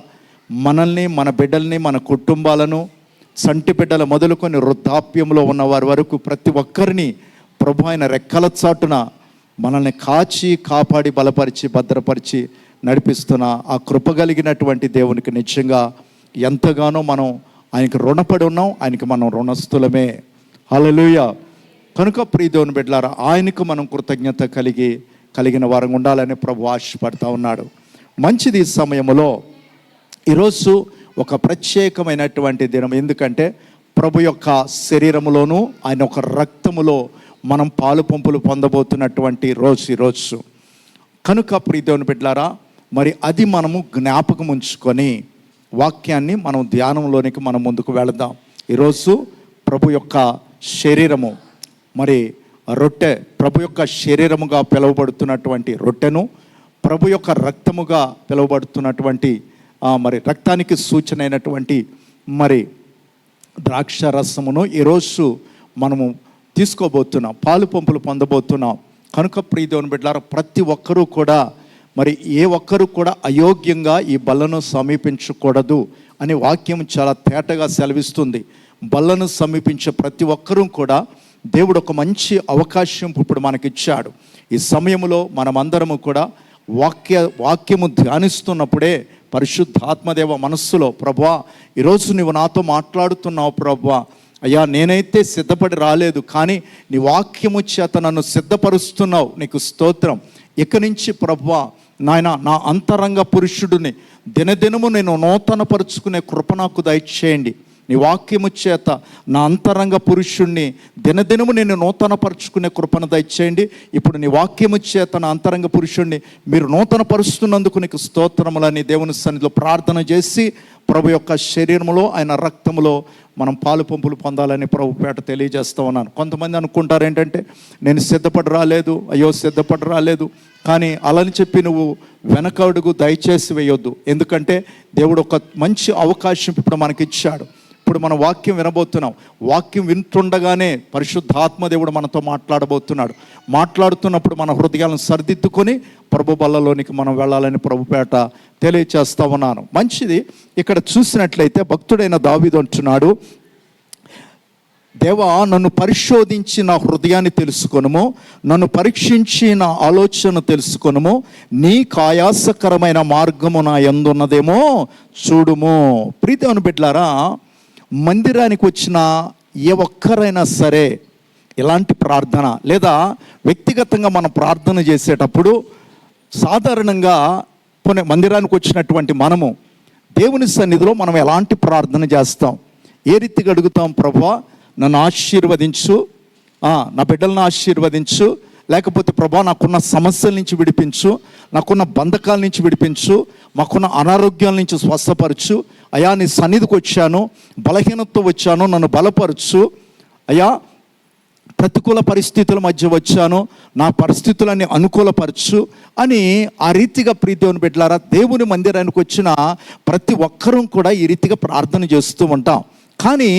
B: మనల్ని, మన బిడ్డల్ని, మన కుటుంబాలను, సంటి బిడ్డల మొదలుకొని వృద్ధాప్యంలో ఉన్న వారి వరకు ప్రతి ఒక్కరిని ప్రభు ఆయన రెక్కల చాటున మనల్ని కాచి, కాపాడి, బలపరిచి, భద్రపరిచి నడిపిస్తున్న ఆ కృప కలిగినటువంటి దేవునికి నిజంగా ఎంతగానో మనం ఆయనకి రుణపడి ఉన్నాం. ఆయనకి మనం రుణస్థులమే. హల్లెలూయా. కనుక ప్రియదేవుని బిడ్డలారా, ఆయనకు మనం కృతజ్ఞత కలిగిన వారంగా ఉండాలని ప్రభు ఆశపడతా ఉన్నాడు. మంచిది. ఈ సమయంలో ఈరోజు ఒక ప్రత్యేకమైనటువంటి దినం. ఎందుకంటే ప్రభు యొక్క శరీరములోను ఆయన ఒక రక్తములో మనం పాలు పంపులు పొందబోతున్నటువంటి రోజు ఈరోజు. కనుక ప్రియదేవుని బిడ్డలారా, మరి అది మనము జ్ఞాపకం ఉంచుకొని వాక్యాన్ని మనం ధ్యానంలోనికి మనం ముందుకు వెళదాం. ఈరోజు ప్రభు యొక్క శరీరము, మరి రొట్టె, ప్రభు యొక్క శరీరముగా పిలువబడుతున్నటువంటి రొట్టెను, ప్రభు యొక్క రక్తముగా పిలువబడుతున్నటువంటి మరి రక్తానికి సూచన అయినటువంటి మరి ద్రాక్ష రసమును ఈరోజు మనము తీసుకోబోతున్నాం, పాలు పంపులు పొందబోతున్నాం. కనుక ప్రియదేవుని బిడ్డలారా, ప్రతి ఒక్కరూ కూడా మరి ఏ ఒక్కరూ కూడా అయోగ్యంగా ఈ బల్లను సమీపించకూడదు అనే వాక్యం చాలా తేటగా సెలవిస్తుంది. బల్లను సమీపించే ప్రతి ఒక్కరూ కూడా దేవుడు ఒక మంచి అవకాశం ఇప్పుడు మనకిచ్చాడు. ఈ సమయంలో మనమందరము కూడా వాక్యము ధ్యానిస్తున్నప్పుడే పరిశుద్ధాత్మదేవ మనస్సులో, ప్రభువా ఈరోజు నువ్వు నాతో మాట్లాడుతున్నావు ప్రభువా, అయ్యా నేనైతే సిద్ధపడి రాలేదు, కానీ నీ వాక్యము చేత నన్ను సిద్ధపరుస్తున్నావు, నీకు స్తోత్రం. ఇక నుంచి ప్రభువా నాయన, నా అంతరంగ పురుషుడిని దినదినము నేను నూతనపరుచుకునే కృప నాకు దయచేయండి. నీ వాక్యము చేత నా అంతరంగ పురుషుణ్ణి దినదినము నేను నూతనపరుచుకునే కృపను దయచేయండి. ఇప్పుడు నీ వాక్యము చేత నా అంతరంగ పురుషుణ్ణి మీరు నూతనపరుస్తున్నందుకు నీకు స్తోత్రములని దేవుని సన్నిధిలో ప్రార్థన చేసి ప్రభు యొక్క శరీరంలో ఆయన రక్తంలో మనం పాలు పంపులు పొందాలని ప్రభు పేట తెలియజేస్తూ ఉన్నాను. కొంతమంది అనుకుంటారు ఏంటంటే, నేను సిద్ధపడి రాలేదు, అయ్యో సిద్ధపడి రాలేదు. కానీ అలాని చెప్పి నువ్వు వెనకడుగు దయచేసి వేయొద్దు. ఎందుకంటే దేవుడు ఒక మంచి అవకాశం ఇప్పుడు మనకి ఇచ్చాడు. ఇప్పుడు మన వాక్యం వినబోతున్నాం. వాక్యం వింటుండగానే పరిశుద్ధాత్మ దేవుడు మనతో మాట్లాడబోతున్నాడు. మాట్లాడుతున్నప్పుడు మన హృదయాలను సరిదిద్దుకొని ప్రభు బల్లలోనికి మనం వెళ్ళాలని ప్రభుపేట తెలియచేస్తా ఉన్నాను. మంచిది. ఇక్కడ చూసినట్లయితే భక్తుడైన దావీదు అంటున్నాడు, దేవా నన్ను పరిశోధించి నా హృదయాన్ని తెలుసుకొనుము, నన్ను పరీక్షించి నా ఆలోచన తెలుసుకొనుము, నీ ఆయాసకరమైన మార్గము నా యందున్నదేమో చూడుము. ప్రీతిని బిడ్డలారా, మందిరానికి వచ్చిన ఏ ఒక్కరైనా సరే ఇలాంటి ప్రార్థన లేదా వ్యక్తిగతంగా మనం ప్రార్థన చేసేటప్పుడు సాధారణంగా మందిరానికి వచ్చినటువంటి మనము దేవుని సన్నిధిలో మనం ఎలాంటి ప్రార్థన చేస్తాం? ఏ రీతిగా అడుగుతాం? ప్రభువా నన్ను ఆశీర్వదించు, నా బిడ్డలను ఆశీర్వదించు, లేకపోతే ప్రభా నాకున్న సమస్యల నుంచి విడిపించు, నాకున్న బంధకాల నుంచి విడిపించు, మాకున్న అనారోగ్యాల నుంచి స్వస్థపరచు, అయా నీ సన్నిధికి వచ్చాను, బలహీనతతో వచ్చాను, నన్ను బలపరచు, అయా ప్రతికూల పరిస్థితుల మధ్య వచ్చాను, నా పరిస్థితులన్నీ అనుకూలపరచు అని ఆ రీతిగా ప్రీతిని బిడ్డలారా, దేవుని మందిరానికి వచ్చిన ప్రతి ఒక్కరూ కూడా ఈ రీతిగా ప్రార్థన చేస్తూ ఉంటాం. కానీ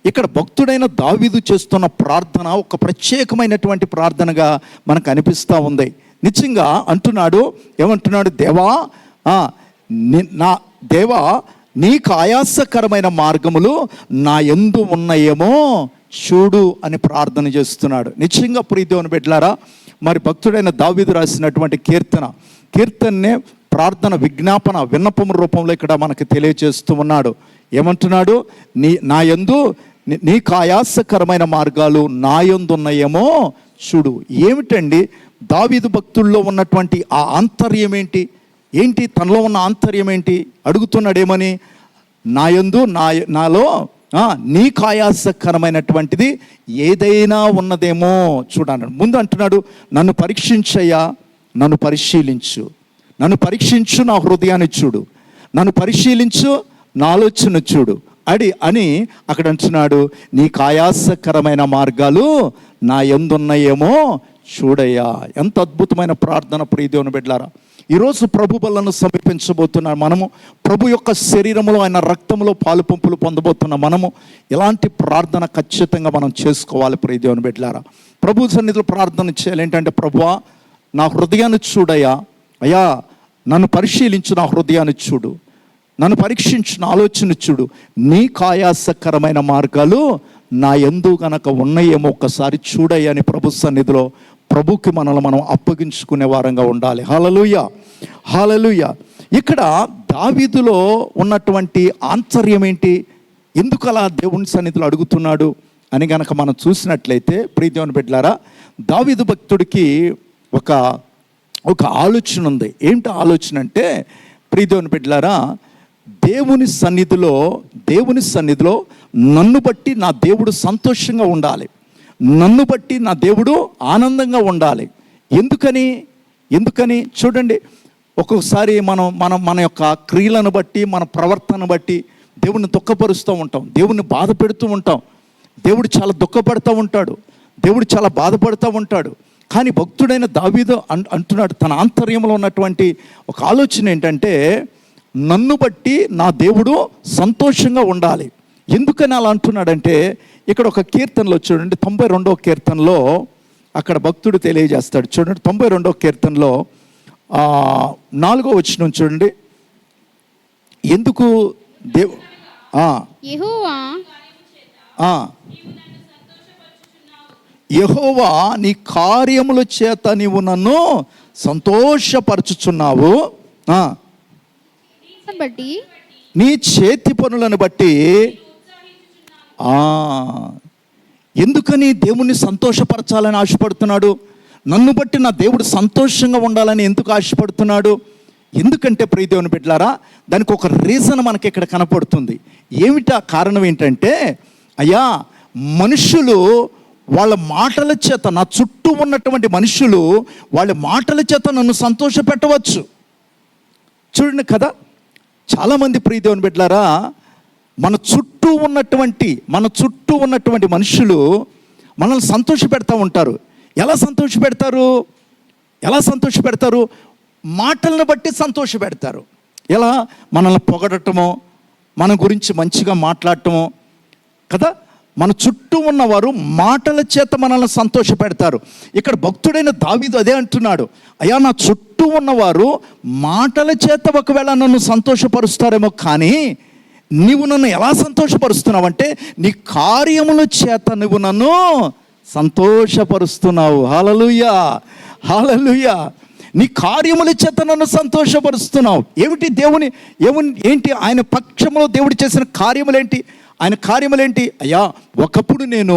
B: ఇక్కడ భక్తుడైన దావీదు చేస్తున్న ప్రార్థన ఒక ప్రత్యేకమైనటువంటి ప్రార్థనగా మనకు అనిపిస్తూ ఉంది. నిజంగా అంటున్నాడు, ఏమంటున్నాడు? దేవా నీకు ఆయాసకరమైన మార్గములు నా యందు ఉన్నాయేమో చూడు అని ప్రార్థన చేస్తున్నాడు. నిజంగా ప్రీతిని బిడ్డలారా, మరి భక్తుడైన దావీదు రాసినటువంటి కీర్తననే ప్రార్థన విజ్ఞాపన విన్నపం రూపంలో ఇక్కడ మనకు తెలియజేస్తూ ఉన్నాడు. ఏమంటున్నాడు? నా యందు నీకు ఆయాసకరమైన మార్గాలు నా యందు ఉన్నాయేమో చూడు. ఏమిటండి దావీదు భక్తుల్లో ఉన్నటువంటి ఆ ఆంతర్యం ఏంటి? తనలో ఉన్న ఆంతర్యం ఏంటి? అడుగుతున్నాడు ఏమని? నా యందు నాలో నీకు ఆయాసకరమైనటువంటిది ఏదైనా ఉన్నదేమో చూడన్నాడు. ముందు అంటున్నాడు, నన్ను పరీక్షించయ్యా, నన్ను పరిశీలించు, నన్ను పరీక్షించు, నా హృదయాన్ని చూడు, నన్ను పరిశీలించు, నా ఆలోచన చూడు అని అక్కడ అంటున్నాడు. నీకు ఆయాసకరమైన మార్గాలు నా యందున్నాయేమో చూడయ్యా. ఎంత అద్భుతమైన ప్రార్థన ప్రియదేవుని బిడ్డలారా. ఈరోజు ప్రభు బలను సమీపించబోతున్న మనము, ప్రభు యొక్క శరీరంలో ఆయన రక్తంలో పాలు పంపులు పొందబోతున్న మనము ఇలాంటి ప్రార్థన ఖచ్చితంగా మనం చేసుకోవాలి ప్రియదేవుని బిడ్డలారా. ప్రభు సన్నిధిలో ప్రార్థన చేయాలి. ఏంటంటే, ప్రభువా నా హృదయాన్ని చూడయ్యా, అయ్యా నన్ను పరిశీలించు, నా హృదయాన్ని చూడు, నన్ను పరీక్షించు, నా ఆలోచన చూడు, నీకు ఆయాసకరమైన మార్గాలు నా యందు గనక ఉన్నాయేమో ఒక్కసారి చూడయ్యా అని ప్రభు సన్నిధిలో ప్రభుకి మనల్ని మనం అప్పగించుకునే వారంగా ఉండాలి. హల్లెలూయా, హల్లెలూయా. ఇక్కడ దావీదులో ఉన్నటువంటి ఆంతర్యం ఏంటి? ఎందుకు అలా దేవుని సన్నిధిలో అడుగుతున్నాడు అని గనక మనం చూసినట్లయితే ప్రియదేవుని బిడ్డలారా, దావీదు భక్తుడికి ఒక ఆలోచన ఉంది. ఏంటి ఆలోచన అంటే, ప్రియదేవుని బిడ్డలారా, దేవుని సన్నిధిలో నన్ను బట్టి నా దేవుడు సంతోషంగా ఉండాలి, నన్ను బట్టి నా దేవుడు ఆనందంగా ఉండాలి. ఎందుకని చూడండి, ఒక్కొక్కసారి మన యొక్క క్రియలను బట్టి, మన ప్రవర్తన బట్టి దేవుడిని దుఃఖపరుస్తూ ఉంటాం, దేవుడిని బాధ పెడుతూ ఉంటాం. దేవుడు చాలా దుఃఖపడుతూ ఉంటాడు, దేవుడు చాలా బాధపడుతూ ఉంటాడు. కానీ భక్తుడైన దావీదు అంటున్నాడు, తన ఆంతర్యంలో ఉన్నటువంటి ఒక ఆలోచన ఏంటంటే, నన్ను బట్టి నా దేవుడు సంతోషంగా ఉండాలి. ఎందుకని అలా అంటున్నాడంటే, ఇక్కడ ఒక కీర్తనలో చూడండి, 92వ కీర్తనలో అక్కడ భక్తుడు తెలియజేస్తాడు. చూడండి 92వ కీర్తనలో 4వ వచనం చూడండి. ఎందుకు యెహోవా నీ కార్యముల చేత నీవు నన్ను సంతోషపరచుచున్నావు, నీ చేతి పనులను బట్టి. ఎందుకని దేవుణ్ణి సంతోషపరచాలని ఆశపడుతున్నాడు? నన్ను బట్టి నా దేవుడు సంతోషంగా ఉండాలని ఎందుకు ఆశపడుతున్నాడు? ఎందుకంటే ప్రియదేవుని బిడ్డలారా, దానికి ఒక రీజన్ మనకి ఇక్కడ కనపడుతుంది. ఏమిటా కారణం ఏంటంటే, అయ్యా మనుషులు వాళ్ళ మాటల చేత, నా చుట్టూ ఉన్నటువంటి మనుషులు వాళ్ళ మాటల చేత నన్ను సంతోష పెట్టవచ్చు. చూడండి కదా, చాలామంది ప్రియ దేవుని బిడ్డలారా, మన చుట్టూ ఉన్నటువంటి మనుషులు మనల్ని సంతోషపెడతా ఉంటారు. ఎలా సంతోషపెడతారు? మాటలను బట్టి సంతోషపెడతారు. ఎలా? మనల్ని పొగడటమో, మన గురించి మంచిగా మాట్లాడటమో కదా. మన చుట్టూ ఉన్నవారు మాటల చేత మనల్ని సంతోషపెడతారు. ఇక్కడ భక్తుడైన దావీదు అదే అంటున్నాడు, అయ్యా నా చుట్టూ ఉన్నవారు మాటల చేత ఒకవేళ నన్ను సంతోషపరుస్తారేమో, కానీ నీవు నన్ను ఎలా సంతోషపరుస్తున్నావంటే నీ కార్యముల చేత నువ్వు నన్ను సంతోషపరుస్తున్నావు. హల్లెలూయా, హల్లెలూయా. నీ కార్యముల చేత నన్ను సంతోషపరుస్తున్నావు. ఏంటి ఆయన పక్షంలో దేవుడు చేసిన కార్యములేంటి? ఆయన కార్యములేంటి? అయ్యా ఒకప్పుడు నేను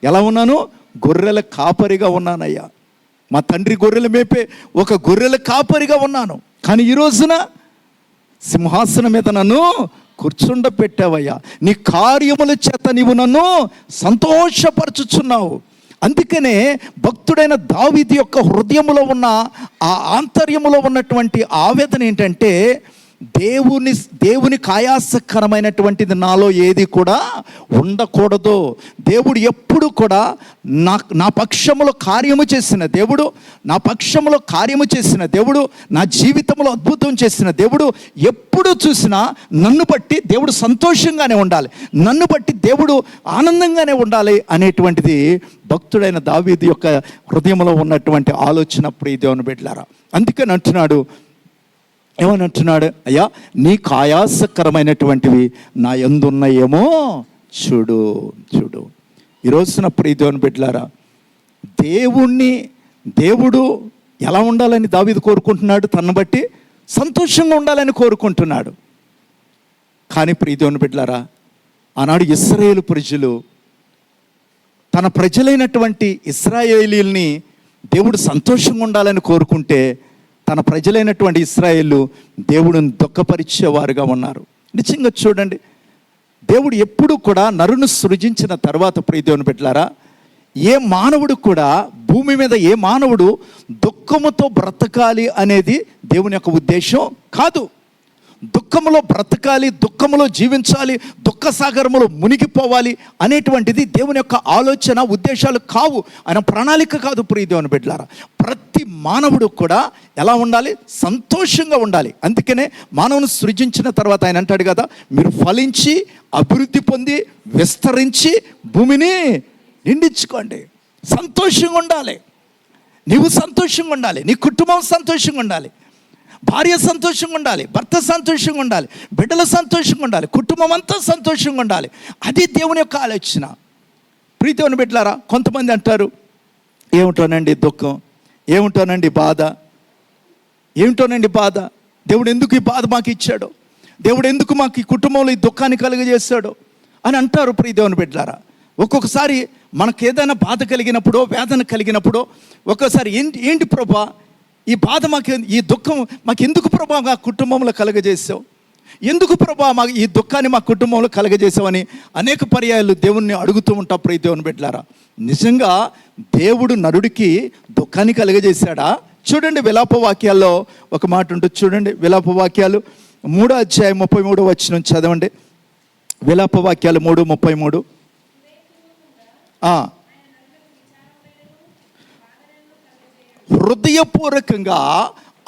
B: ఎలా ఉన్నాను? గొర్రెల కాపరిగా ఉన్నానయ్యా. మా తండ్రి గొర్రెలు మేపే ఒక గొర్రెల కాపరిగా ఉన్నాను. కానీ ఈ రోజున సింహాసనం మీద నన్ను కూర్చుండపెట్టావయ్యా. నీ కార్యముల చేత నీవు నన్ను సంతోషపరచుచున్నావు. అందుకనే భక్తుడైన దావీదు యొక్క హృదయములో ఉన్న ఆ ఆంతర్యములో ఉన్నటువంటి ఆవేదన ఏంటంటే, దేవునికి ఆయాసకరమైనటువంటిది నాలో ఏది కూడా ఉండకూడదు. దేవుడు ఎప్పుడు కూడా నా పక్షములో కార్యము చేసిన దేవుడు, నా జీవితంలో అద్భుతం చేసిన దేవుడు, ఎప్పుడు చూసినా నన్ను బట్టి దేవుడు సంతోషంగానే ఉండాలి, నన్ను బట్టి దేవుడు ఆనందంగానే ఉండాలి అనేటువంటిది భక్తుడైన దావీదు యొక్క హృదయంలో ఉన్నటువంటి ఆలోచన. ప్రియ దేవుని బిడ్డలారా, అందుకని అంటున్నాడు, ఏమని అంటున్నాడు? అయ్యా నీకు ఆయాసకరమైనటువంటివి నా యందున్నాయేమో చూడు. ఈ రోజున ప్రియ దేవుని బిడ్డలారా, దేవుడు ఎలా ఉండాలని దావీదు కోరుకుంటున్నాడు? తనను బట్టి సంతోషంగా ఉండాలని కోరుకుంటున్నాడు. కానీ ప్రియ దేవుని బిడ్డలారా, ఆనాడు ఇశ్రాయేలు ప్రజలు తన ప్రజలైనటువంటి ఇశ్రాయేలీల్ని దేవుడు సంతోషంగా ఉండాలని కోరుకుంటే, తన ప్రజలైనటువంటి ఇశ్రాయేలు దేవుడిని దుఃఖపరిచేవారుగా ఉన్నారు. నిజంగా చూడండి, దేవుడు ఎప్పుడు కూడా నరును సృజించిన తర్వాత ప్రియ దేవుని బిడ్డలారా, ఏ మానవుడు కూడా భూమి మీద దుఃఖముతో బ్రతకాలి అనేది దేవుని యొక్క ఉద్దేశం కాదు. దుఃఖములో బ్రతకాలి, దుఃఖములో జీవించాలి, దుఃఖ సాగరములో మునిగిపోవాలి అనేటువంటిది దేవుని యొక్క ఆలోచన, ఉద్దేశాలు కావు. ఆయన ప్రణాళిక కాదు. ప్రియ దేవుని బిడ్డలారా, ప్రతి మానవుడు కూడా ఎలా ఉండాలి? సంతోషంగా ఉండాలి. అందుకనే మానవుని సృజించిన తర్వాత ఆయన అంటాడు కదా, మీరు ఫలించి అభివృద్ధి పొంది విస్తరించి భూమిని నిండించుకోండి. సంతోషంగా ఉండాలి. నీవు సంతోషంగా ఉండాలి, నీ కుటుంబం సంతోషంగా ఉండాలి, భార్య సంతోషంగా ఉండాలి, భర్త సంతోషంగా ఉండాలి, బిడ్డలు సంతోషంగా ఉండాలి, కుటుంబం అంతా సంతోషంగా ఉండాలి. అది దేవుని యొక్క ఆలోచన. ప్రియ దేవుని బిడ్డలారా, కొంతమంది అంటారు, ఏమిటోనండి దుఃఖం, ఏమిటోనండి బాధ, దేవుడు ఎందుకు ఈ బాధ మాకు ఇచ్చాడో, దేవుడు ఎందుకు మాకు ఈ కుటుంబంలో ఈ దుఃఖాన్ని కలుగజేస్తాడో అని అంటారు. ప్రియ దేవుని బిడ్డలారా, ఒక్కొక్కసారి మనకు ఏదైనా బాధ కలిగినప్పుడో, వేదన కలిగినప్పుడో, ఒక్కోసారి ఏంటి ప్రభా ఈ బాధ ఈ దుఃఖం మాకు ఎందుకు ప్రభా మా కుటుంబంలో కలగజేసావు, ఎందుకు ప్రభా ఈ దుఃఖాన్ని మా కుటుంబంలో కలగజేసావని అనేక పర్యాయాలు దేవుణ్ణి అడుగుతూ ఉంటాం. ప్రియ దేవుని బిడ్డలారా, నిజంగా దేవుడు నరుడికి దుఃఖాన్ని కలగజేశాడా? చూడండి, విలాప వాక్యాల్లో ఒక మాట ఉంటుంది. చూడండి, విలాప వాక్యాలు 3:33 చదవండి. విలాప వాక్యాలు 3:33. హృదయపూర్వకంగా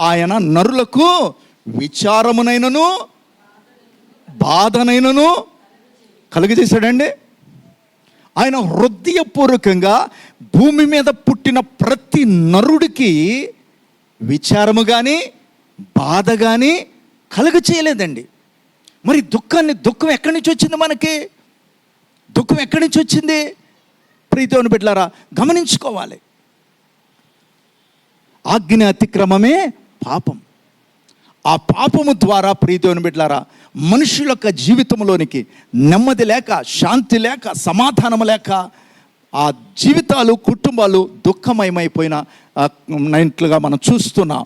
B: ఆయన నరులకు విచారమునైనను బాధనైనను కలుగజేశాడండి. ఆయన హృదయపూర్వకంగా భూమి మీద పుట్టిన ప్రతి నరుడికి విచారము కానీ బాధ కానీ కలుగచేయలేదండి. మరి దుఃఖం ఎక్కడి నుంచి వచ్చింది? మనకి దుఃఖం ఎక్కడి నుంచి వచ్చింది? ప్రియ దేవుని బిడ్డలారా, గమనించుకోవాలి. ఆజ్ఞ అతిక్రమమే పాపం. ఆ పాపము ద్వారా ప్రియ దేవుని బిడ్డలారా, మనుషుల యొక్క జీవితంలోనికి నెమ్మది లేక, శాంతి లేక, సమాధానం లేక ఆ జీవితాలు, కుటుంబాలు దుఃఖమయమైపోయినట్లుగా మనం చూస్తున్నాం.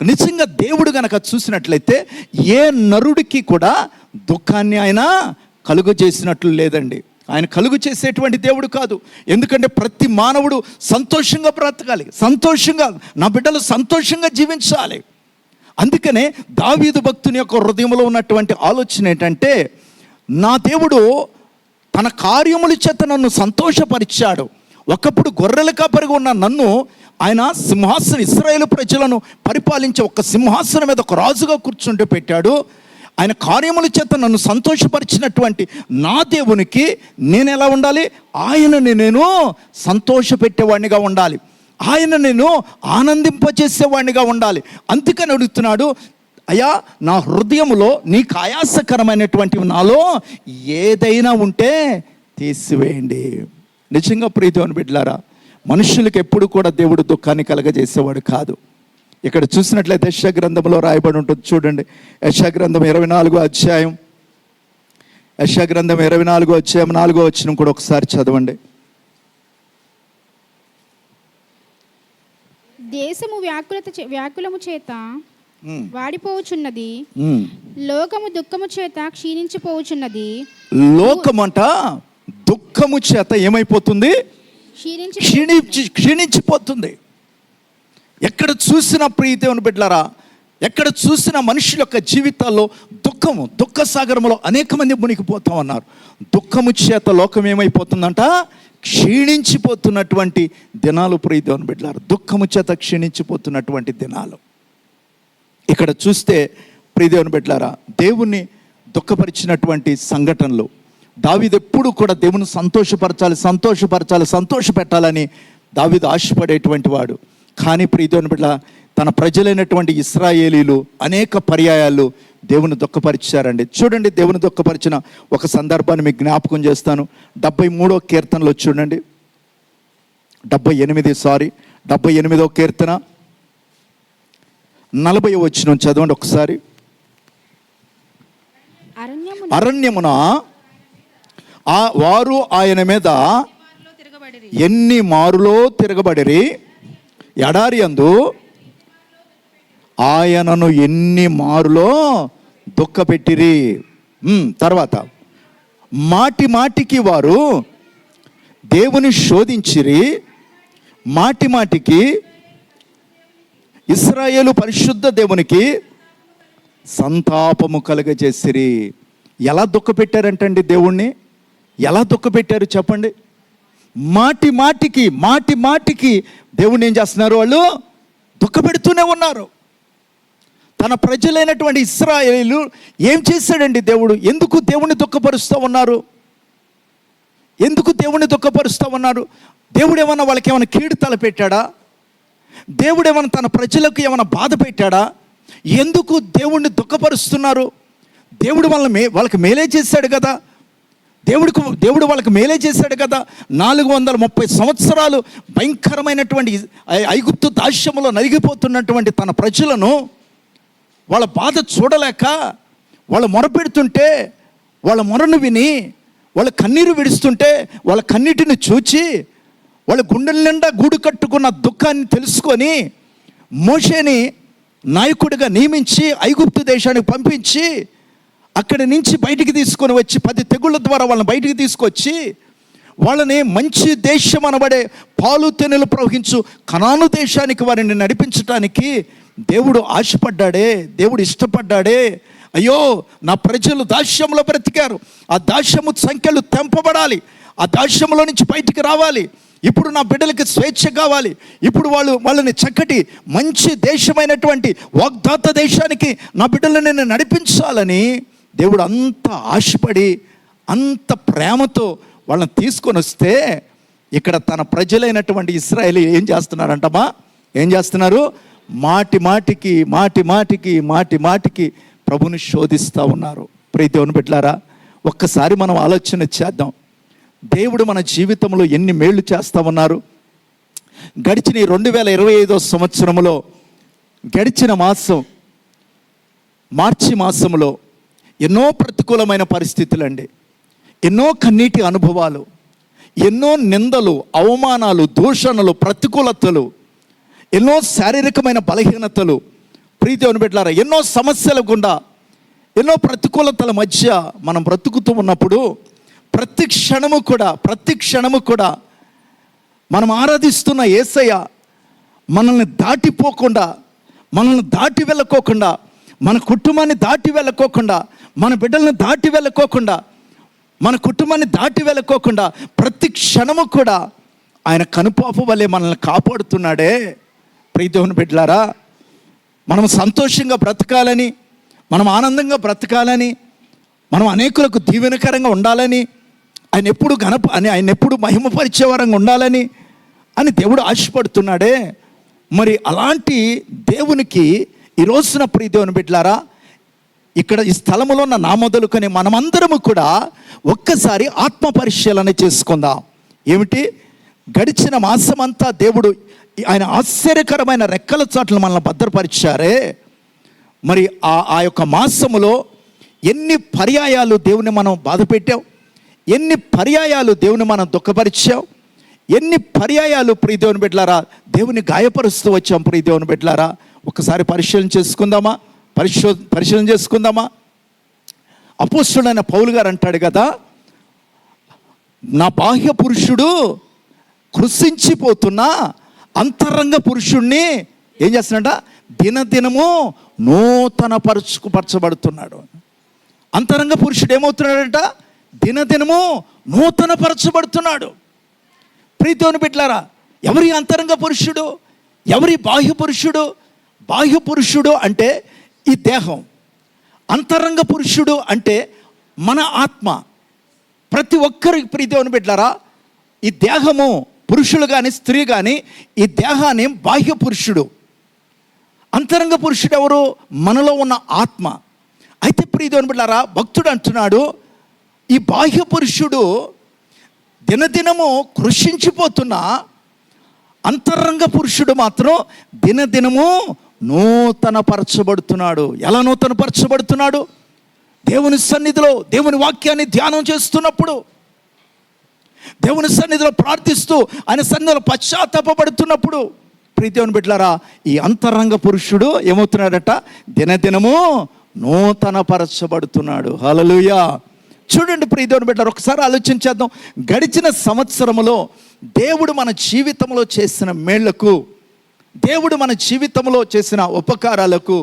B: నిజంగా దేవుడు గనక చూసినట్లయితే ఏ నరుడికి కూడా దుఃఖాన్ని ఆయన కలుగు చేసినట్లు లేదండి. ఆయన కలుగు చేసేటువంటి దేవుడు కాదు. ఎందుకంటే ప్రతి మానవుడు సంతోషంగా బ్రతకాలి, సంతోషంగా, నా బిడ్డలు సంతోషంగా జీవించాలి. అందుకనే దావీదు భక్తుని యొక్క హృదయంలో ఉన్నటువంటి ఆలోచన ఏంటంటే, నా దేవుడు తన కార్యముల చేత నన్ను సంతోషపరిచాడు. ఒకప్పుడు గొర్రెల కాపరిగా ఉన్న నన్ను ఆయన సింహాసనం, ఇశ్రాయేలు ప్రజలను పరిపాలించే ఒక సింహాసనం మీద ఒక రాజుగా కూర్చుంటూ పెట్టాడు. ఆయన కార్యముల చేత నన్ను సంతోషపరిచినటువంటి నా దేవునికి నేను ఎలా ఉండాలి? ఆయనని నేను సంతోషపెట్టేవాడినిగా ఉండాలి, ఆయన నేను ఆనందింపచేసేవాడినిగా ఉండాలి. అందుకని అడుగుతున్నాడు, అయ్యా నా హృదయంలో నీకు ఆయాసకరమైనటువంటివి నాలో ఏదైనా ఉంటే తీసివేయండి. నిజంగా ప్రియదేవుని బిడ్డలారా, మనుషులకు ఎప్పుడు కూడా దేవుడు దుఃఖాన్ని కలగజేసేవాడు కాదు. ఇక్కడ చూసినట్లయితే యెషయా గ్రంథంలో రాయబడి ఉంటుంది, చూడండి. యెషయా గ్రంథం 24వ అధ్యాయం, యెషయా గ్రంథం 24వ అధ్యాయం 4వ వచనం కూడా ఒకసారి చదవండి.
E: దేశము వ్యాకులము చేత వాడిపోవుచున్నది, లోకము దుఃఖము చేత క్షీణించిపోవుచున్నది.
B: లోకమంట దుఃఖము చేత ఏమైపోతుంది? క్షీణించిపోతుంది. ఎక్కడ చూసిన ప్రియదేవుని బిడ్డలారా, ఎక్కడ చూసిన మనుషుల యొక్క జీవితాల్లో దుఃఖ సాగరంలో అనేక మంది మునిగిపోతా ఉన్నారు. దుఃఖము చేత లోకం ఏమైపోతుందంట? క్షీణించిపోతున్నటువంటి దినాలు ప్రియదేవుని బిడ్డలారా, దుఃఖము చేత క్షీణించిపోతున్నటువంటి దినాలు. ఇక్కడ చూస్తే ప్రియదేవుని బిడ్డలారా, దేవుణ్ణి దుఃఖపరిచినటువంటి సంఘటనలు. దావీదు ఎప్పుడు కూడా దేవుని సంతోషపెట్టాలని దావీదు ఆశపడేటువంటి వాడు. కానీ ప్రియదేవుని బిడ్డ, తన ప్రజలైనటువంటి ఇశ్రాయేలీలు అనేక పర్యాయాలు దేవుని దుఃఖపరిచారండి. చూడండి, దేవుని దుఃఖపరిచిన ఒక సందర్భాన్ని మీకు జ్ఞాపకం చేస్తాను. 73వ కీర్తనలో చూడండి, 78వ కీర్తన 40వ వచనం చదవండి ఒకసారి. అరణ్యమున వారు ఆయన మీద ఎన్ని మారులో తిరగబడిరి, ఎడారి యందు ఆయనను ఎన్ని మారులో దుఃఖపెట్టిరి. తర్వాత మాటి మాటికి వారు దేవుని శోధించిరి, మాటి మాటికి ఇశ్రాయేలు పరిశుద్ధ దేవునికి సంతాపము కలుగజేసిరి. ఎలా దుఃఖపెట్టారంటండి దేవుణ్ణి? ఎలా దుఃఖపెట్టారు చెప్పండి? మాటి మాటికి దేవుణ్ణి ఏం చేస్తున్నారు? వాళ్ళు దుఃఖపెడుతూనే ఉన్నారు. తన ప్రజలైనటువంటి ఇశ్రాయేలు ఏం చేశాడండి దేవుడు? ఎందుకు దేవుణ్ణి దుఃఖపరుస్తూ ఉన్నారు? దేవుడు ఏమన్నా వాళ్ళకి ఏమైనా కీడు తలపెట్టాడా? దేవుడు ఏమైనా తన ప్రజలకు ఏమైనా బాధ పెట్టాడా? ఎందుకు దేవుణ్ణి దుఃఖపరుస్తున్నారు? దేవుడు వాళ్ళకి మేలే చేశాడు కదా. దేవుడు వాళ్ళకి మేలే చేశాడు కదా. 430 సంవత్సరాలు భయంకరమైనటువంటి ఐగుప్తు దాస్యములో నలిగిపోతున్నటువంటి తన ప్రజలను వాళ్ళ బాధ చూడలేక వాళ్ళు మొరపెడుతుంటే, వాళ్ళ మొరను విని వాళ్ళ కన్నీరు విడుస్తుంటే, వాళ్ళ కన్నీటిని చూచి వాళ్ళ గుండెల నిండా గూడు కట్టుకున్న దుఃఖాన్ని తెలుసుకొని మోషేని నాయకుడిగా నియమించి ఐగుప్తు దేశానికి పంపించి అక్కడి నుంచి బయటికి తీసుకొని వచ్చి 10 తెగుళ్ళ ద్వారా వాళ్ళని బయటికి తీసుకొచ్చి వాళ్ళని మంచి దేశం అనబడే పాలు తేనెలు ప్రవహించు కనాను దేశానికి వారిని నడిపించడానికి దేవుడు ఆశపడ్డాడే, దేవుడు ఇష్టపడ్డాడే. అయ్యో, నా ప్రజలు దాస్యంలో బ్రతికారు, ఆ దాస్యము సంఖ్యలు తెంపబడాలి, ఆ దాస్యంలో నుంచి బయటికి రావాలి. ఇప్పుడు నా బిడ్డలకి స్వేచ్ఛ కావాలి. ఇప్పుడు వాళ్ళని చక్కటి మంచి దేశమైనటువంటి వాగ్దాత దేశానికి నా బిడ్డలను నేను నడిపించాలని దేవుడు అంత ఆశపడి అంత ప్రేమతో వాళ్ళని తీసుకొని వస్తే, ఇక్కడ తన ప్రజలైనటువంటి ఇశ్రాయేలు ఏం చేస్తున్నారు? మాటి మాటికి ప్రభుని శోధిస్తూ ఉన్నారు. ప్రియ దేవుని బిడ్డలారా, ఒక్కసారి మనం ఆలోచన చేద్దాం. దేవుడు మన జీవితంలో ఎన్ని మేళ్లు చేస్తూ ఉన్నారు. గడిచిన 2025వ సంవత్సరంలో గడిచిన మాసం మార్చి మాసంలో ఎన్నో ప్రతికూలమైన పరిస్థితులండి, ఎన్నో కన్నీటి అనుభవాలు, ఎన్నో నిందలు, అవమానాలు, దూషణలు, ప్రతికూలతలు, ఎన్నో శారీరకమైన బలహీనతలు. ప్రియ దేవుని బిడ్డలారా, ఎన్నో సమస్యల గుండా, ఎన్నో ప్రతికూలతల మధ్య మనం బ్రతుకుతూ ఉన్నప్పుడు ప్రతి క్షణము కూడా మనం ఆరాధిస్తున్న యేసయ్య మనల్ని దాటిపోకుండా, మనల్ని దాటి వెళ్ళకోకుండా, మన కుటుంబాన్ని దాటి వెళ్ళకోకుండా, మన బిడ్డలను దాటి వెళ్ళకోకుండా, మన కుటుంబాన్ని దాటి వెళ్ళకోకుండా ప్రతి క్షణము కూడా ఆయన కనుపాపు వల్లే మనల్ని కాపాడుతున్నాడే. ప్రియ దేవుని బిడ్డలారా, మనం సంతోషంగా బ్రతకాలని, మనం ఆనందంగా బ్రతకాలని, మనం అనేకులకు దీవెనకరంగా ఉండాలని, ఆయన ఎప్పుడు మహిమపరిచేవారంగా ఉండాలని అని దేవుడు ఆశపడుతున్నాడే. మరి అలాంటి దేవునికి ఈ రోజున ప్రియ దేవుని బిడ్డలారా, ఇక్కడ ఈ స్థలములో ఉన్న నా మొదలుకొని మనమందరము కూడా ఒక్కసారి ఆత్మ పరిశీలన చేసుకుందాం. ఏమిటి? గడిచిన మాసమంతా దేవుడు ఆయన ఆశ్చర్యకరమైన రెక్కల చాట్లను మనల్ని భద్రపరిచారే. మరి ఆ యొక్క మాసములో ఎన్ని పర్యాయాలు దేవుని మనం బాధ పెట్టాం, ఎన్ని పర్యాయాలు దేవుని మనం దుఃఖపరిచాం, ఎన్ని పర్యాయాలు ప్రియ దేవుని బిడ్డలారా దేవుని గాయపరుస్తూ వచ్చాం. ప్రియ దేవుని బిడ్డలారా, ఒకసారి పరిశీలన చేసుకుందామా. అపోస్తుడైన పౌలు గారు అంటాడు కదా, నా బాహ్య పురుషుడు కృషించిపోతున్నా అంతరంగ పురుషుణ్ణి ఏం చేస్తున్నాడ? దినదినము నూతనపరచబడుతున్నాడు. అంతరంగ పురుషుడు ఏమవుతున్నాడంట? దినదినము నూతనపరచబడుతున్నాడు. ప్రియ దేవుని బిడ్డలారా, ఎవరి అంతరంగ పురుషుడు, ఎవరి బాహ్య పురుషుడు? బాహ్య పురుషుడు అంటే ఈ దేహం, అంతరంగ పురుషుడు అంటే మన ఆత్మ. ప్రతి ఒక్కరికి ప్రియ దేవుని బిడ్డలారా, ఈ దేహము, పురుషులు కానీ స్త్రీ కానీ, ఈ దేహాన్ని బాహ్య పురుషుడు. అంతరంగ పురుషుడు ఎవరు? మనలో ఉన్న ఆత్మ. అయితే ప్రియ దేవుని బిడ్డలారా, భక్తుడు అంటున్నాడు, ఈ బాహ్య పురుషుడు దినదినము కృషించిపోతున్నా అంతరంగ పురుషుడు మాత్రం దినదినము నూతనపరచబడుతున్నాడు. ఎలా నూతనపరచబడుతున్నాడు? దేవుని సన్నిధిలో దేవుని వాక్యాన్ని ధ్యానం చేస్తున్నప్పుడు, దేవుని సన్నిధిలో ప్రార్థిస్తూ ఆయన సన్నిధిలో పశ్చాత్తాపడుతున్నప్పుడు ప్రియ దేవుని బిడ్డలారా, ఈ అంతరంగ పురుషుడు ఏమవుతున్నాడట? దినదినము నూతనపరచబడుతున్నాడు. హల్లెలూయా. చూడండి ప్రియ దేవుని బిడ్డలారా, ఒకసారి ఆలోచించేద్దాం. గడిచిన సంవత్సరములో దేవుడు మన జీవితంలో చేసిన మేళ్లకు, దేవుడు మన జీవితంలో చేసిన ఉపకారాలకు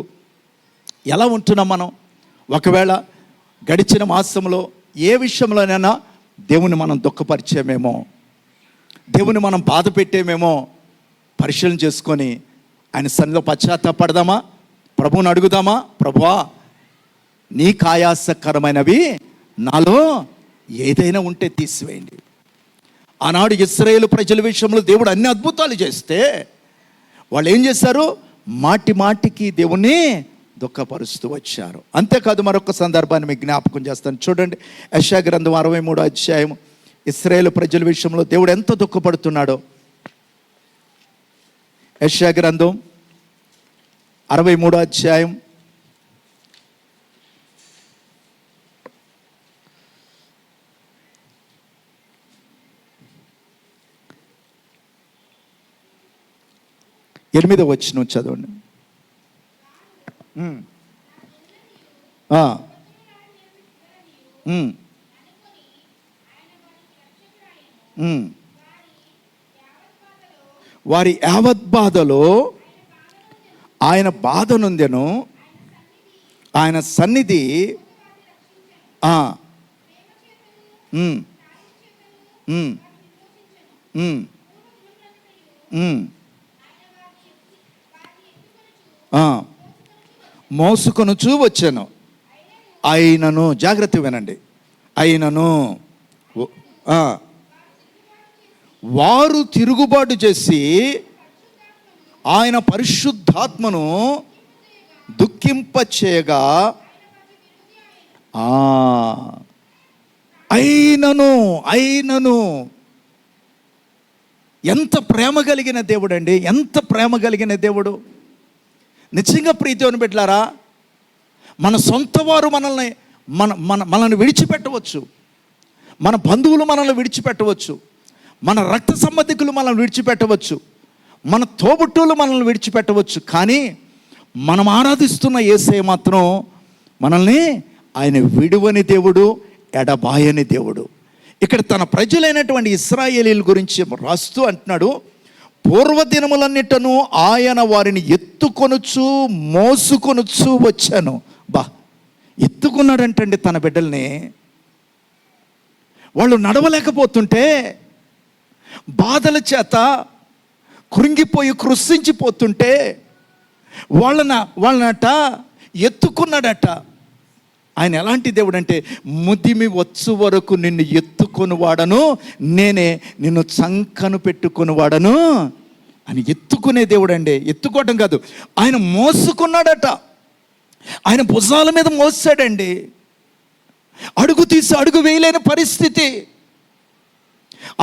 B: ఎలా ఉంటున్నాం మనం? ఒకవేళ గడిచిన మాసంలో ఏ విషయంలోనైనా దేవుని మనం దుఃఖపరిచేమేమో, దేవుని మనం బాధ పెట్టేమేమో పరిశీలన చేసుకొని ఆయన సన్నిధిలో పశ్చాత్తాపడదామా? ప్రభువుని అడుగుదామా? ప్రభువా, నీకు ఆయాసకరమైనవి నాలో ఏదైనా ఉంటే తీసివేయండి. ఆనాడు ఇశ్రాయేలు ప్రజల విషయంలో దేవుడు అన్ని అద్భుతాలు చేస్తే వాళ్ళు ఏం చేశారు? మాటి మాటికి దేవుణ్ణి దుఃఖపరుస్తూ వచ్చారు. అంతేకాదు, మరొక సందర్భాన్ని మీకు జ్ఞాపకం చేస్తాను. చూడండి, యెషయా గ్రంథం 63వ అధ్యాయం. ఇశ్రాయేలు ప్రజల విషయంలో దేవుడు ఎంత దుఃఖపడుతున్నాడో. యెషయా గ్రంథం 63వ అధ్యాయం 8వ వచనం చదవండి. వారి యావత్ బాధలో ఆయన బాధ నొందెను, ఆయన సన్నిధి మోసుకొనుచూ వచ్చాను. అయినను, జాగ్రత్త వినండి, అయినను వారు తిరుగుబాటు చేసి ఆయన పరిశుద్ధాత్మను దుఃఖింపచేయగా, అయినను ఎంత ప్రేమ కలిగిన దేవుడు అండి, ఎంత ప్రేమ కలిగిన దేవుడు. నిజంగా ప్రియ దేవుని బిడ్డలారా, మన సొంత వారు మనల్ని విడిచిపెట్టవచ్చు, మన బంధువులు మనల్ని విడిచిపెట్టవచ్చు, మన రక్త సంబంధికులు మనల్ని విడిచిపెట్టవచ్చు, మన తోబుట్టువులు మనల్ని విడిచిపెట్టవచ్చు. కానీ మనం ఆరాధిస్తున్న యేసయ్య మాత్రం మనల్ని ఆయన విడువని దేవుడు, ఎడబాయని దేవుడు. ఇక్కడ తన ప్రజలైనటువంటి ఇశ్రాయేలీల గురించి రాస్తూ అంటున్నాడు, పూర్వదినములన్నిటను ఆయన వారిని ఎత్తుకొనుచు మోసుకొనుచు వచ్చాను. ఎత్తుకున్నాడంటండి తన బిడ్డల్ని. వాళ్ళు నడవలేకపోతుంటే బాధల చేత కృంగిపోయి కృషించిపోతుంటే వాళ్ళనట ఎత్తుకున్నాడట. ఆయన ఎలాంటి దేవుడు అంటే, ముదిమి వచ్చు వరకు నిన్ను ఎత్తుకొని వాడను, నేనే నిన్ను చంకను పెట్టుకొని వాడను అని ఎత్తుకునే దేవుడు అండి. ఎత్తుకోవటం కాదు, ఆయన మోసుకున్నాడట. ఆయన భుజాల మీద మోసాడండి. అడుగు తీసి అడుగు వేయలేని పరిస్థితి,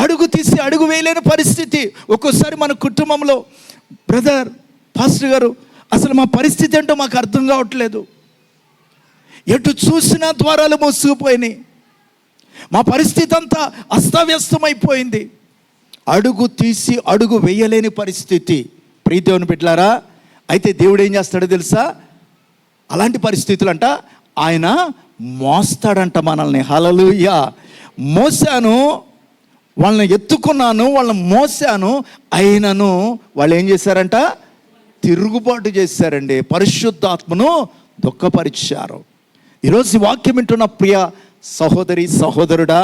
B: అడుగు తీసి అడుగు వేయలేని పరిస్థితి. ఒక్కోసారి మన కుటుంబంలో, బ్రదర్, పాస్టర్ గారు, అసలు మా పరిస్థితి ఏంటో మాకు అర్థం కావట్లేదు, ఎటు చూసినా ద్వారాలు మూసుకుపోయినాయి, మా పరిస్థితి అంతా అస్తవ్యస్తమైపోయింది, అడుగు తీసి అడుగు వేయలేని పరిస్థితి. ప్రియదేవుని బిడ్డలారా, అయితే దేవుడు ఏం చేస్తాడో తెలుసా? అలాంటి పరిస్థితులు అంట ఆయన మోస్తాడంట మనల్ని. హల్లెలూయా. మోసాను, వాళ్ళని ఎత్తుకున్నాను, వాళ్ళని మోసాను, అయినను వాళ్ళు ఏం చేశారంట? తిరుగుబాటు చేశారండి, పరిశుద్ధాత్మను దుఃఖపరిచారు. ఈరోజు ఈ వాక్యం వింటున్న ప్రియ సహోదరి సహోదరుడా,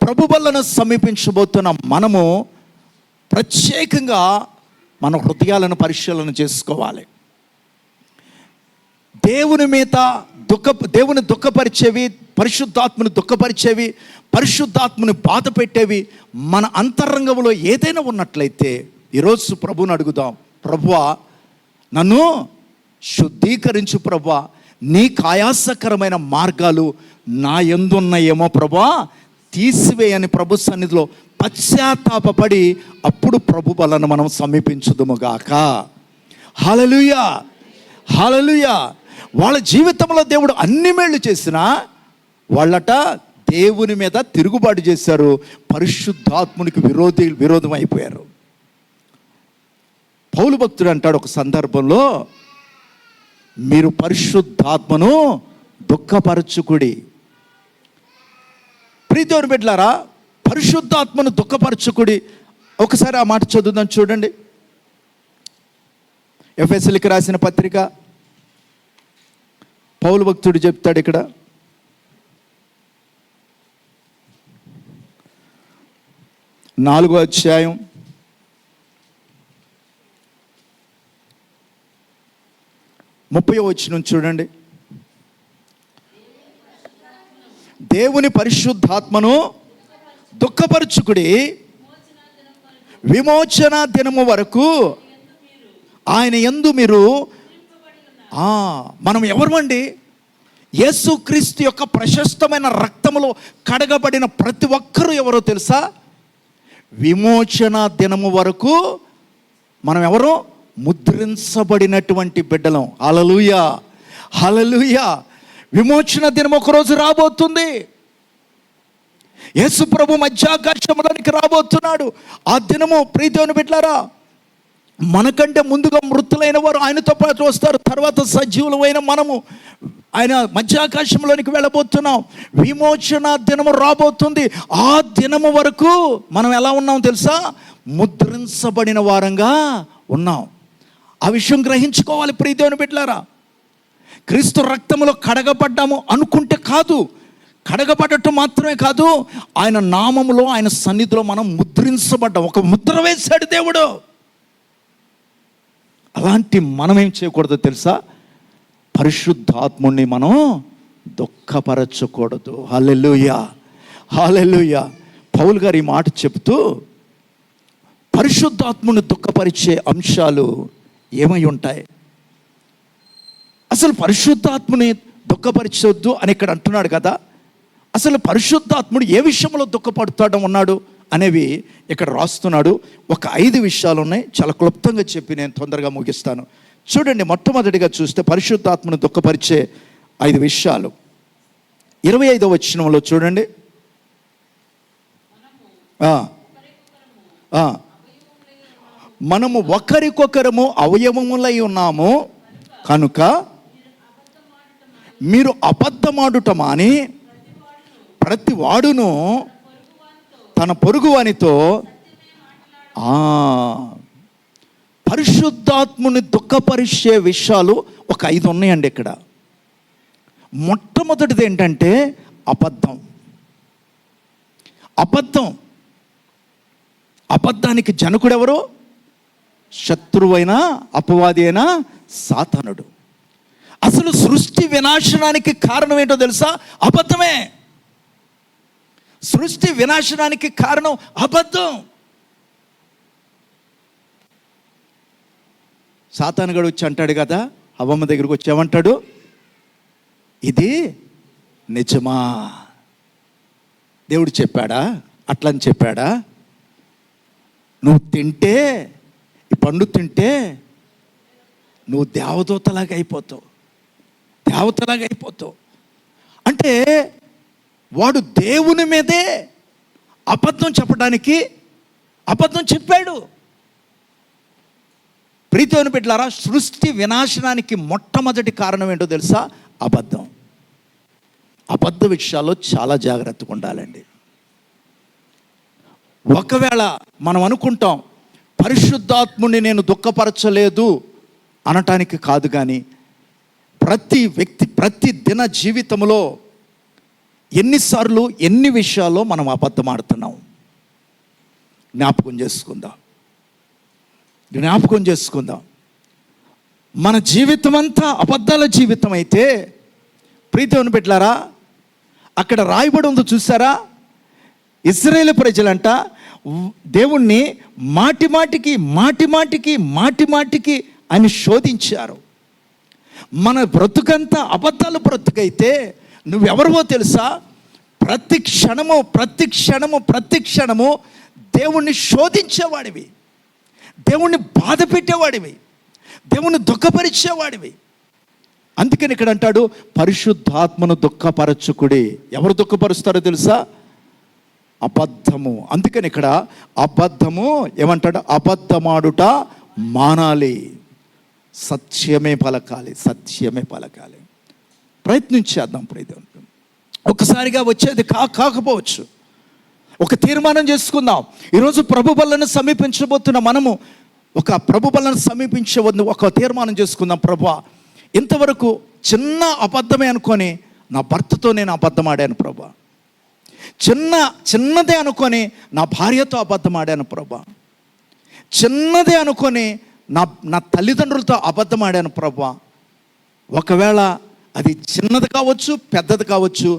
B: ప్రభు వలన సమీపించబోతున్న మనము ప్రత్యేకంగా మన హృదయాలను పరిశీలన చేసుకోవాలి. దేవుని దుఃఖపరిచేవి, పరిశుద్ధాత్మను దుఃఖపరిచేవి, పరిశుద్ధాత్మను బాధ పెట్టేవి మన అంతరంగంలో ఏదైనా ఉన్నట్లయితే ఈరోజు ప్రభువుని అడుగుదాం. ప్రభువా, నన్ను శుద్ధీకరించు ప్రభువా, నీ ఆయాసకరమైన మార్గాలు నా యందు ఉన్నాయేమో ప్రభువా తీసివేయని ప్రభు సన్నిధిలో పశ్చాత్తాపపడి అప్పుడు ప్రభు వలన మనం సమీపించుదుముగాక. హల్లెలూయా, హల్లెలూయా. వాళ్ళ జీవితంలో దేవుడు అన్ని మేళ్ళు చేసినా వాళ్ళట దేవుని మీద తిరుగుబాటు చేశారు, పరిశుద్ధాత్మునికి విరోధం అయిపోయారు. పౌలు భక్తుడు అంటాడు ఒక సందర్భంలో, మీరు పరిశుద్ధాత్మను దుఃఖపరచుకుడి. ప్రియదేవుని బిడ్డలారా, పరిశుద్ధాత్మను దుఃఖపరచుకుడి. ఒకసారి ఆ మాట చదువుదాం, చూడండి. ఎఫెసీయులకు రాసిన పత్రిక పౌలు భక్తుడు చెప్తాడు ఇక్కడ, 4వ అధ్యాయం 30వ వచనం చూడండి. దేవుని పరిశుద్ధాత్మను దుఃఖపరచుకుడి, విమోచన దినము వరకు ఆయన యందు మీరు. మనం ఎవరు? యేసుక్రీస్తు యొక్క ప్రశస్తమైన రక్తములో కడగబడిన ప్రతి ఒక్కరూ ఎవరో తెలుసా? విమోచన దినము వరకు మనం ఎవరు? ముద్రించబడినటువంటి బిడ్డలం. హల్లెలూయా, హల్లెలూయా. విమోచన దినం ఒకరోజు రాబోతుంది. యేసు ప్రభు మధ్యాకాశంలోనికి రాబోతున్నాడు. ఆ దినము ప్రియదేవుని బిడ్డలారా, మనకంటే ముందుగా మృతులైన వారు ఆయనతో పాటు వస్తారు, తర్వాత సజీవులమైన మనము ఆయన మధ్యాకాశంలోనికి వెళ్ళబోతున్నాం. విమోచన దినము రాబోతుంది. ఆ దినము వరకు మనం ఎలా ఉన్నాం తెలుసా? ముద్రించబడిన వారంగా ఉన్నాం. ఆ విషయం గ్రహించుకోవాలి ప్రియదేవుని బిడ్డలారా. క్రీస్తు రక్తములో కడగబడ్డాము అనుకుంటే కాదు, కడగబడటం మాత్రమే కాదు, ఆయన నామములో, ఆయన సన్నిధిలో మనం ముద్రించబడ్డాం. ఒక ముద్ర వేశాడు దేవుడు. అలాంటి మనం ఏం చేయకూడదు తెలుసా? పరిశుద్ధాత్ముని మనం దుఃఖపరచకూడదు. హల్లెలూయా, హల్లెలూయా. పౌలు గారు ఈ మాట చెబుతూ పరిశుద్ధాత్ముని దుఃఖపరిచే అంశాలు ఏమై ఉంటాయి? అసలు పరిశుద్ధాత్ముని దుఃఖపరచొద్దు అని ఇక్కడ అంటున్నాడు కదా. అసలు పరిశుద్ధాత్ముడు ఏ విషయంలో దుఃఖపడుతాడు ఉన్నాడు అనేవి ఇక్కడ రాస్తున్నాడు. ఒక 5 విషయాలు ఉన్నాయి, చాలా క్లుప్తంగా చెప్పి నేను తొందరగా ముగిస్తాను. చూడండి, మొట్టమొదటిగా చూస్తే పరిశుద్ధాత్మను దుఃఖపరిచే 5 విషయాలు. 25వ వచనంలో చూడండి. మనము ఒకరికొకరము అవయవములై ఉన్నాము కనుక మీరు అబద్ధమాడుట మాని ప్రతి వాడును తన పొరుగువానితో పరిశుద్ధాత్ముని దుఃఖపరిచే విషయాలు ఒక 5 ఉన్నాయండి ఇక్కడ. మొట్టమొదటిది ఏంటంటే అబద్ధం. అబద్ధానికి జనకుడెవరు? శత్రువైన అపవాది అయిన సాతానుడు. అసలు సృష్టి వినాశనానికి కారణం ఏంటో తెలుసా? అబద్ధమే. సృష్టి వినాశనానికి కారణం అబద్ధం. సాతానుగాడు వచ్చి అంటాడు కదా, హవ్వమ్మ దగ్గరికి వచ్చి ఏమంటాడు? ఇది నిజమా? దేవుడు చెప్పాడా? అట్లని చెప్పాడా? నువ్వు తింటే, ఈ పండు తింటే నువ్వు దేవదూతలాగా అయిపోతావు, దేవతలాగా అయిపోతావు అంటే వాడు దేవుని మీదే అబద్ధం చెప్పడానికి అబద్ధం చెప్పాడు. ప్రీతిని బిడ్డలారా, సృష్టి వినాశనానికి మొట్టమొదటి కారణం ఏంటో తెలుసా? అబద్ధం. అబద్ధ విషయాల్లో చాలా జాగ్రత్తగా ఉండాలండి. ఒకవేళ మనం అనుకుంటాం పరిశుద్ధాత్ముని నేను దుఃఖపరచలేదు అనటానికి కాదు, కానీ ప్రతి వ్యక్తి ప్రతి దిన జీవితంలో ఎన్నిసార్లు ఎన్ని విషయాల్లో మనం అబద్ధం ఆడుతున్నాం. జ్ఞాపకం చేసుకుందాం. మన జీవితం అంతా అబద్ధాల జీవితం అయితే ప్రీతిని బిడ్డలారా, అక్కడ రాయబడి ఉందో చూసారా? ఇశ్రాయేలు ప్రజలంట దేవుణ్ణి మాటిమాటికి అని శోధించారు. మన బ్రతుకంతా అబద్ధాలు బ్రతుకైతే నువ్వెవరివో తెలుసా? ప్రతి క్షణము దేవుణ్ణి శోధించేవాడివి, దేవుణ్ణి బాధ పెట్టేవాడివి, దేవుణ్ణి దుఃఖపరిచేవాడివి. అందుకని ఇక్కడ అంటాడు పరిశుద్ధాత్మను దుఃఖపరచుకుడి. ఎవరు దుఃఖపరుస్తారో తెలుసా? అబద్ధము. అందుకని ఇక్కడ అబద్ధము ఏమంటాడు? అబద్ధమాడుట మానాలి, సత్యమే పలకాలి. ప్రయత్నించేద్దాం. ఒకసారిగా వచ్చేది కాకపోవచ్చు. ఒక తీర్మానం చేసుకుందాం. ఈరోజు ప్రభు బలను సమీపించబోతున్న మనము ఒక ప్రభు బలను సమీపించే ఒక తీర్మానం చేసుకుందాం. ప్రభువా, ఇంతవరకు చిన్న అబద్ధమే అనుకొని నా భర్తతో నేను అబద్ధం ఆడాను ప్రభువా, చిన్నదే అనుకొని నా భార్యతో అబద్ధం ఆడాను ప్రభువా, చిన్నదే అనుకొని నా తల్లిదండ్రులతో అబద్ధం ఆడాను ప్రభువా. ఒకవేళ అది చిన్నది కావచ్చు, పెద్దది కావచ్చు,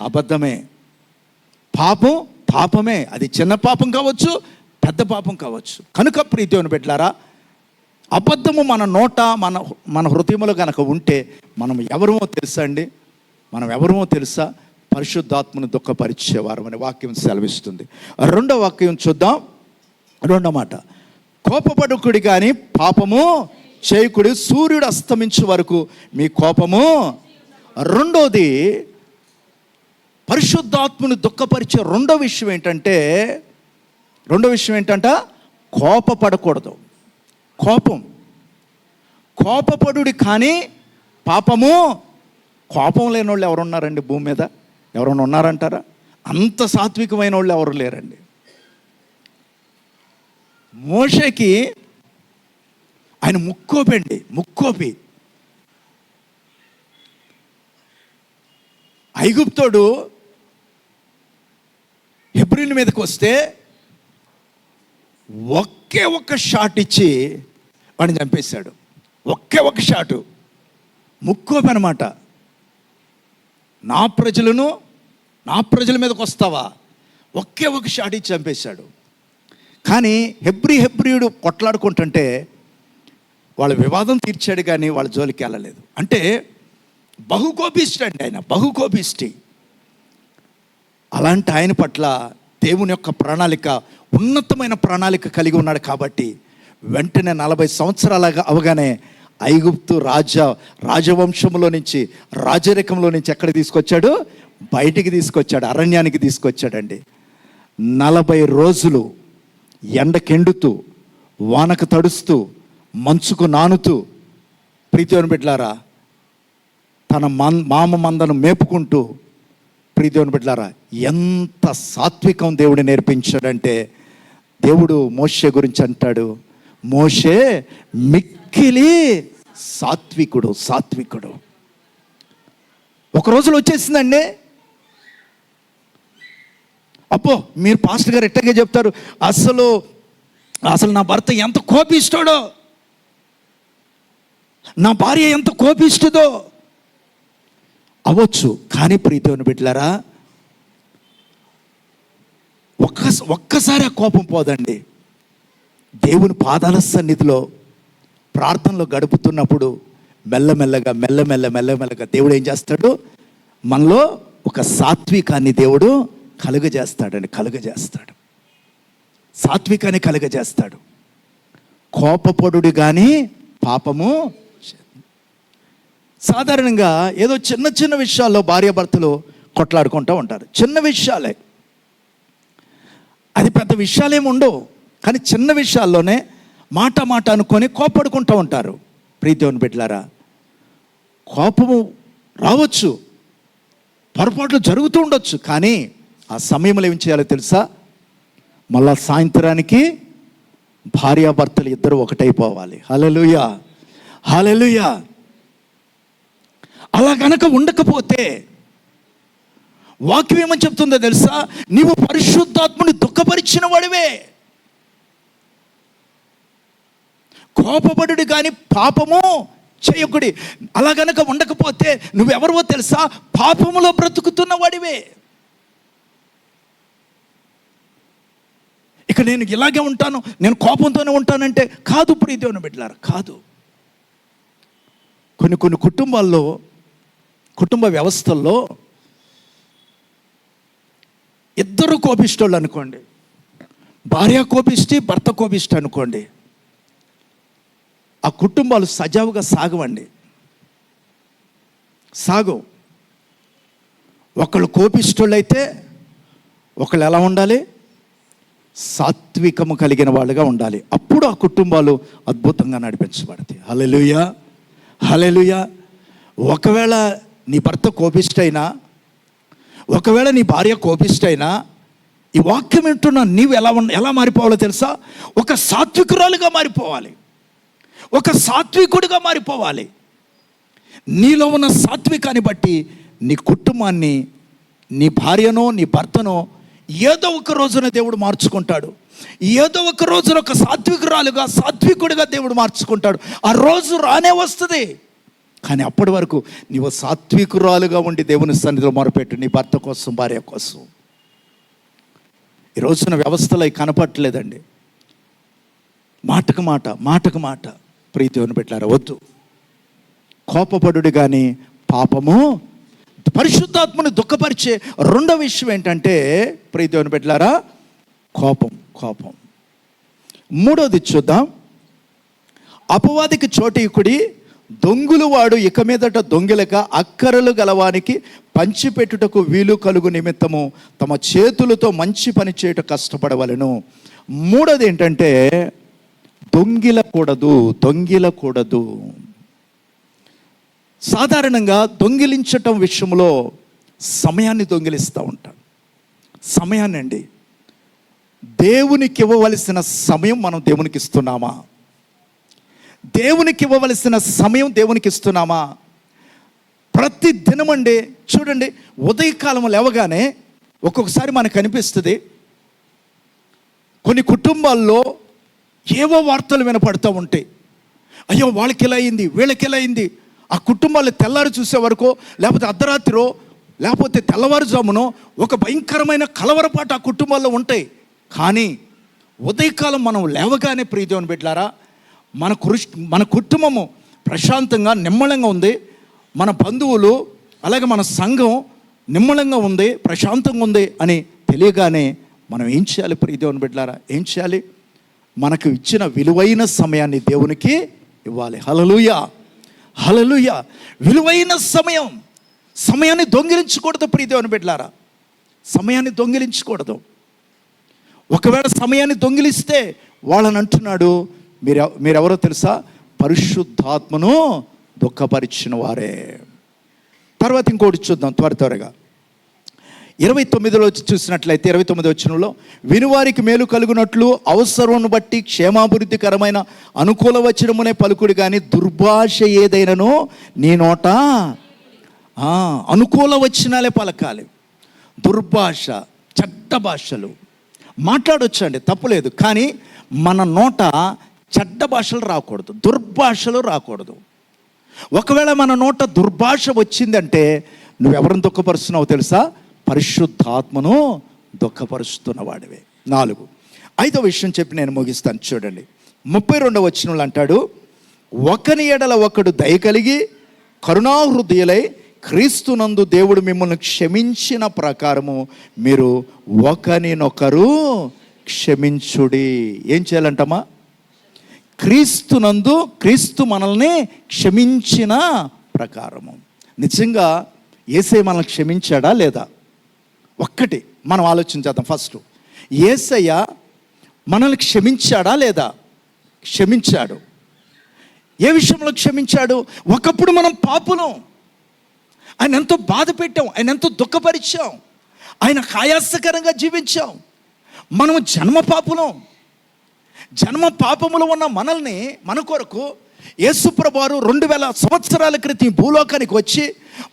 B: అబద్ధమే. పాపమే. అది చిన్న పాపం కావచ్చు, పెద్ద పాపం కావచ్చు. కనుక ప్రీతిని బిడ్డలారా, అబద్ధము మన నోట మన హృదయంలో కనుక ఉంటే మనం ఎవరమో తెలుసా? పరిశుద్ధాత్మను దుఃఖపరిచేవారు అనే వాక్యం సెలవిస్తుంది. రెండో వాక్యం చూద్దాం. రెండో మాట, కోపపడుకుడి కానీ పాపము చేయకుడి, సూర్యుడు అస్తమించే వరకు మీ కోపము. రెండోది, పరిశుద్ధాత్మను దుఃఖపరిచే రెండో విషయం ఏంటంట కోపపడకూడదు. కోపపడుడి కానీ పాపము. కోపం లేని వాళ్ళు ఎవరున్నారండి భూమి మీద? ఎవరైనా ఉన్నారంటారా? అంత సాత్వికమైన వాళ్ళు ఎవరు లేరండి. మోషేకి ఆయన ముక్కోపి. ఐగుప్తోడు హెబ్రీల మీదకి వస్తే ఒకే ఒక్క షాట్ ఇచ్చి వాడిని చంపేశాడు. ఒక్క షాటు. ముక్కోపి అనమాట. నా ప్రజల మీదకి వస్తావా? ఒకే ఒక షాట్ ఇచ్చి చంపేశాడు. కానీ హెబ్రీయుడు కొట్లాడుకుంటుంటే వాళ్ళ వివాదం తీర్చాడు, కానీ వాళ్ళ జోలికి వెళ్ళలేదు. అంటే బహుకోపిష్టి అండి ఆయన, బహుకోపిష్టి. అలాంటి ఆయన పట్ల దేవుని యొక్క ప్రణాళిక, ఉన్నతమైన ప్రణాళిక కలిగి ఉన్నాడు. కాబట్టి వెంటనే 40 సంవత్సరాలుగా అవగానే ఐగుప్తు రాజవంశంలో నుంచి, రాజరికంలో నుంచి ఎక్కడ తీసుకొచ్చాడు? బయటికి తీసుకొచ్చాడు, అరణ్యానికి తీసుకొచ్చాడండి. 40 రోజులు ఎండకెండుతూ, వానకు తడుస్తూ, మంచుకు నానుతూ, ప్రీతిని బిడ్డలారా, తన మామ మందను మేపుకుంటూ, ప్రీతిని బిడ్డలారా, ఎంత సాత్వికం దేవుడు నేర్పించాడంటే, దేవుడు మోషే గురించి అంటాడు, మోషే మిక్కిలి సాత్వికుడు. ఒక రోజులో వచ్చేసిందండి. అబ్బో, మీరు పాస్టర్ గారు ఎట్టగా చెప్తారు, అసలు నా భర్త ఎంత కోపిస్తాడో, నా భార్య ఎంత కోపిస్తుందో అవ్వచ్చు. కానీ ప్రీతిని బిడ్డలారా, ఒక్కసారి ఆ కోపం పోదండి. దేవుని పాదాల సన్నిధిలో ప్రార్థనలో గడుపుతున్నప్పుడు మెల్లమెల్లగా దేవుడు ఏం చేస్తాడు, మనలో ఒక సాత్వికాన్ని దేవుడు కలుగజేస్తాడు. సాత్వికాన్ని కలుగజేస్తాడు. కోపపడుడు కానీ పాపము. సాధారణంగా ఏదో చిన్న విషయాల్లో భార్యాభర్తలు కొట్లాడుకుంటూ ఉంటారు. చిన్న విషయాలే, అది పెద్ద విషయాలేమి ఉండవు, కానీ చిన్న విషయాల్లోనే మాట అనుకొని కోపడుకుంటూ ఉంటారు. ప్రీతిని బిడ్డలారా, కోపము రావచ్చు, పొరపాట్లు జరుగుతూ ఉండొచ్చు, కానీ ఆ సమయంలో ఏం చేయాలో తెలుసా? మళ్ళా సాయంత్రానికి భార్యాభర్తలు ఇద్దరు ఒకటైపోవాలి. హల్లెలూయా. అలా గనక ఉండకపోతే వాక్యం ఏమని చెప్తుందో తెలుసా? నీవు పరిశుద్ధాత్మని దుఃఖపరిచిన వాడివే. కోపపడుడు కానీ పాపము చేయకుడి. అలా గనక ఉండకపోతే నువ్వెవరో తెలుసా? పాపములో బ్రతుకుతున్న వాడివే. ఇక నేను ఇలాగే ఉంటాను, నేను కోపంతోనే ఉంటానంటే కాదు ప్రీతిని బిడ్డలారా, కాదు. కొన్ని కుటుంబాల్లో, కుటుంబ వ్యవస్థల్లో ఇద్దరు కోపిష్టోళ్ళు అనుకోండి, భార్య కోపిష్టి, భర్త కోపిష్టి అనుకోండి, ఆ కుటుంబాలు సజావుగా సాగవు. ఒకళ్ళు కోపిష్టోళ్ళు అయితే ఒకళ్ళు ఎలా ఉండాలి? సాత్వికము కలిగిన వాళ్ళుగా ఉండాలి. అప్పుడు ఆ కుటుంబాలు అద్భుతంగా నడిపించబడతాయి. హల్లెలూయా. ఒకవేళ నీ భర్త కోపిష్టైనా, ఒకవేళ నీ భార్య కోపిష్టైనా, ఈ వాక్యం వింటున్నా నీవు ఎలా మారిపోవాలో తెలుసా? ఒక సాత్వికురాలుగా మారిపోవాలి, ఒక సాత్వికుడిగా మారిపోవాలి. నీలో ఉన్న సాత్వికాన్ని బట్టి నీ కుటుంబాన్ని, నీ భార్యనో నీ భర్తనో ఏదో ఒక రోజున దేవుడు మార్చుకుంటాడు. ఏదో ఒక రోజున ఒక సాత్వికుడిగా దేవుడు మార్చుకుంటాడు. ఆ రోజు రానే వస్తుంది. కానీ అప్పటి వరకు నీవు సాత్వికురాలుగా ఉండి దేవుని సన్నిధిలో మొరపెట్టు, నీ భర్త కోసం, భార్య కోసం. ఈ రోజున వ్యవస్థలో కనపట్టలేదండి. మాటకు మాట ప్రీతిని బిడ్డలారా, వద్దు. కోపపడుడు కానీ పాపము. పరిశుద్ధాత్మను దుఃఖపరిచే రెండో విషయం ఏంటంటే ప్రీతిని బిడ్డలారా, కోపం. మూడోది చూద్దాం. అపవాదికి చోటీకుడి, దొంగులు వాడు ఇక మీదట దొంగిలక అక్కరలు గలవానికి పంచిపెట్టుటకు వీలు కలుగు నిమిత్తము తమ చేతులతో మంచి పని చేయుట కష్టపడవలెను. మూడోది ఏంటంటే దొంగిలకూడదు. సాధారణంగా దొంగిలించటం విషయంలో సమయాన్ని దొంగిలిస్తూ ఉంటాం. సమయాన్ని అండి, దేవునికి ఇవ్వవలసిన సమయం మనం దేవునికి ఇస్తున్నామా? దేవునికి ఇవ్వవలసిన సమయం దేవునికి ఇస్తున్నామా? ప్రతి దినమండి చూడండి, ఉదయకాలం లేవగానే ఒక్కొక్కసారి మనకు అనిపిస్తుంది, కొన్ని కుటుంబాల్లో ఏవో వార్తలు వినపడుతూ ఉంటాయి. అయ్యో వాళ్ళకి ఎలా అయింది, వీళ్ళకి ఎలా అయింది. ఆ కుటుంబాలు తెల్లారి చూసే వరకు, లేకపోతే అర్ధరాత్రిలో, లేకపోతే తెల్లవారుజామునో ఒక భయంకరమైన కలవరపాటు ఆ కుటుంబాల్లో ఉంటాయి. కానీ ఉదయకాలం మనం లేవగానే ప్రియదేవుని బిడ్డలారా, మన కుటుంబము ప్రశాంతంగా నిమ్మళంగా ఉంది, మన బంధువులు అలాగే మన సంఘం నిమ్మళంగా ఉంది, ప్రశాంతంగా ఉంది అని తెలియగానే మనం ఏం చేయాలి ప్రియదేవుని బిడ్డలారా? ఏం చేయాలి? మనకు ఇచ్చిన విలువైన సమయాన్ని దేవునికి ఇవ్వాలి. హల్లెలూయా. విలువైన సమయాన్ని దొంగిలించకూడదు ప్రియదేవుని బిడ్డలారా, సమయాన్ని దొంగిలించకూడదు. ఒకవేళ సమయాన్ని దొంగిలిస్తే వాళ్ళని అంటున్నాడు, మీరెవరో తెలుసా? పరిశుద్ధాత్మను దుఃఖపరిచిన వారే. తర్వాత ఇంకోటి చూద్దాం త్వరగా. 29లో చూసినట్లయితే 29 వచనంలో, వినువారికి మేలు కలుగునట్లు అవసరమును బట్టి క్షేమాభివృద్ధికరమైన అనుకూల వచనమునే పలుకుడు కానీ దుర్భాష ఏదైనానో నీ నోట అనుకూల వచనాలే పలకాలి. దుర్భాష, చెడ్డ భాషలు మాట్లాడొచ్చండి, తప్పులేదు. కానీ మన నోట చెడ్డ భాషలు రాకూడదు, దుర్భాషలు రాకూడదు. ఒకవేళ మన నోట దుర్భాష వచ్చిందంటే నువ్వెవరిని దుఃఖపరుస్తున్నావో తెలుసా? పరిశుద్ధాత్మను దుఃఖపరుస్తున్నవాడివే. 4. 5వ విషయం చెప్పి నేను ముగిస్తాను. చూడండి, 32వ వచనంలో అంటాడు, ఒకని ఎడల ఒకడు దయ కలిగి కరుణాహృదయులై క్రీస్తునందు దేవుడు మిమ్మల్ని క్షమించిన ప్రకారము మీరు ఒకరినొకరు క్షమించుడి. ఏం చేయాలంటమ్మా? క్రీస్తునందు, క్రీస్తు మనల్ని క్షమించిన ప్రకారము. నిజంగా యేసయ్య మనల్ని క్షమించాడా లేదా? ఒక్కటి మనం ఆలోచించేద్దాం. ఫస్ట్, యేసయ్య మనల్ని క్షమించాడా లేదా? క్షమించాడు. ఏ విషయంలో క్షమించాడు? ఒకప్పుడు మనం పాపులం, ఆయన ఎంతో బాధ పెట్టాం, ఆయన ఎంతో దుఃఖపరిచాం, ఆయన ఆయాసకరంగా జీవించాం. మనము జన్మ పాపులం. జన్మ పాపములో ఉన్న మనల్ని, మన కొరకు యేసుప్రభువారు 2000 సంవత్సరాల క్రితం భూలోకానికి వచ్చి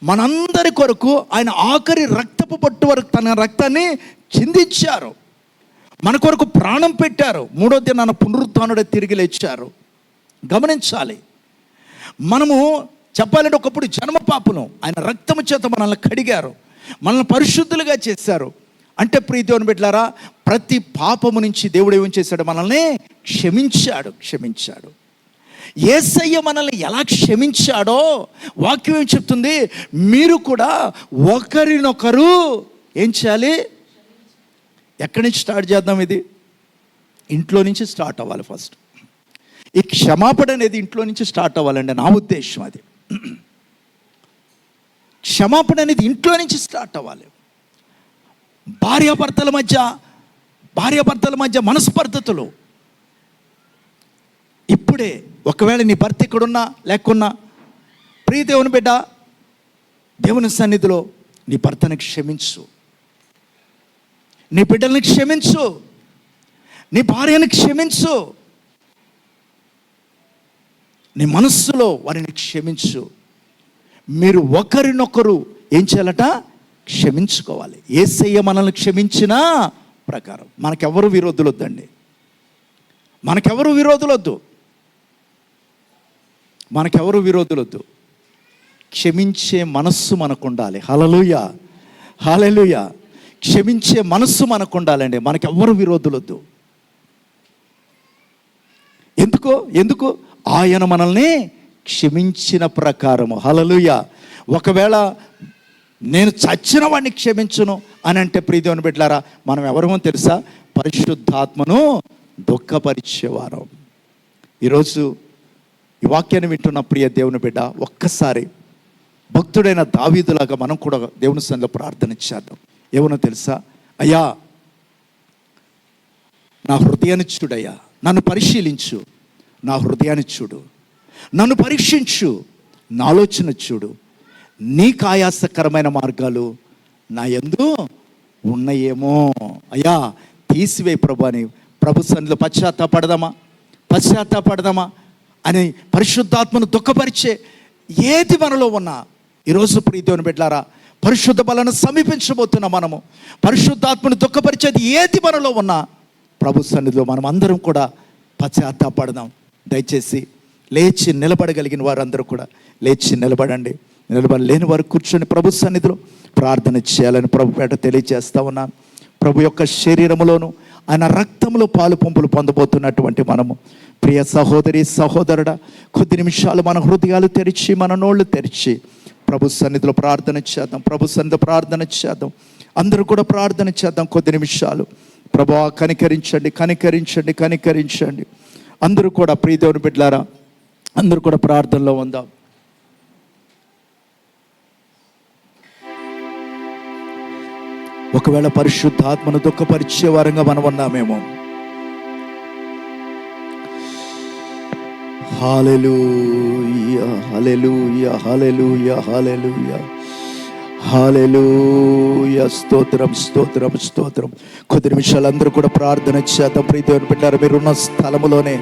B: మనందరి కొరకు ఆయన ఆఖరి రక్తపు పట్టు వరకు తన రక్తాన్ని చిందించారు. మన కొరకు ప్రాణం పెట్టారు. 3వ దినాన పునరుత్థానుడై తిరిగి లేచారు. గమనించాలి, మనము చెప్పాలంటే ఒకప్పుడు జన్మ పాపులం, ఆయన రక్తము చేత మనల్ని కడిగారు, మనల్ని పరిశుద్ధులుగా చేశారు. అంటే ప్రియ దేవుని బిడ్డలారా, ప్రతి పాపము నుంచి దేవుడు ఏం చేశాడు? మనల్ని క్షమించాడు. యేసయ్య మనల్ని ఎలా క్షమించాడో వాక్యం ఏం చెప్తుంది? మీరు కూడా ఒకరినొకరు ఏం చేయాలి? ఎక్కడి నుంచి స్టార్ట్ చేద్దాం? ఇది ఇంట్లో నుంచి స్టార్ట్ అవ్వాలి. ఫస్ట్ ఈ క్షమాపణ అనేది ఇంట్లో నుంచి స్టార్ట్ అవ్వాలండి, నా ఉద్దేశం అది. క్షమాపణ అనేది ఇంట్లో నుంచి స్టార్ట్ అవ్వాలి. భార్యాభర్తల మధ్య మనస్పర్ధతులు ఇప్పుడే, ఒకవేళ నీ భర్త ఇక్కడున్నా లేకున్నా, ప్రియ దేవుని బిడ్డ, దేవుని సన్నిధిలో నీ భర్తని క్షమించు, నీ బిడ్డల్ని క్షమించు, నీ భార్యని క్షమించు, నీ మనస్సులో వారిని క్షమించు. మీరు ఒకరినొకరు ఏం చేయాలట? క్షమించుకోవాలి. యేసయ్య మనల్ని క్షమించిన ప్రకారం. మనకెవరు విరోధులు వద్దండి, మనకెవరు విరోధులు వద్దు. క్షమించే మనస్సు మనకు ఉండాలి. హల్లెలూయా. క్షమించే మనస్సు మనకు ఉండాలండి. మనకెవరు విరోధులు వద్దు. ఎందుకు? ఆయన మనల్ని క్షమించిన ప్రకారము. హల్లెలూయా. ఒకవేళ నేను చచ్చిన వాడిని క్షమించును అని అంటే, ప్రియ దేవుని బిడ్డలారా, మనం ఎవరమో తెలుసా? పరిశుద్ధాత్మను దుఃఖపరిచేవారం. ఈరోజు ఈ వాక్యాన్ని వింటున్న ప్రియ దేవుని బిడ్డ, ఒక్కసారి భక్తుడైన దావీదులాగా మనం కూడా దేవుని సన్నిధిలో ప్రార్థన చేద్దాం. ఏమన్నా తెలుసా? అయ్యా, నా హృదయాన్ని చూడయ్యా, నన్ను పరిశీలించు, నా హృదయాన్ని చూడు, నన్ను పరీక్షించు, నా ఆలోచన చూడు, నీకు ఆయాసకరమైన మార్గాలు నా యందు ఉన్నాయేమో అయ్యా తీసివేయి ప్రభు అని ప్రభు సన్నిధిలో పశ్చాత్తాపడదామా అని పరిశుద్ధాత్మను దుఃఖపరిచే ఏది మనలో ఉన్నా, ఈరోజు ప్రియ దేవుని బిడ్డలారా, పరిశుద్ధ బలను సమీపించబోతున్న మనము పరిశుద్ధాత్మను దుఃఖపరిచేది ఏది మనలో ఉన్నా ప్రభు సన్నిధిలో మనం అందరం కూడా పశ్చాత్తాపడదాం. దయచేసి లేచి నిలబడగలిగిన వారందరూ కూడా లేచి నిలబడండి. నిలబడలేని వారు కూర్చొని ప్రభు సన్నిధిలో ప్రార్థన చేయాలని ప్రభు పేట తెలియజేస్తా ఉన్నాను. ప్రభు యొక్క శరీరములోను ఆయన రక్తంలో పాలు పంపులు పొందబోతున్నటువంటి మనము, ప్రియ సహోదరి సహోదరుడా, కొద్ది నిమిషాలు మన హృదయాలు తెరిచి మన నోళ్ళు తెరిచి ప్రభు సన్నిధిలో ప్రార్థన చేద్దాం. ప్రభు సన్నిధిలో ప్రార్థన చేద్దాం. అందరూ కూడా ప్రార్థన చేద్దాం కొద్ది నిమిషాలు. ప్రభువా కనికరించండి. అందరూ కూడా ప్రియ దేవుని బిడ్డలారా, అందరూ కూడా ప్రార్థనలో ఉందాం. ఒకవేళ పరిశుద్ధాత్మను దుఃఖపరిచే వారంగా మనం ఉన్నామేమో. హల్లెలూయా. హల్లెలూయా. స్తోత్రం స్తోత్రం స్తోత్రం. కొద్ది నిమిషాలు అందరూ కూడా ప్రార్థన చేద్దాం. ప్రియదేవుని బిడ్డలారా, మీరున్న స్థలములోనే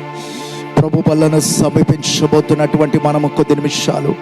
B: ప్రభు బల్లను సమీపించబోతున్నటువంటి మనము కొద్ది నిమిషాలు